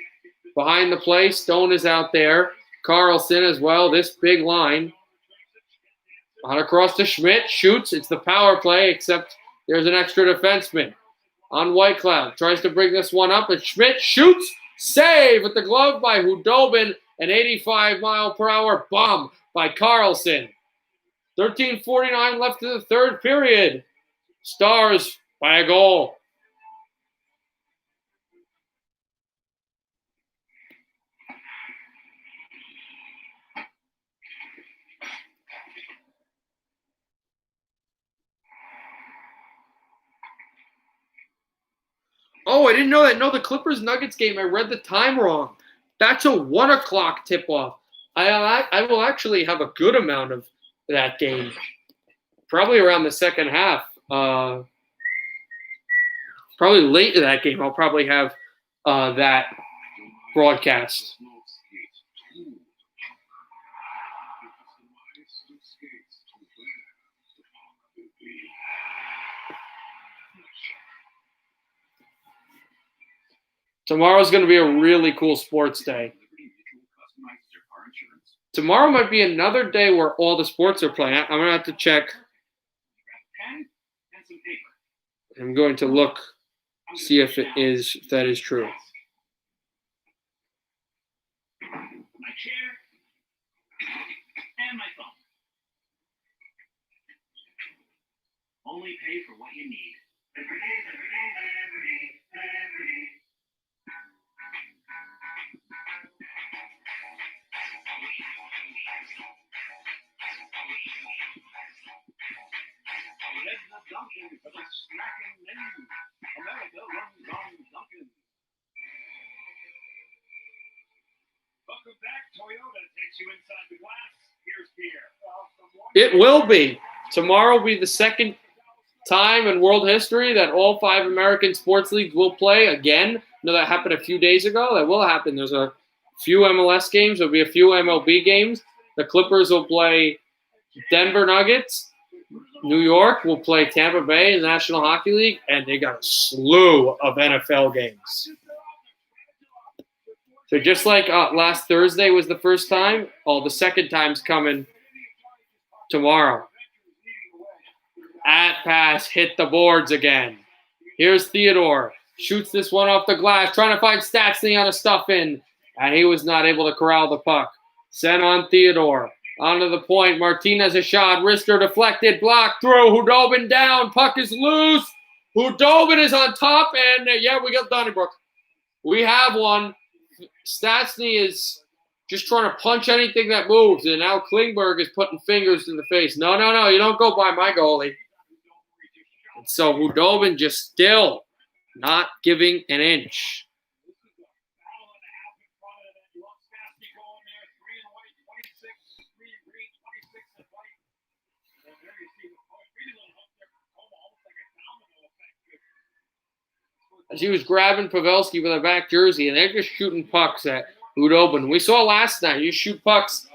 Behind the play, Stone is out there. Carlson as well. This big line. On across to Schmidt. Shoots. It's the power play, except there's an extra defenseman. On White Cloud. Tries to bring this one up, and Schmidt shoots. Save with the glove by Hudobin. An 85-mile-per-hour bomb by Carlson. 13:49 left in the third period. Stars by a goal. Oh, I didn't know that. No, the Clippers-Nuggets game, I read the time wrong. That's a 1 o'clock tip-off. I will actually have a good amount of that game. Probably around the second half. Probably late in that game, I'll probably have that broadcast. Tomorrow's going to be a really cool sports day. Tomorrow might be another day where all the sports are playing. I'm going to have to check. I'm going to look, see if that is true.
My chair and my phone. Only pay for what you need. Dunkin' for the snacking menu. America runs on Dunkin'. Welcome back. Toyota takes you inside the glass. Here's beer.
It will be. Tomorrow will be the second time in world history that all 5 American sports leagues will play again. I know that happened a few days ago. That will happen. There's a few MLS games. There'll be a few MLB games. The Clippers will play Denver Nuggets. New York will play Tampa Bay in the National Hockey League, and they got a slew of NFL games. So just like last Thursday was the first time, the second time's coming tomorrow. At pass hit the boards again. Here's Theodore. Shoots this one off the glass, trying to find Stastny on a stuff in, and he was not able to corral the puck. Sent on Theodore. Onto the point. Martinez a shot. Wrister deflected. Blocked through. Hudobin down. Puck is loose. Hudobin is on top, and yeah, we got Donnybrook. We have one. Stastny is just trying to punch anything that moves, and now Klingberg is putting fingers in the face. No, you don't go by my goalie. And so Hudobin just still not giving an inch. As he was grabbing Pavelski with a back jersey, and they're just shooting pucks at Hudobin. We saw last night, you shoot pucks.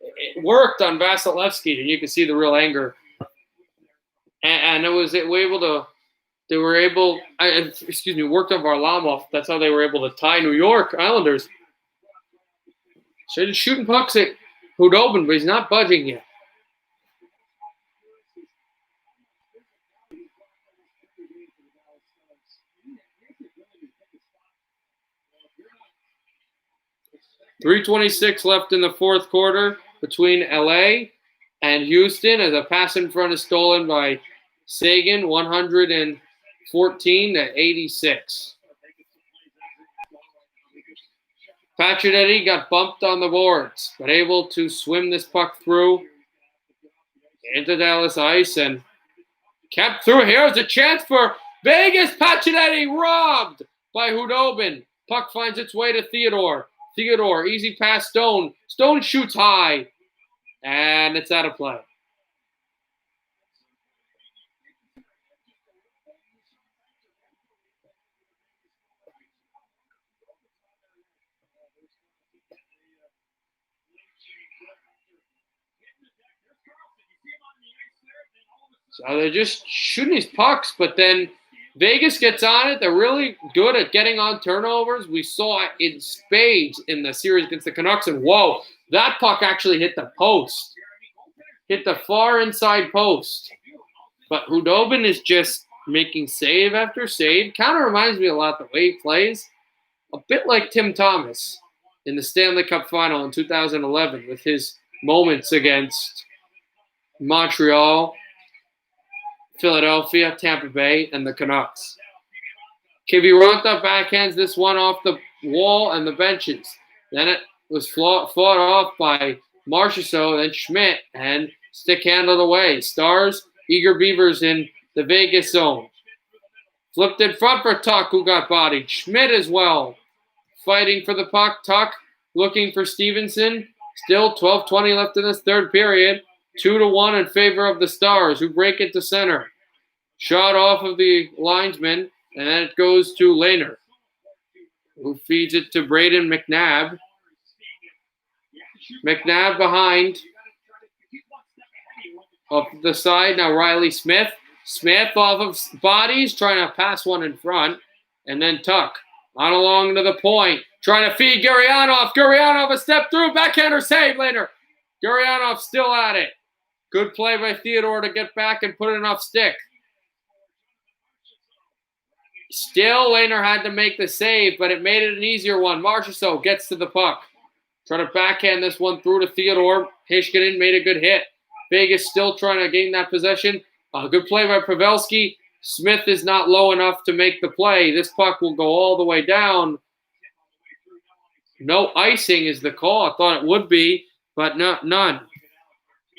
It worked on Vasilevsky, and you can see the real anger. And it was worked on Varlamov. That's how they were able to tie New York Islanders. So he's shooting pucks at Hudobin, but he's not budging yet. .326 left in the fourth quarter between LA and Houston as a pass in front is stolen by Sagan, 114-86. Pacioretty got bumped on the boards, but able to swim this puck through into Dallas ice and kept through. Here's a chance for Vegas. Pacioretty robbed by Hudobin. Puck finds its way to Theodore. Theodore, easy pass, Stone. Stone shoots high, and it's out of play. So they're just shooting these pucks, but then Vegas gets on it. They're really good at getting on turnovers. We saw it in spades in the series against the Canucks, and whoa, that puck actually hit the post. Hit the far inside post. But Hudobin is just making save after save. Kind of reminds me a lot the way he plays. A bit like Tim Thomas in the Stanley Cup final in 2011 with his moments against Montreal, Philadelphia, Tampa Bay, and the Canucks. Kiviranta backhands this one off the wall and the benches. Then it was fought off by Marchessault, then Schmidt, and stick handled away. Stars, eager Beavers in the Vegas zone. Flipped in front for Tuck, who got bodied. Schmidt as well. Fighting for the puck. Tuck looking for Stevenson. Still 12:20 left in this third period. 2-1 in favor of the Stars, who break it to center. Shot off of the linesman, and then it goes to Lehner, who feeds it to Braden McNabb. McNabb behind. Up the side, now Riley Smith. Smith off of bodies, trying to pass one in front. And then Tuck on along to the point, trying to feed Gurianov. Gurianov a step through, backhander save Lehner. Gurianov still at it. Good play by Theodore to get back and put it off stick. Still, Lehner had to make the save, but it made it an easier one. Marchessault gets to the puck. Trying to backhand this one through to Theodore. Heiskanen made a good hit. Vegas still trying to gain that possession. A good play by Pavelski. Smith is not low enough to make the play. This puck will go all the way down. No icing is the call. I thought it would be, but none.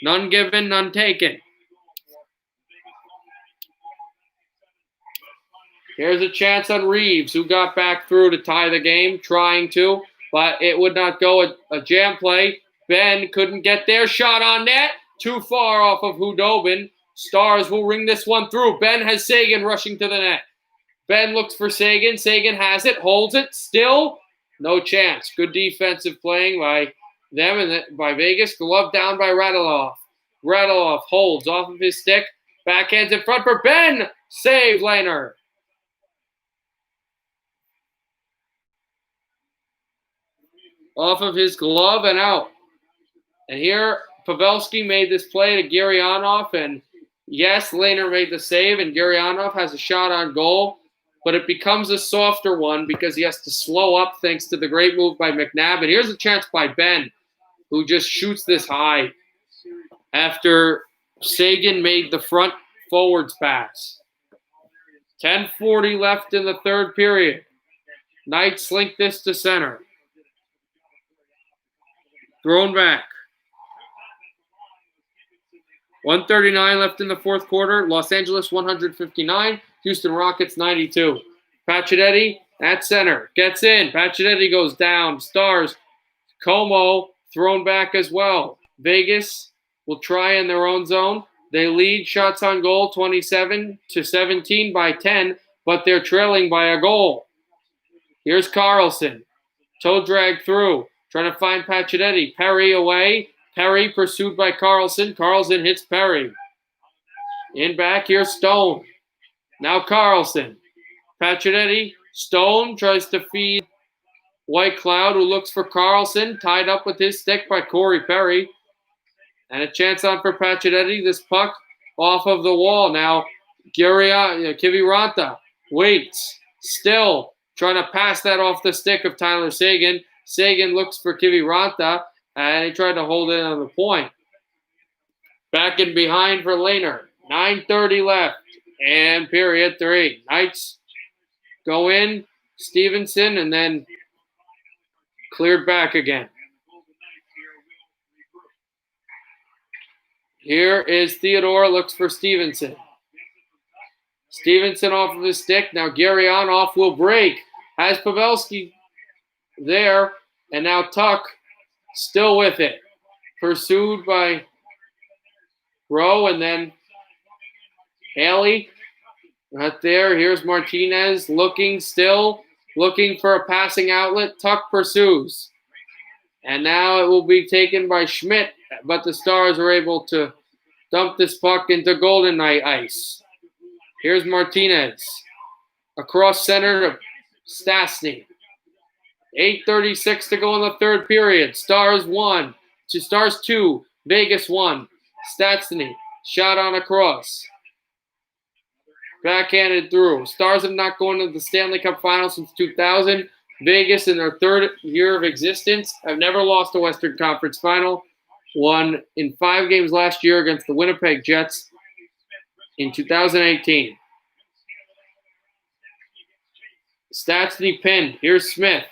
None given, none taken. Here's a chance on Reeves, who got back through to tie the game, trying to, but it would not go. A jam play. Ben couldn't get there. Shot on net. Too far off of Hudobin. Stars will ring this one through. Ben has Sagan rushing to the net. Ben looks for Sagan. Sagan has it, holds it. Still, no chance. Good defensive playing by them and by Vegas. Glove down by Radulov. Radulov holds off of his stick. Backhands in front for Ben. Save Lehner. Off of his glove and out. And here, Pavelski made this play to Gurianov, and Yes, Lehner made the save, and Gurianov has a shot on goal, but it becomes a softer one because he has to slow up thanks to the great move by McNabb. And here's a chance by Ben, who just shoots this high after Sagan made the front forwards pass. 10:40 left in the third period. Knights slink this to center. Thrown back. 139 left in the fourth quarter. Los Angeles 159. Houston Rockets 92. Pacioretty at center. Gets in. Pacioretty goes down. Stars. Como thrown back as well. Vegas will try in their own zone. They lead shots on goal 27-17 by 10, but they're trailing by a goal. Here's Carlson. Toe drag through. Trying to find Pacioretty. Perry away. Perry pursued by Carlson. Carlson hits Perry. In back, here's Stone. Now Carlson. Pacioretty. Stone tries to feed White Cloud, who looks for Carlson. Tied up with his stick by Corey Perry. And a chance on for Pacioretty. This puck off of the wall. Now Kiviranta waits. Still trying to pass that off the stick of Tyler Sagan. Sagan looks for Kiviranta, and he tried to hold it on the point. Back and behind for Lehner. 9:30 left, and period 3. Knights go in, Stevenson, and then cleared back again. Here is Theodore, looks for Stevenson. Stevenson off of his stick. Now Gurianov will break. Has Pavelski there. And now Tuck still with it. Pursued by Rowe and then Haley. Right there. Here's Martinez looking still. Looking for a passing outlet. Tuck pursues. And now it will be taken by Schmidt. But the Stars are able to dump this puck into Golden Knight ice. Here's Martinez. Across center to Stastny. 8:36 to go in the third period. Stars 1. Stars 2. Vegas 1. Stastny. Shot on across. Backhanded through. Stars have not gone to the Stanley Cup Final since 2000. Vegas, in their third year of existence, have never lost a Western Conference Final. Won in 5 games last year against the Winnipeg Jets in 2018. Stastny pinned. Here's Smith.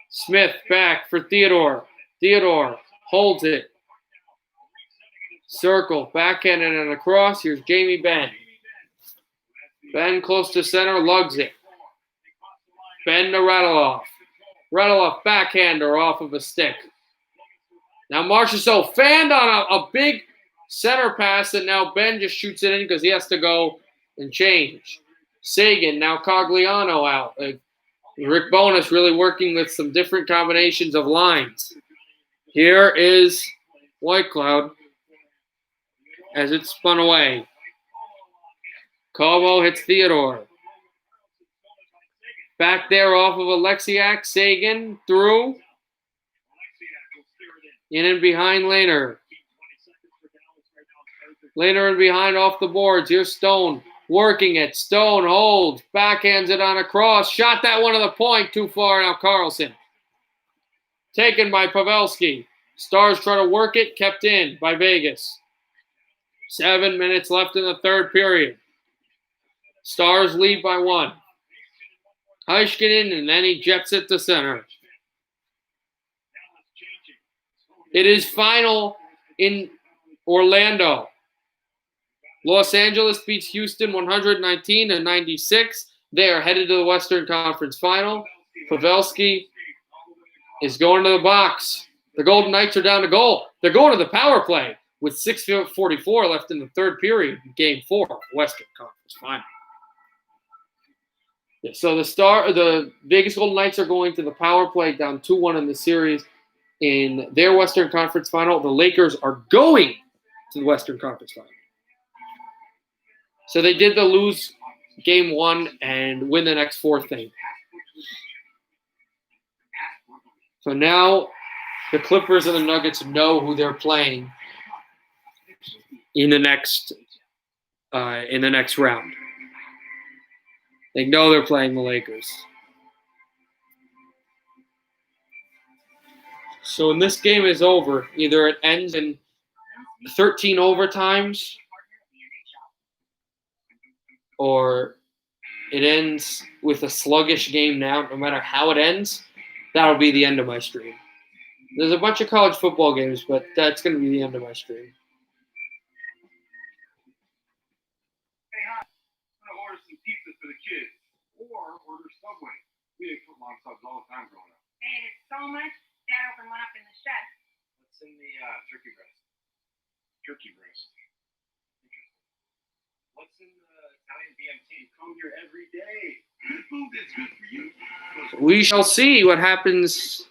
Smith back for Theodore. Theodore holds it. Circle. Backhanded and across. Here's Jamie Benn. Benn close to center. Lugs it. Benn to Radulov. Radulov backhander off of a stick. Now Marchessault fanned on a big center pass, and now Ben just shoots it in because he has to go and change. Sagan, now Cogliano out. Rick Bowness really working with some different combinations of lines. Here is White Cloud as it's spun away. Como hits Theodore. Back there off of Alexiak. Sagan through. In and behind Lehner. Lehner in behind off the boards. Here's Stone working it. Stone holds. Backhands it on a cross. Shot that one to the point. Too far now Carlson. Taken by Pavelski. Stars try to work it. Kept in by Vegas. 7 minutes left in the third period. Stars lead by 1. Heiskanen, and then he jets it to center. It is final in Orlando. Los Angeles beats Houston 119-96. They are headed to the Western Conference Final. Pavelski is going to the box. The Golden Knights are down to goal. They're going to the power play with 6:44 left in the third period, Game 4, Western Conference Final. Yeah, so the Vegas Golden Knights are going to the power play, down 2-1 in the series in their Western Conference Final. The Lakers are going to the Western Conference Final. So they did the lose Game 1 and win the next 4 thing. So now the Clippers and the Nuggets know who they're playing in the next in the next round. They know they're playing the Lakers. So when this game is over, either it ends in 13 overtimes or it ends with a sluggish game now. No matter how it ends, that'll be the end of my stream. There's a bunch of college football games, but that's going to be the end of my stream.
Hey, hi. I'm going to order some pizza for the kids. Or order Subway. We ate footlong subs all the time growing up.
They hated it so much, Dad opened one up in the shed.
What's in the turkey breast? Turkey breast. Interesting. What's in the Italian BMT? Come here every day. Good food that's good for you.
We shall see what happens.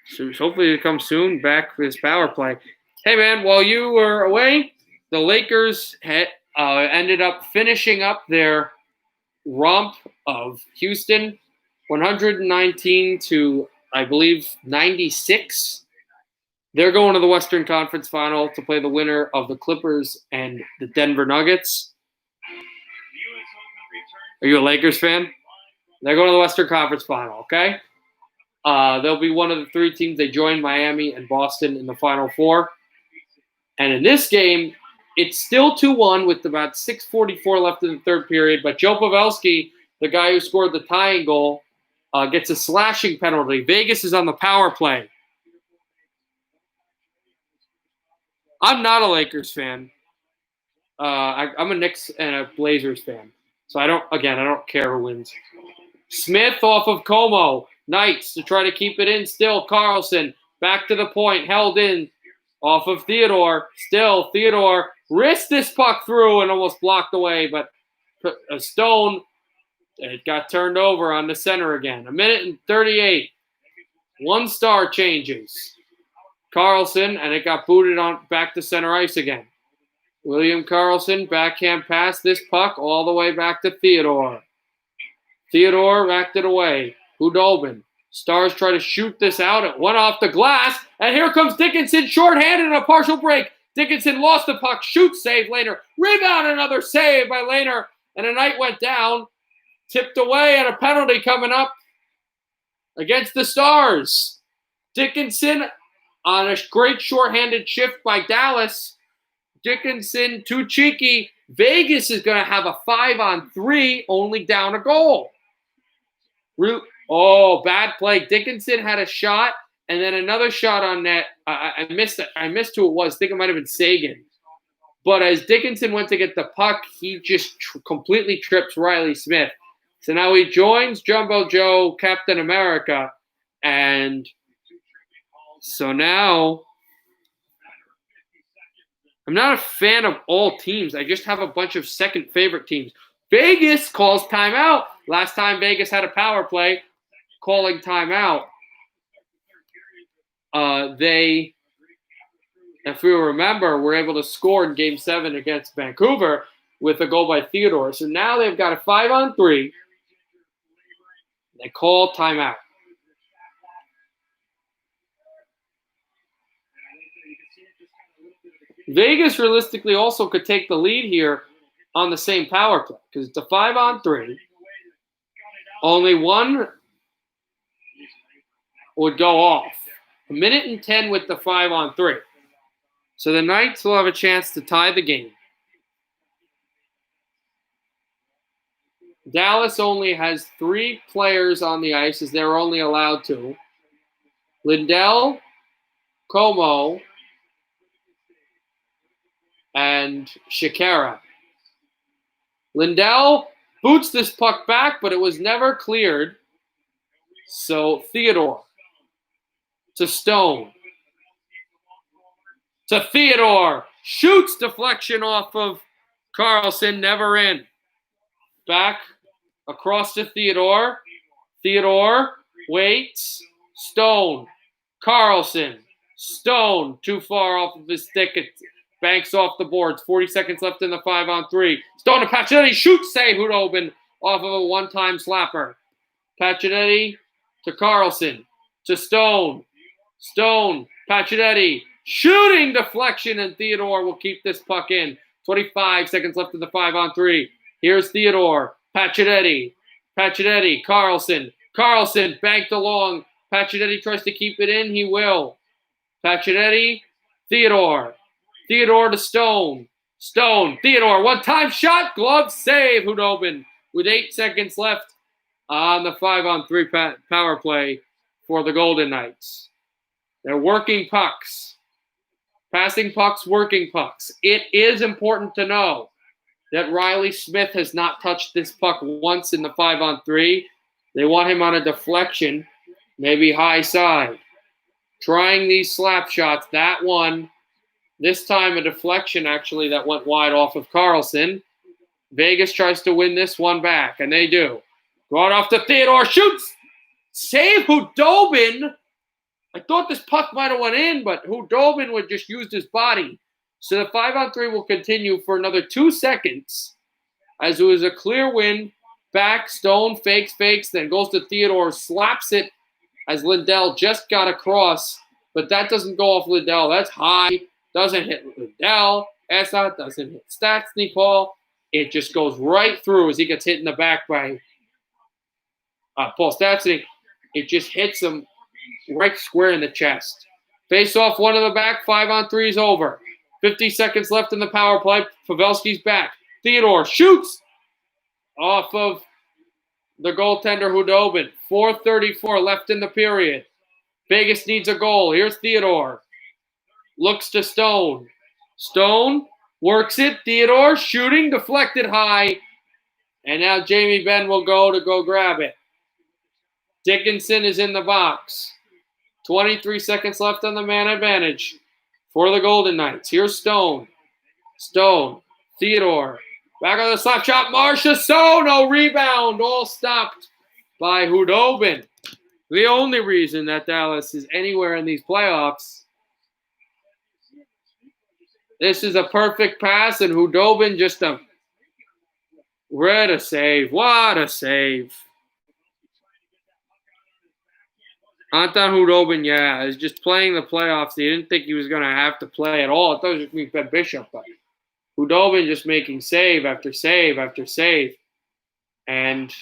So hopefully it comes soon. Back for this power play. Hey, man, while you were away, the Lakers ended up finishing up their romp of Houston, 119 to, I believe, 96. They're going to the Western Conference Final to play the winner of the Clippers and the Denver Nuggets. Are you a Lakers fan? They're going to the Western Conference Final, okay? They'll be one of the three teams. They join Miami and Boston in the Final Four. And in this game, it's still 2-1 with about 6:44 left in the third period. But Joe Pavelski, the guy who scored the tying goal, gets a slashing penalty. Vegas is on the power play. I'm not a Lakers fan. I'm a Knicks and a Blazers fan. So I don't care who wins. Smith off of Como. Knights to try to keep it in. Still Carlson. Back to the point. Held in. Off of Theodore. Still Theodore. Wrist this puck through and almost blocked away. But a Stone. It got turned over on the center again. 1:38. 1 star changes. Carlson. And it got booted on back to center ice again. William Carlson. Backhand pass. This puck all the way back to Theodore. Theodore backed it away. Hudobin. Stars try to shoot this out. It went off the glass. And here comes Dickinson shorthanded in a partial break. Dickinson lost the puck. Shoot, save Lehner. Rebound, another save by Lehner. And a night went down. Tipped away and a penalty coming up against the Stars. Dickinson on a great shorthanded shift by Dallas. Dickinson too cheeky. Vegas is going to have a 5-on-3, only down a goal. Oh, bad play. Dickinson had a shot and then another shot on net. I missed it. I missed who it was. I think it might have been Sagan. But as Dickinson went to get the puck, he just completely trips Riley Smith. So now he joins Jumbo Joe, Captain America. And so now I'm not a fan of all teams. I just have a bunch of second favorite teams. Vegas calls timeout. Last time Vegas had a power play, calling timeout. They, if you remember, were able to score in Game 7 against Vancouver with a goal by Theodore. So now they've got a 5-on-3. They call timeout. Vegas realistically also could take the lead here on the same power play because it's a 5-on-3. Only one would go off. 1:10 with the 5-on-3. So the Knights will have a chance to tie the game. Dallas only has 3 players on the ice as they're only allowed 2. Lindell, Como, and Shakira. Lindell boots this puck back, but it was never cleared. So Theodore to Stone to Theodore. Shoots, deflection off of Carlson, never in. Back across to Theodore. Theodore waits. Stone. Carlson. Stone too far off of his stick. It banks off the boards. 40 seconds left in the 5-on-3. Stone to Pacioretty. Shoots, save Hudobin off of a one-time slapper. Pacioretty to Carlson. To Stone. Stone. Pacioretty. Shooting deflection, and Theodore will keep this puck in. 25 seconds left in the 5-on-3. Here's Theodore. Pacioretty. Carlson. Carlson banked along. Pacioretty tries to keep it in. He will. Pacioretty. Theodore. Theodore to Stone. Theodore. One-time shot. Glove save. Khudobin with 8 seconds left on the 5-on-3 power play for the Golden Knights. They're working pucks. Passing pucks, working pucks. It is important to know that Riley Smith has not touched this puck once in the 5-on-3. They want him on a deflection, maybe high side. Trying these slap shots. That one, this time a deflection actually that went wide off of Carlson. Vegas tries to win this one back, and they do. Going off to Theodore, shoots! Save Khudobin! I thought this puck might have went in, but Khudobin would just use his body. So the 5-on-3 will continue for another 2 seconds as it was a clear win. Back, Stone fakes, then goes to Theodore, slaps it as Lindell just got across, but that doesn't go off Lindell. That's high. Doesn't hit Lindell. Essa doesn't hit Stastny Paul. It just goes right through as he gets hit in the back by Paul Stastny. It just hits him right square in the chest. Face off one in the back. 5-on-3 is over. 50 seconds left in the power play. Pavelski's back. Theodore shoots off of the goaltender Khudobin. 4:34 left in the period. Vegas needs a goal. Here's Theodore. Looks to Stone. Stone works it. Theodore shooting. Deflected high. And now Jamie Benn will go grab it. Dickinson is in the box. 23 seconds left on the man advantage for the Golden Knights. Here's Stone. Theodore. Back on the slap shot. Marchessault. No rebound. All stopped by Khudobin. The only reason that Dallas is anywhere in these playoffs. This is a perfect pass, and Khudobin just what a save. What a save. Anton Khudobin, is just playing the playoffs. He didn't think he was going to have to play at all. I thought it was just going to be Ben Bishop, but Khudobin just making save after save after save. And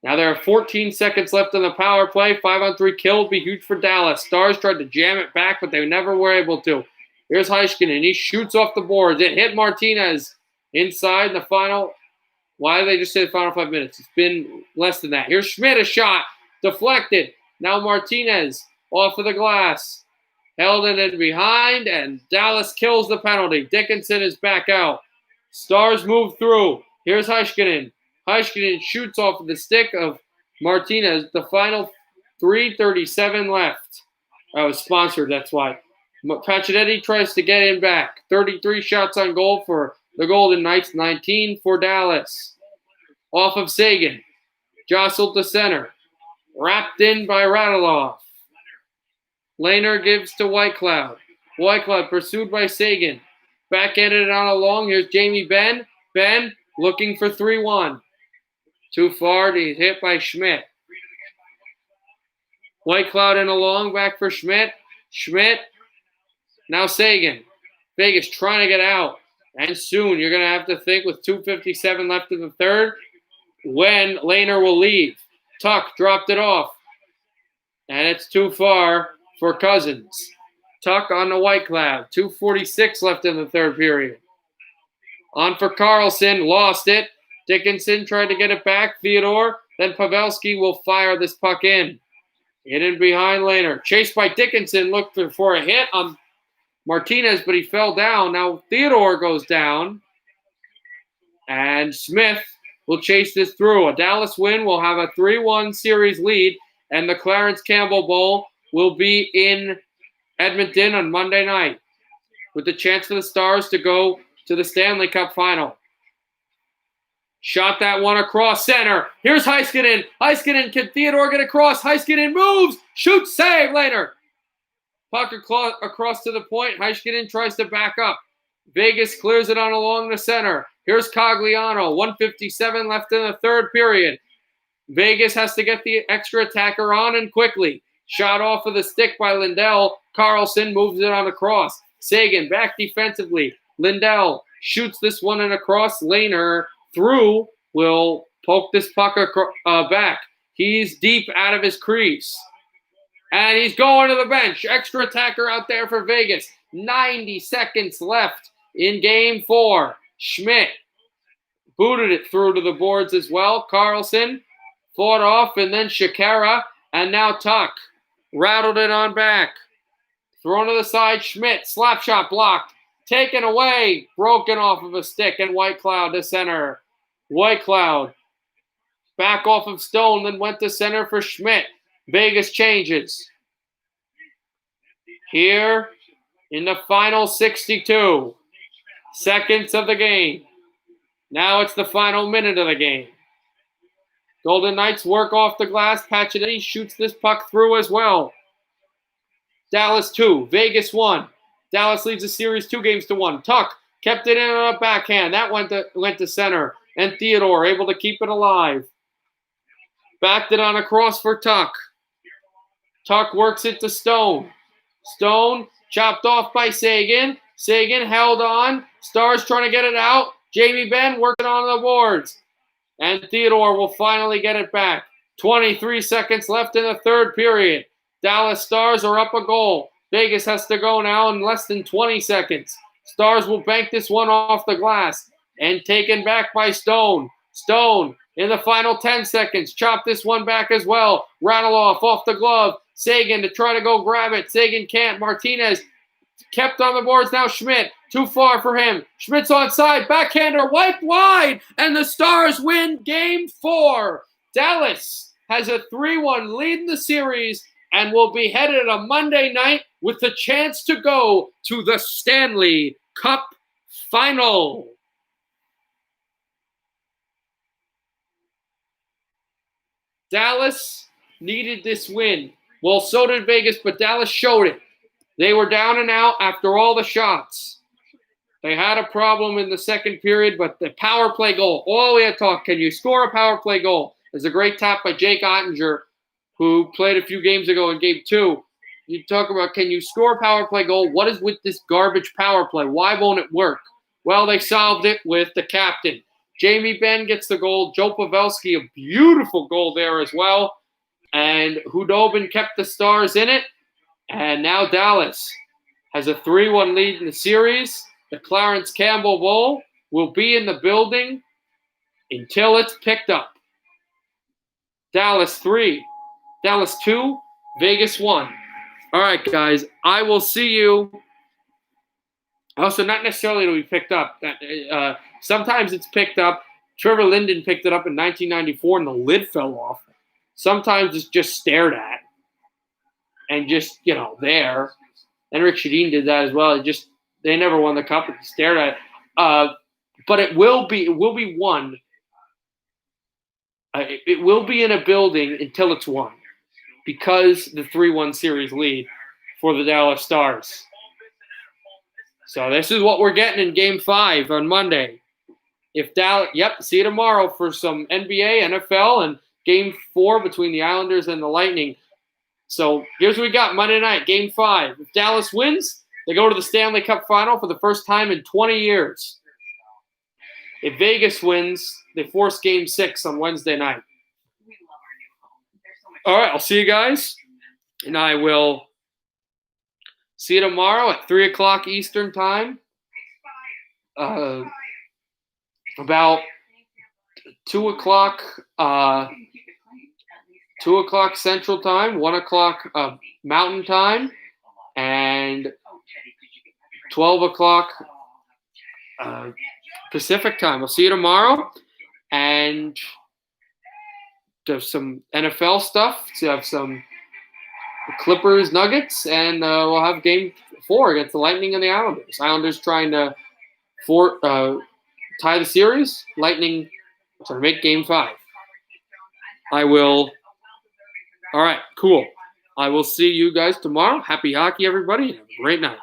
now there are 14 seconds left on the power play. 5-on-3 kill would be huge for Dallas. Stars tried to jam it back, but they never were able to. Here's Heiskanen. He shoots off the boards. It hit Martinez inside in the final. Why did they just say the final 5 minutes? It's been less than that. Here's Schmidt, a shot. Deflected. Now Martinez off of the glass. Held it in behind, and Dallas kills the penalty. Dickinson is back out. Stars move through. Here's Heiskanen. Heiskanen shoots off of the stick of Martinez. The final 3:37 left. I was sponsored, that's why. Pacioretty tries to get in back. 33 shots on goal for the Golden Knights, 19 for Dallas. Off of Sagan. Jostled to center. Wrapped in by Radulov. Lehner gives to Whitecloud. Whitecloud pursued by Sagan. Backhanded it on along. Here's Jamie Benn. Benn looking for 3-1. Too far. He's hit by Schmidt. Whitecloud in along. Back for Schmidt. Schmidt. Now Sagan. Vegas trying to get out. And soon you're going to have to think with 2:57 left in the third when Lehner will leave. Tuck dropped it off. And it's too far for Cousins. Tuck on the Whitecloud. 2:46 left in the third period. On for Carlson. Lost it. Dickinson tried to get it back. Theodore. Then Pavelski will fire this puck in. Hidden behind Lehner. Chased by Dickinson. Looked for a hit on Martinez, but he fell down. Now Theodore goes down. And Smith will chase this through. A Dallas win will have a 3-1 series lead, and the Clarence Campbell Bowl will be in Edmonton on Monday night with the chance for the Stars to go to the Stanley Cup final. Shot that one across center. Here's Heiskanen. Heiskanen, can Theodore get across? Heiskanen moves. Shoots, save later. Puck across to the point. Heiskanen tries to back up. Vegas clears it on along the center. Here's Cogliano. 1:57 left in the third period. Vegas has to get the extra attacker on and quickly. Shot off of the stick by Lindell. Carlson moves it on across. Sagan back defensively. Lindell shoots this one in across. Laner through will poke this puck back. He's deep out of his crease. And he's going to the bench. Extra attacker out there for Vegas. 90 seconds left in game 4. Schmidt booted it through to the boards as well. Carlson fought off, and then Shakara, and now Tuck rattled it on back. Thrown to the side, Schmidt, slap shot blocked. Taken away, broken off of a stick, and White Cloud to center. White Cloud back off of Stone, then went to center for Schmidt. Vegas changes. Here in the final 62 seconds of the game. Now it's the final minute of the game. Golden Knights work off the glass. Pacioretty shoots this puck through as well. Dallas 2, Vegas 1. Dallas leads the series 2-1. Tuck kept it in on a backhand. That went to center. And Theodore able to keep it alive. Backed it on a cross for Tuck. Tuck works it to Stone. Stone chopped off by Sagan. Sagan held on. Stars trying to get it out. Jamie Benn working on the boards. And Theodore will finally get it back. 23 seconds left in the third period. Dallas Stars are up a goal. Vegas has to go now in less than 20 seconds. Stars will bank this one off the glass. And taken back by Stone. Stone in the final 10 seconds. Chop this one back as well. Rattle off the glove. Sagan to try to go grab it. Sagan can't. Martinez kept on the boards. Now Schmidt. Too far for him. Schmidt's onside. Backhander wiped wide. And the Stars win game 4. Dallas has a 3-1 lead in the series and will be headed on Monday night with the chance to go to the Stanley Cup Final. Dallas needed this win. Well, so did Vegas, but Dallas showed it. They were down and out after all the shots. They had a problem in the second period, but the power play goal, all we had to talk, can you score a power play goal? There's a great tap by Jake Ottinger, who played a few games ago in game 2. You talk about, can you score a power play goal? What is with this garbage power play? Why won't it work? Well, they solved it with the captain. Jamie Benn gets the goal. Joe Pavelski, a beautiful goal there as well. And Hudobin kept the Stars in it. And now Dallas has a 3-1 lead in the series. The Clarence Campbell Bowl will be in the building until it's picked up. Dallas 3, Dallas 2, Vegas 1. All right, guys, I will see you. Also, not necessarily to be picked up. Sometimes it's picked up. Trevor Linden picked it up in 1994 and the lid fell off. Sometimes it's just stared at and just, there. And Rick Shadeen did that as well. They never won the cup. But stared at it. But it will be won. It will be in a building until it's won because the 3-1 series lead for the Dallas Stars. So this is what we're getting in Game 5 on Monday. If Dallas, see you tomorrow for some NBA, NFL, and Game 4 between the Islanders and the Lightning. So here's what we got Monday night, Game 5. If Dallas wins, they go to the Stanley Cup Final for the first time in 20 years. If Vegas wins, they force Game 6 on Wednesday night. All right, I'll see you guys, and I will see you tomorrow at 3 o'clock Eastern Time. About 2 o'clock, 2 o'clock Central Time, 1 o'clock Mountain Time, and 12 o'clock Pacific Time. I'll see you tomorrow, and there's some NFL stuff. So have some Clippers, Nuggets, and we'll have Game 4 against the Lightning and the Islanders. Islanders trying to tie the series. Lightning trying to make Game 5. All right, cool. I will see you guys tomorrow. Happy hockey, everybody. Have a great night.